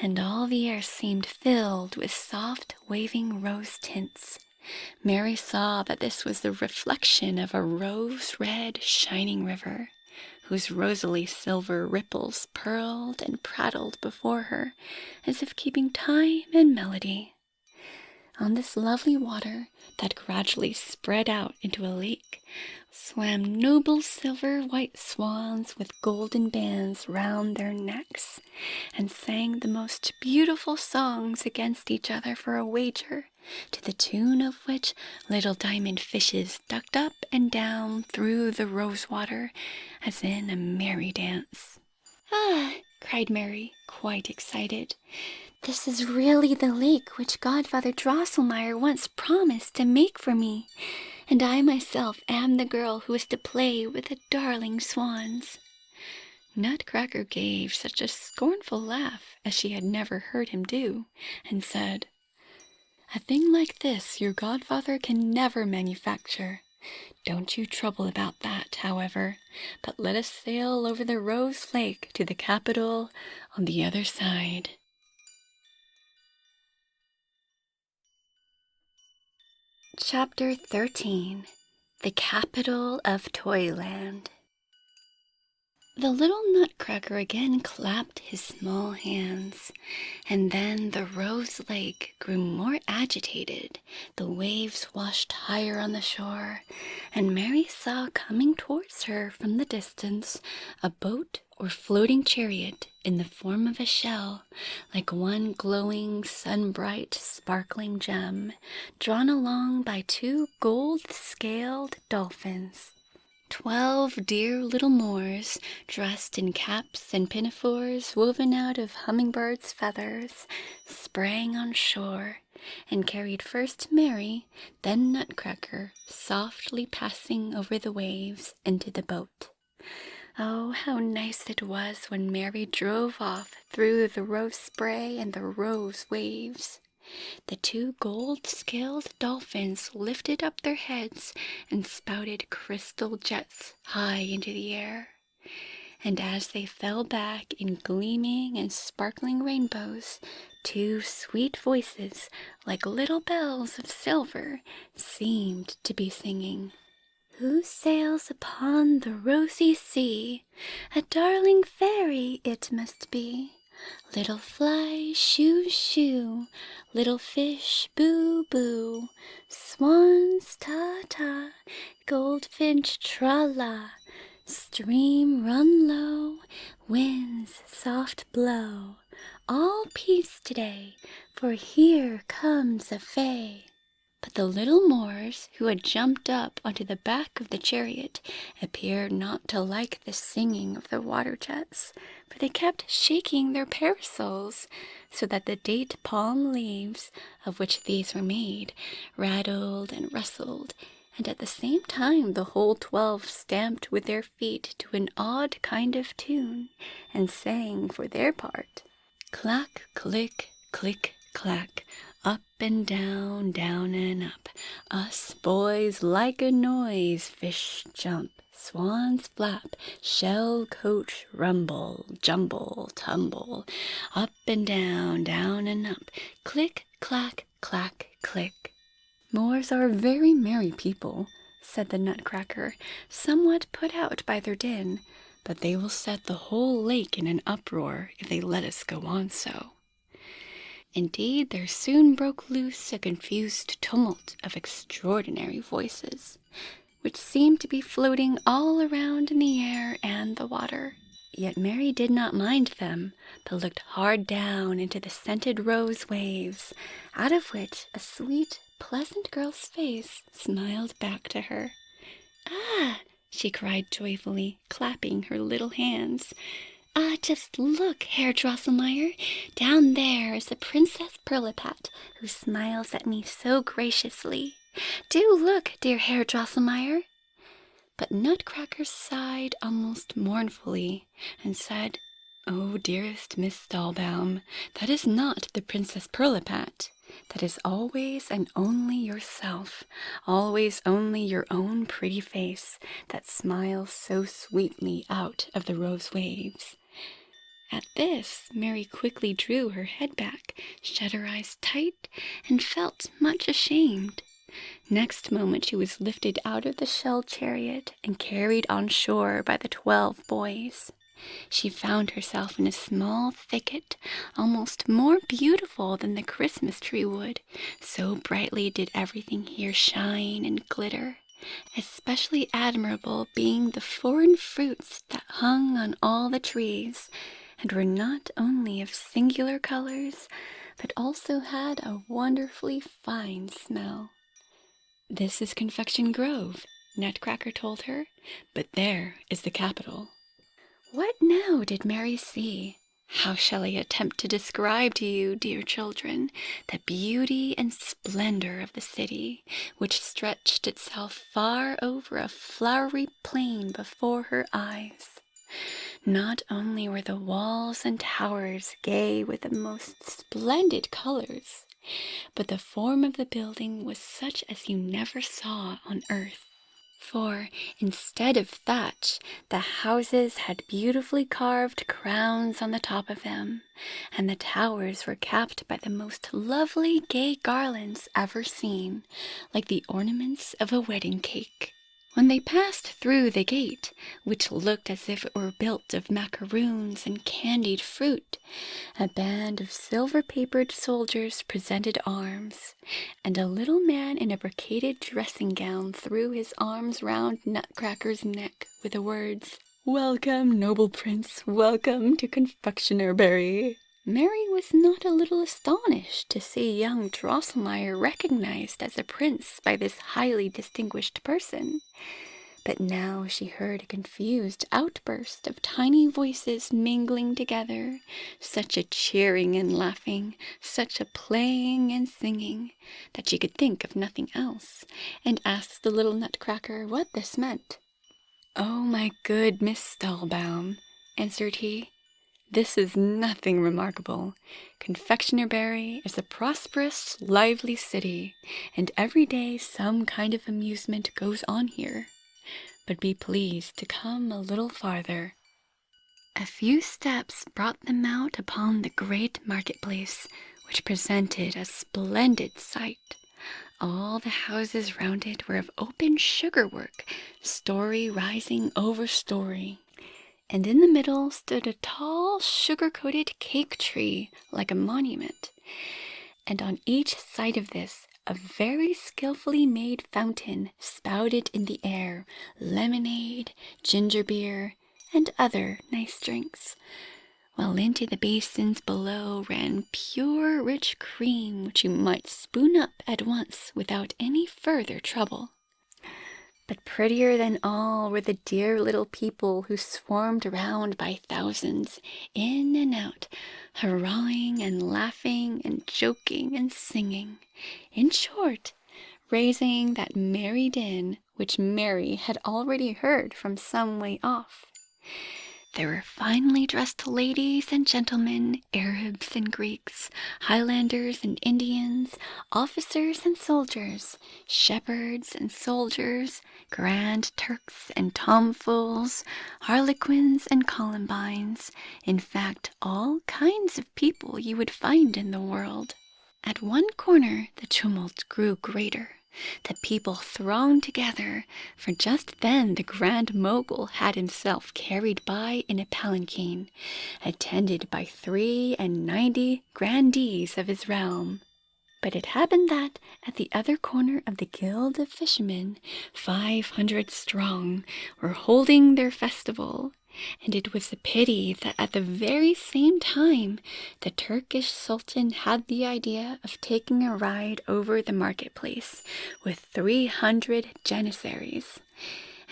and all the air seemed filled with soft, waving rose tints. Mary saw that this was the reflection of a rose-red, shining river, whose rosily silver ripples purled and prattled before her, as if keeping time and melody. On this lovely water, that gradually spread out into a lake, swam noble silver-white swans with golden bands round their necks, and sang the most beautiful songs against each other for a wager, to the tune of which little diamond fishes ducked up and down through the rosewater, as in a merry dance. "Ah!" cried Mary, quite excited. "This is really the lake which Godfather Drosselmeyer once promised to make for me, and I myself am the girl who is to play with the darling swans." Nutcracker gave such a scornful laugh as she had never heard him do, and said, "A thing like this your godfather can never manufacture. Don't you trouble about that, however, but let us sail over the Rose Lake to the capital on the other side." Chapter 13. The Capital of Toyland. The little Nutcracker again clapped his small hands, and then the Rose Lake grew more agitated, the waves washed higher on the shore, and Mary saw coming towards her from the distance a boat or floating chariot in the form of a shell, like one glowing, sun-bright, sparkling gem, drawn along by 2 gold-scaled dolphins. 12 dear little Moors, dressed in caps and pinafores woven out of hummingbirds' feathers, sprang on shore, and carried first Mary, then Nutcracker, softly passing over the waves into the boat. Oh, how nice it was when Mary drove off through the rose spray and the rose waves. The 2 gold-scaled dolphins lifted up their heads and spouted crystal jets high into the air. And as they fell back in gleaming and sparkling rainbows, 2 sweet voices, like little bells of silver, seemed to be singing. "Who sails upon the rosy sea? A darling fairy it must be. Little fly, shoo, shoo, little fish, boo, boo, swans, ta, ta, goldfinch, tra-la, stream, run low, winds, soft blow, all peace today, for here comes a fay." But the little Moors, who had jumped up onto the back of the chariot, appeared not to like the singing of the water jets, for they kept shaking their parasols, so that the date palm leaves, of which these were made, rattled and rustled, and at the same time the whole 12 stamped with their feet to an odd kind of tune, and sang for their part, "Clack, click, click, clack, up and down, down and up. Us boys like a noise, fish jump, swans flap, shell coach rumble, jumble, tumble. Up and down, down and up. Click, clack, clack, click." "Moors are very merry people," said the Nutcracker, somewhat put out by their din, "but they will set the whole lake in an uproar if they let us go on so." Indeed, there soon broke loose a confused tumult of extraordinary voices, which seemed to be floating all around in the air and the water. Yet Mary did not mind them, but looked hard down into the scented rose waves, out of which a sweet, pleasant girl's face smiled back to her. "Ah!" she cried joyfully, clapping her little hands. "Ah, just look, Herr Drosselmeyer. Down there is the Princess Pirlipat, who smiles at me so graciously. Do look, dear Herr Drosselmeyer." But Nutcracker sighed almost mournfully and said, "Oh, dearest Miss Stahlbaum, that is not the Princess Pirlipat. That is always and only yourself, always only your own pretty face that smiles so sweetly out of the rose waves." At this, Mary quickly drew her head back, shut her eyes tight, and felt much ashamed. Next moment she was lifted out of the shell chariot and carried on shore by the 12 boys. She found herself in a small thicket, almost more beautiful than the Christmas tree wood, so brightly did everything here shine and glitter, especially admirable being the foreign fruits that hung on all the trees, and were not only of singular colors, but also had a wonderfully fine smell. "This is Confection Grove," Nutcracker told her, "but there is the capital." What now did Mary see? How shall I attempt to describe to you, dear children, the beauty and splendor of the city, which stretched itself far over a flowery plain before her eyes? Not only were the walls and towers gay with the most splendid colors, but the form of the building was such as you never saw on earth. For, instead of thatch, the houses had beautifully carved crowns on the top of them, and the towers were capped by the most lovely gay garlands ever seen, like the ornaments of a wedding cake. When they passed through the gate, which looked as if it were built of macaroons and candied fruit, a band of silver-papered soldiers presented arms, and a little man in a brocaded dressing gown threw his arms round Nutcracker's neck with the words, "Welcome, noble prince, welcome to Confectionerberry." Mary was not a little astonished to see young Drosselmeyer recognized as a prince by this highly distinguished person. But now she heard a confused outburst of tiny voices mingling together, such a cheering and laughing, such a playing and singing, that she could think of nothing else, and asked the little Nutcracker what this meant. "Oh, my good Miss Stahlbaum," answered he, "this is nothing remarkable. Confectionerberry is a prosperous, lively city, and every day some kind of amusement goes on here. But be pleased to come a little farther." A few steps brought them out upon the great marketplace, which presented a splendid sight. All the houses round it were of open sugar-work, story rising over story, and in the middle stood a tall, sugar-coated cake tree like a monument, and on each side of this a very skillfully made fountain spouted in the air lemonade, ginger beer, and other nice drinks, while into the basins below ran pure rich cream which you might spoon up at once without any further trouble. But prettier than all were the dear little people who swarmed around by thousands, in and out, hurrahing and laughing and joking and singing. In short, raising that merry din which Mary had already heard from some way off. There were finely dressed ladies and gentlemen, Arabs and Greeks, Highlanders and Indians, officers and soldiers, shepherds and soldiers, grand Turks and tomfools, harlequins and columbines, in fact, all kinds of people you would find in the world. At one corner the tumult grew greater. The people thronged together, for just then the Grand Mogul had himself carried by in a palanquin, attended by 93 grandees of his realm. But it happened that at the other corner of the Guild of Fishermen, 500 strong were holding their festival, and it was a pity that at the very same time the Turkish Sultan had the idea of taking a ride over the marketplace with 300 janissaries,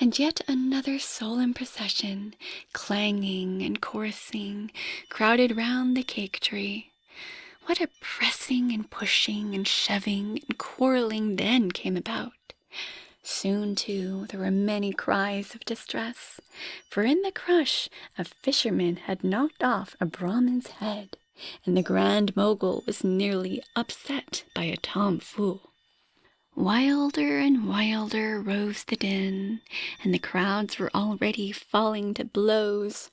and yet another solemn procession, clanging and chorusing, crowded round the cake tree. What a pressing and pushing and shoving and quarreling then came about! Soon, too, there were many cries of distress, for in the crush a fisherman had knocked off a Brahmin's head, and the Grand Mogul was nearly upset by a tomfool. Wilder and wilder rose the din, and the crowds were already falling to blows,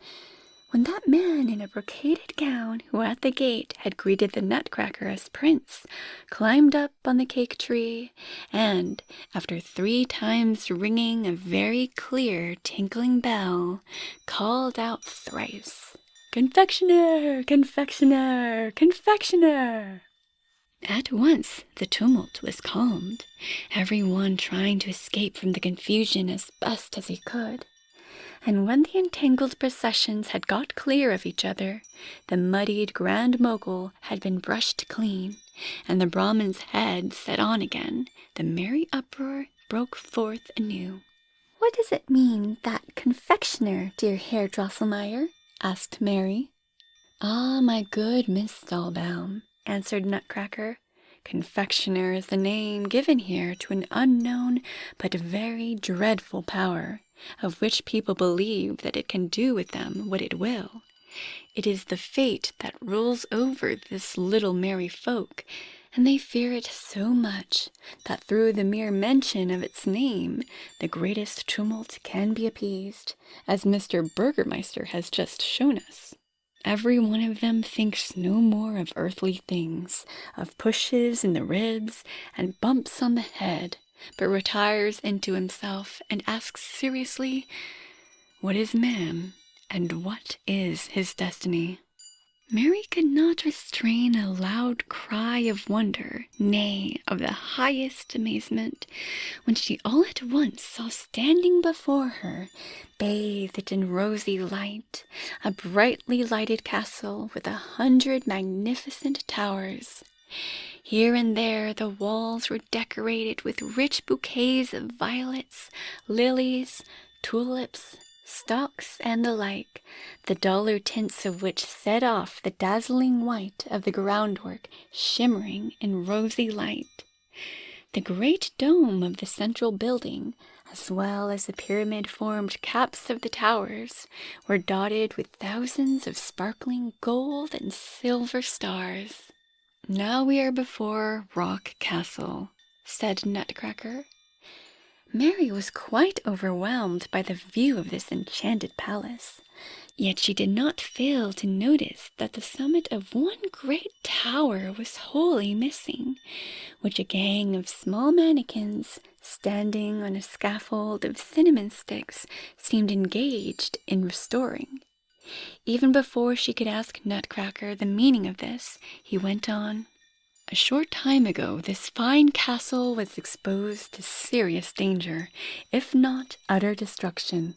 when that man in a brocaded gown who at the gate had greeted the Nutcracker as prince climbed up on the cake tree, and, after 3 times ringing a very clear tinkling bell, called out thrice, "Confectioner! Confectioner! Confectioner!" At once the tumult was calmed, every one trying to escape from the confusion as best as he could. And when the entangled processions had got clear of each other, the muddied Grand Mogul had been brushed clean, and the Brahmin's head set on again, the merry uproar broke forth anew. "What does it mean, that confectioner, dear Herr Drosselmeyer?" asked Mary. "Ah, my good Miss Stallbaum," answered Nutcracker, "confectioner is the name given here to an unknown but very dreadful power, of which people believe that it can do with them what it will. It is the fate that rules over this little merry folk, and they fear it so much that through the mere mention of its name the greatest tumult can be appeased, as Mr. Burgermeister has just shown us. Every one of them thinks no more of earthly things, of pushes in the ribs and bumps on the head, but retires into himself and asks seriously, what is man, and what is his destiny?" Mary could not restrain a loud cry of wonder, nay, of the highest amazement, when she all at once saw standing before her, bathed in rosy light, a brightly lighted castle with 100 magnificent towers. Here and there the walls were decorated with rich bouquets of violets, lilies, tulips, stocks, and the like, the duller tints of which set off the dazzling white of the groundwork shimmering in rosy light. The great dome of the central building, as well as the pyramid-formed caps of the towers, were dotted with thousands of sparkling gold and silver stars. "Now we are before Rock Castle," said Nutcracker. Mary was quite overwhelmed by the view of this enchanted palace, yet she did not fail to notice that the summit of one great tower was wholly missing, which a gang of small mannikins, standing on a scaffold of cinnamon sticks, seemed engaged in restoring. Even before she could ask Nutcracker the meaning of this, he went on, "A short time ago this fine castle was exposed to serious danger, if not utter destruction.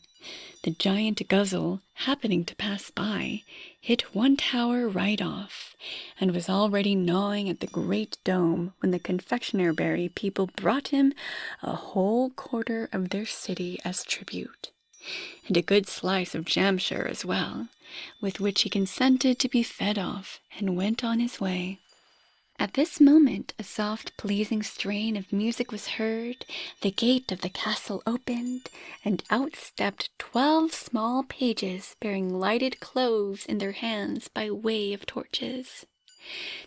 The giant Guzzle, happening to pass by, hit one tower right off, and was already gnawing at the great dome when the confectioner-berry people brought him a whole quarter of their city as tribute, and a good slice of jamshire as well, with which he consented to be fed off, and went on his way." At this moment a soft, pleasing strain of music was heard, the gate of the castle opened, and out stepped 12 small pages bearing lighted cloves in their hands by way of torches.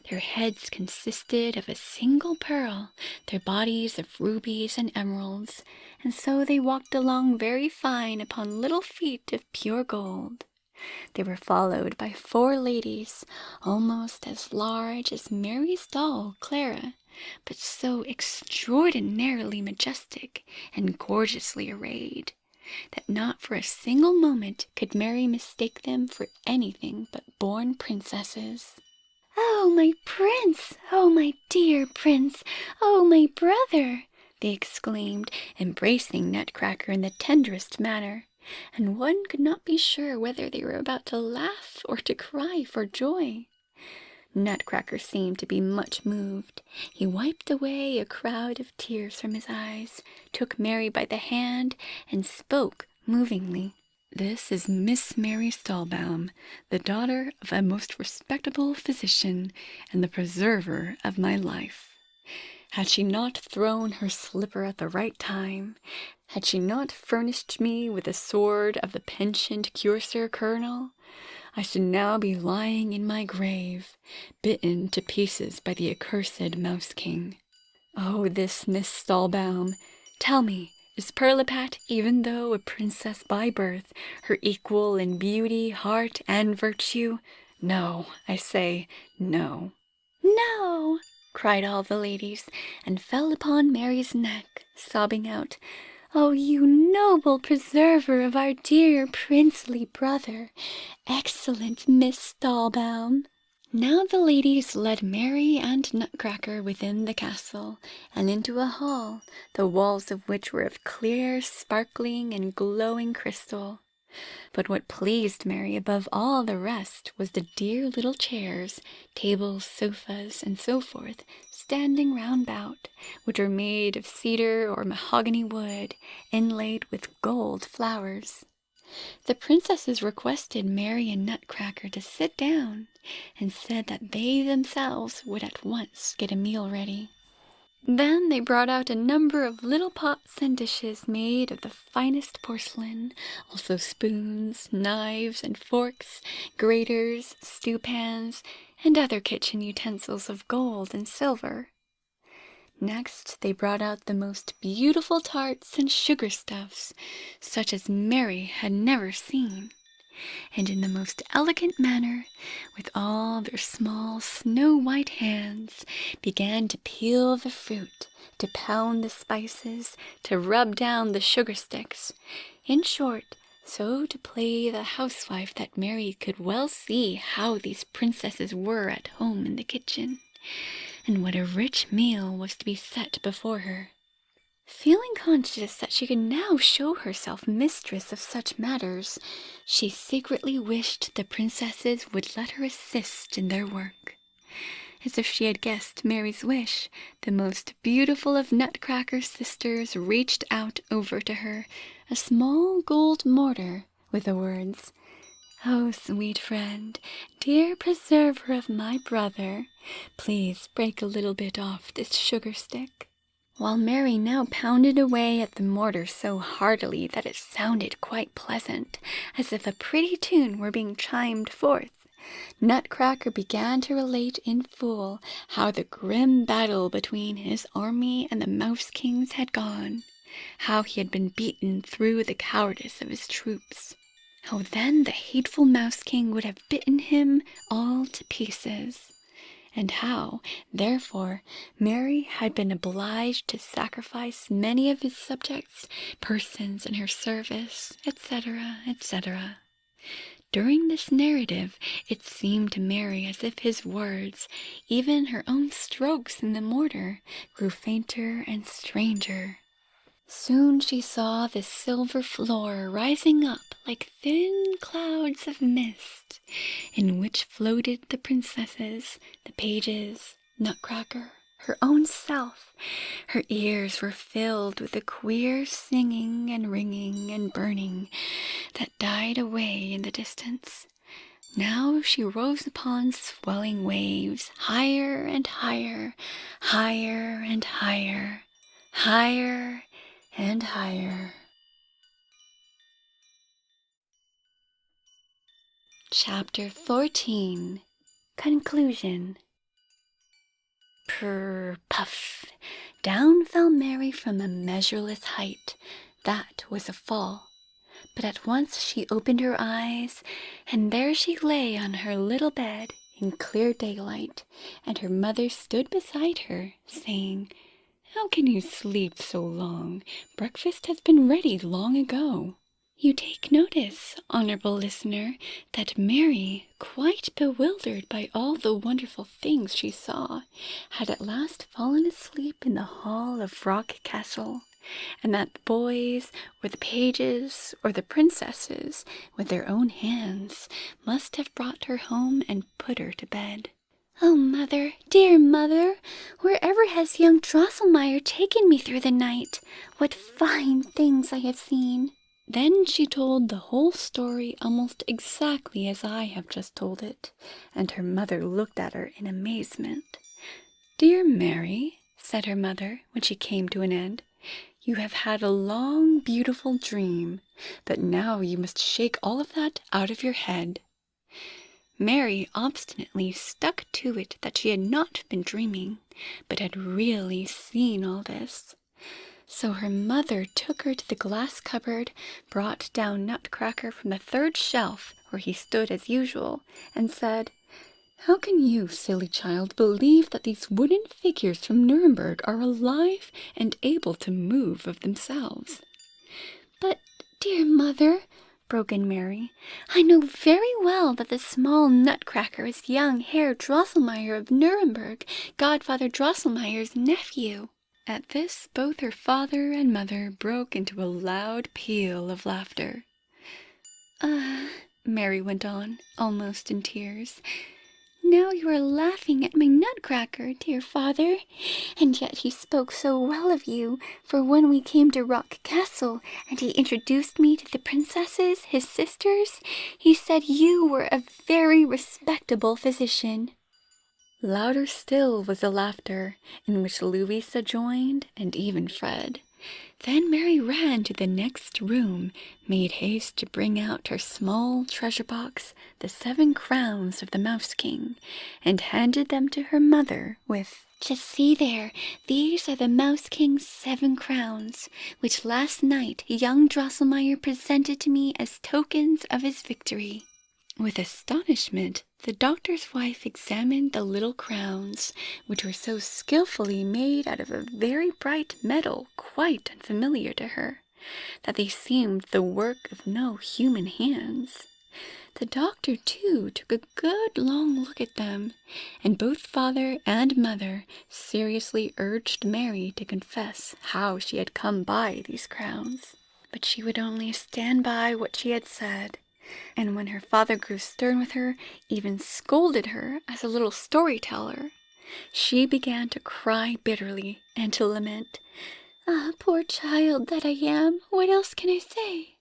Their heads consisted of a single pearl, their bodies of rubies and emeralds, and so they walked along very fine upon little feet of pure gold. They were followed by 4 ladies, almost as large as Mary's doll, Clara, but so extraordinarily majestic and gorgeously arrayed, that not for a single moment could Mary mistake them for anything but born princesses. "Oh, my prince! Oh, my dear prince! Oh, my brother!" they exclaimed, embracing Nutcracker in the tenderest manner. and one could not be sure whether they were about to laugh or to cry for joy. Nutcracker seemed to be much moved. He wiped away a crowd of tears from his eyes, took Mary by the hand, and spoke movingly. "This is Miss Mary Stallbaum, the daughter of a most respectable physician and the preserver of my life. Had she not thrown her slipper at the right time, had she not furnished me with a sword of the pensioned cuirassier colonel, I should now be lying in my grave, bitten to pieces by the accursed Mouse King. Oh, this Miss Stallbaum, tell me, is Pirlipat, even though a princess by birth, her equal in beauty, heart, and virtue? No, I say no." "No!" cried all the ladies, and fell upon Mary's neck, sobbing out, "Oh, you noble preserver of our dear princely brother, excellent Miss Stallbaum!" Now the ladies led Mary and Nutcracker within the castle, and into a hall, the walls of which were of clear, sparkling, and glowing crystal. But what pleased Mary above all the rest was the dear little chairs, tables, sofas, and so forth, standing round about, which were made of cedar or mahogany wood, inlaid with gold flowers. The princesses requested Mary and Nutcracker to sit down, and said that they themselves would at once get a meal ready. Then they brought out a number of little pots and dishes made of the finest porcelain, also spoons, knives and forks, graters, stewpans, and other kitchen utensils of gold and silver. Next they brought out the most beautiful tarts and sugar stuffs, such as Mary had never seen, and in the most elegant manner, with all their small snow-white hands, began to peel the fruit, to pound the spices, to rub down the sugar sticks, in short, so to play the housewife that Mary could well see how these princesses were at home in the kitchen, and what a rich meal was to be set before her. Feeling conscious that she could now show herself mistress of such matters, she secretly wished the princesses would let her assist in their work. As if she had guessed Mary's wish, the most beautiful of Nutcracker's sisters reached out over to her a small gold mortar with the words, "Oh, sweet friend, dear preserver of my brother, please break a little bit off this sugar stick." While Mary now pounded away at the mortar so heartily that it sounded quite pleasant, as if a pretty tune were being chimed forth, Nutcracker began to relate in full how the grim battle between his army and the Mouse King's had gone, how he had been beaten through the cowardice of his troops, how then the hateful Mouse King would have bitten him all to pieces, and how, therefore, Mary had been obliged to sacrifice many of his subjects, persons in her service, etc., etc. During this narrative, it seemed to Mary as if his words, even her own strokes in the mortar, grew fainter and stranger. Soon she saw the silver floor rising up like thin clouds of mist, in which floated the princesses, the pages, Nutcracker, her own self. Her ears were filled with a queer singing and ringing and burning that died away in the distance. Now she rose upon swelling waves, higher and higher, higher and higher, higher and higher. Chapter 14. Conclusion. Purr, puff, down fell Mary from a measureless height. That was a fall. But at once she opened her eyes, and there she lay on her little bed in clear daylight, and her mother stood beside her, saying, "How can you sleep so long? Breakfast has been ready long ago." You take notice, honorable listener, that Mary, quite bewildered by all the wonderful things she saw, had at last fallen asleep in the hall of Rock Castle, and that the boys, or the pages, or the princesses, with their own hands, must have brought her home and put her to bed. Oh, mother, dear mother, wherever has young Drosselmeyer taken me through the night? What fine things I have seen! Then she told the whole story almost exactly as I have just told it, and her mother looked at her in amazement. "Dear Mary," said her mother when she came to an end, "you have had a long, beautiful dream, but now you must shake all of that out of your head." Mary obstinately stuck to it that she had not been dreaming, but had really seen all this. So her mother took her to the glass cupboard, brought down Nutcracker from the third shelf where he stood as usual, and said, "How can you, silly child, believe that these wooden figures from Nuremberg are alive and able to move of themselves?" "But, dear mother," broke in Mary, "I know very well that the small Nutcracker is young Herr Drosselmeyer of Nuremberg, Godfather Drosselmeyer's nephew." At this, both her father and mother broke into a loud peal of laughter. Mary went on, almost in tears, "Now you are laughing at my Nutcracker, dear father, and yet he spoke so well of you, for when we came to Rock Castle, and he introduced me to the princesses, his sisters, he said you were a very respectable physician." Louder still was the laughter, in which Louisa joined, and even Fred. Then Mary ran to the next room, made haste to bring out her small treasure box, the 7 crowns of the Mouse King, and handed them to her mother with, "Just see there, these are the Mouse King's 7 crowns, which last night young Drosselmeyer presented to me as tokens of his victory." With astonishment, the doctor's wife examined the little crowns, which were so skillfully made out of a very bright metal quite unfamiliar to her, that they seemed the work of no human hands. The doctor, too, took a good long look at them, and both father and mother seriously urged Mary to confess how she had come by these crowns. But she would only stand by what she had said, and when her father grew stern with her, even scolded her as a little storyteller, she began to cry bitterly and to lament. "Ah, poor child that I am, what else can I say?"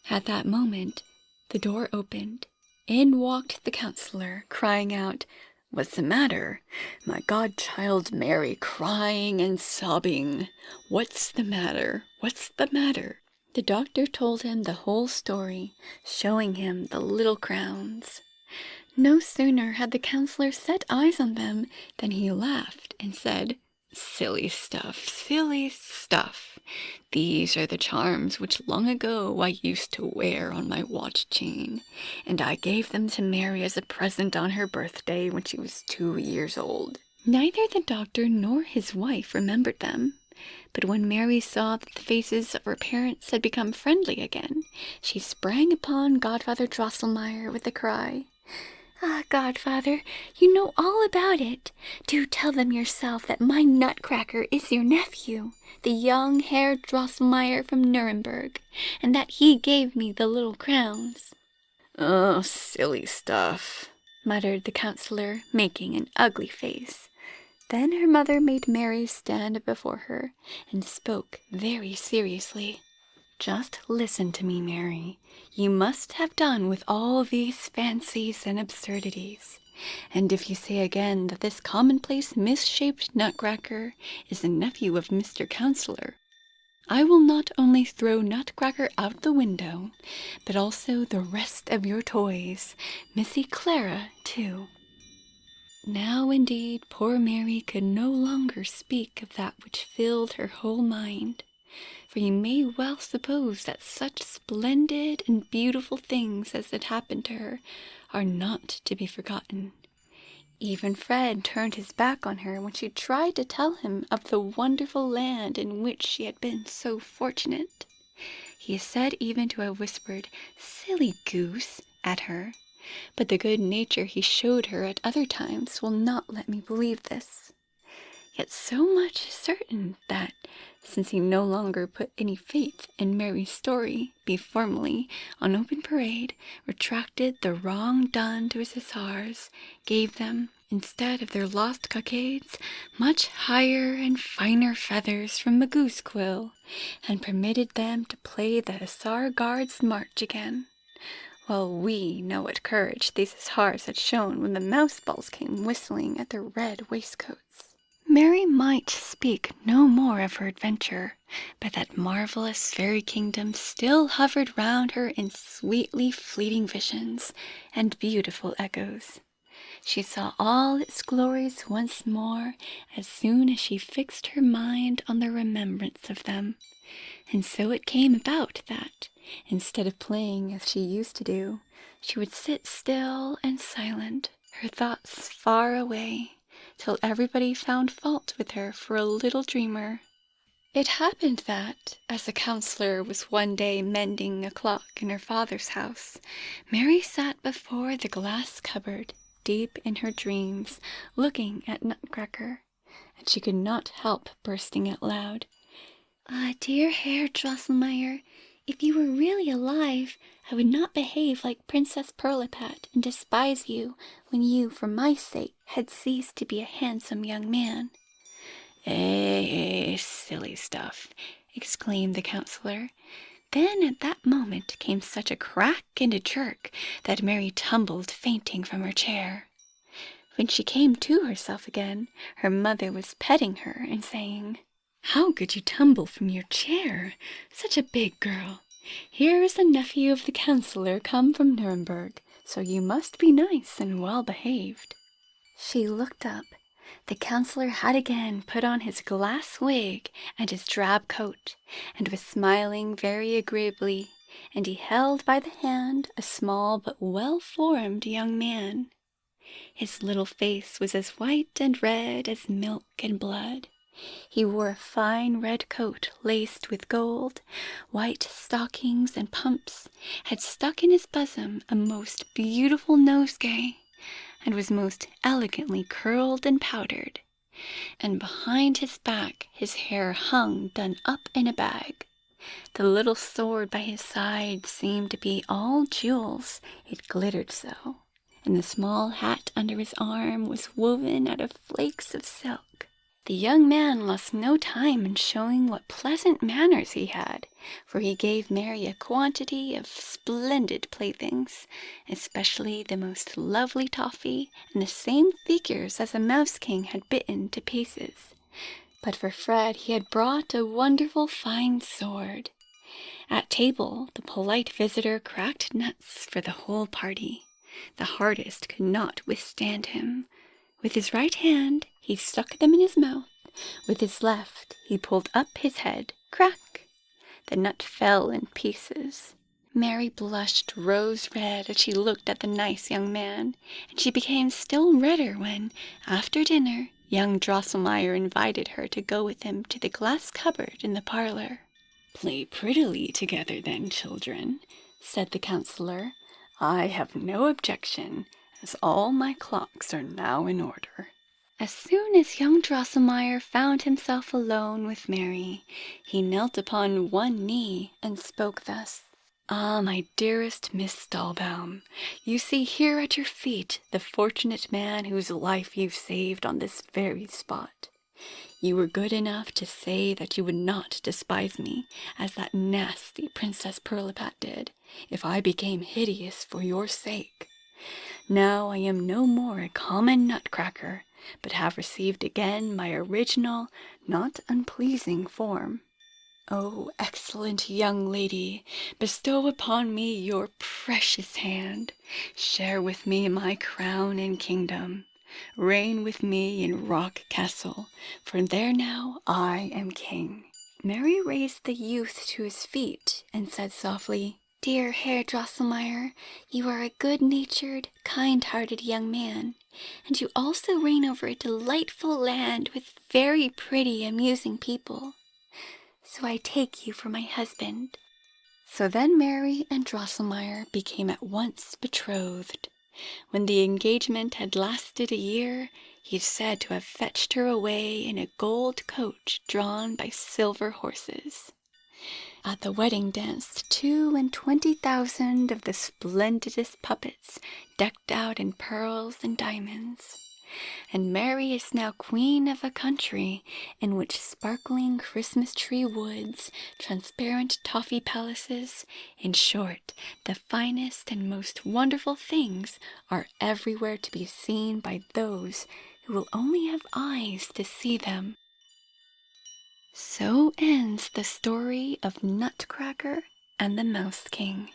At that moment, the door opened. In walked the counselor, crying out, "What's the matter? My godchild Mary crying and sobbing. What's the matter? What's the matter?" The doctor told him the whole story, showing him the little crowns. No sooner had the counselor set eyes on them than he laughed and said, "Silly stuff, silly stuff. These are the charms which long ago I used to wear on my watch chain, and I gave them to Mary as a present on her birthday when she was 2 years old." Neither the doctor nor his wife remembered them. But when Mary saw that the faces of her parents had become friendly again, she sprang upon Godfather Drosselmeyer with the cry, "Ah, Godfather, you know all about it. Do tell them yourself that my Nutcracker is your nephew, the young Herr Drosselmeyer from Nuremberg, and that he gave me the little crowns." "Oh, silly stuff," muttered the counselor, making an ugly face. Then her mother made Mary stand before her and spoke very seriously. "Just listen to me, Mary. You must have done with all these fancies and absurdities. And if you say again that this commonplace misshaped Nutcracker is a nephew of Mr. Counselor, I will not only throw Nutcracker out the window, but also the rest of your toys, Missy Clara, too." Now, indeed, poor Mary could no longer speak of that which filled her whole mind, for you may well suppose that such splendid and beautiful things as had happened to her are not to be forgotten. Even Fred turned his back on her when she tried to tell him of the wonderful land in which she had been so fortunate. He is said even to have whispered, "Silly goose," at her, but the good nature he showed her at other times will not let me believe this. Yet so much is certain that, since he no longer put any faith in Mary's story, be formally, on open parade, retracted the wrong done to his hussars, gave them, instead of their lost cockades, much higher and finer feathers from the goose quill, and permitted them to play the Hussar Guards' march again. Well, we know what courage these hussars had shown when the mouse balls came whistling at their red waistcoats. Mary might speak no more of her adventure, but that marvelous fairy kingdom still hovered round her in sweetly fleeting visions and beautiful echoes. She saw all its glories once more as soon as she fixed her mind on the remembrance of them. And so it came about that, instead of playing as she used to do, she would sit still and silent, her thoughts far away, till everybody found fault with her for a little dreamer. It happened that, as the counselor was one day mending a clock in her father's house, Mary sat before the glass cupboard, deep in her dreams, looking at Nutcracker, and she could not help bursting out loud. Ah, dear Herr Drosselmeyer, if you were really alive, I would not behave like Princess Pirlipat and despise you when you, for my sake, had ceased to be a handsome young man. Silly stuff, exclaimed the counselor. Then at that moment came such a crack and a jerk that Mary tumbled fainting from her chair. When she came to herself again, her mother was petting her and saying, "How could you tumble from your chair? Such a big girl. Here is a nephew of the counselor come from Nuremberg, so you must be nice and well behaved." She looked up. The counselor had again put on his glass wig and his drab coat, and was smiling very agreeably, and he held by the hand a small but well-formed young man. His little face was as white and red as milk and blood. He wore a fine red coat laced with gold, white stockings and pumps, had stuck in his bosom a most beautiful nosegay, and was most elegantly curled and powdered, and behind his back his hair hung done up in a bag. The little sword by his side seemed to be all jewels, it glittered so, and the small hat under his arm was woven out of flakes of silk. The young man lost no time in showing what pleasant manners he had, for he gave Mary a quantity of splendid playthings, especially the most lovely toffee and the same figures as the Mouse King had bitten to pieces. But for Fred he had brought a wonderful fine sword. At table the polite visitor cracked nuts for the whole party. The hardest could not withstand him. With his right hand he stuck them in his mouth. With his left he pulled up his head. Crack! The nut fell in pieces. Mary blushed rose-red as she looked at the nice young man, and she became still redder when, after dinner, young Drosselmeyer invited her to go with him to the glass cupboard in the parlor. "Play prettily together then, children," said the counselor. "I have no objection, as all my clocks are now in order." As soon as young Drosselmeyer found himself alone with Mary, he knelt upon one knee and spoke thus. "Ah, my dearest Miss Stahlbaum, you see here at your feet the fortunate man whose life you saved on this very spot. You were good enough to say that you would not despise me, as that nasty Princess Pirlipat did, if I became hideous for your sake. Now I am no more a common Nutcracker, but have received again my original, not unpleasing form. Oh, excellent young lady, bestow upon me your precious hand. Share with me my crown and kingdom. Reign with me in Rock Castle, for there now I am king." Mary raised the youth to his feet and said softly, "Dear Herr Drosselmeyer, you are a good-natured, kind-hearted young man, and you also reign over a delightful land with very pretty, amusing people. So I take you for my husband." So then Mary and Drosselmeyer became at once betrothed. When the engagement had lasted a year, He's said to have fetched her away in a gold coach drawn by silver horses. At the wedding dance, 22,000 of the splendidest puppets decked out in pearls and diamonds. And Mary is now queen of a country in which sparkling Christmas tree woods, transparent toffee palaces, in short, the finest and most wonderful things are everywhere to be seen by those who will only have eyes to see them. So ends the story of Nutcracker and the Mouse King.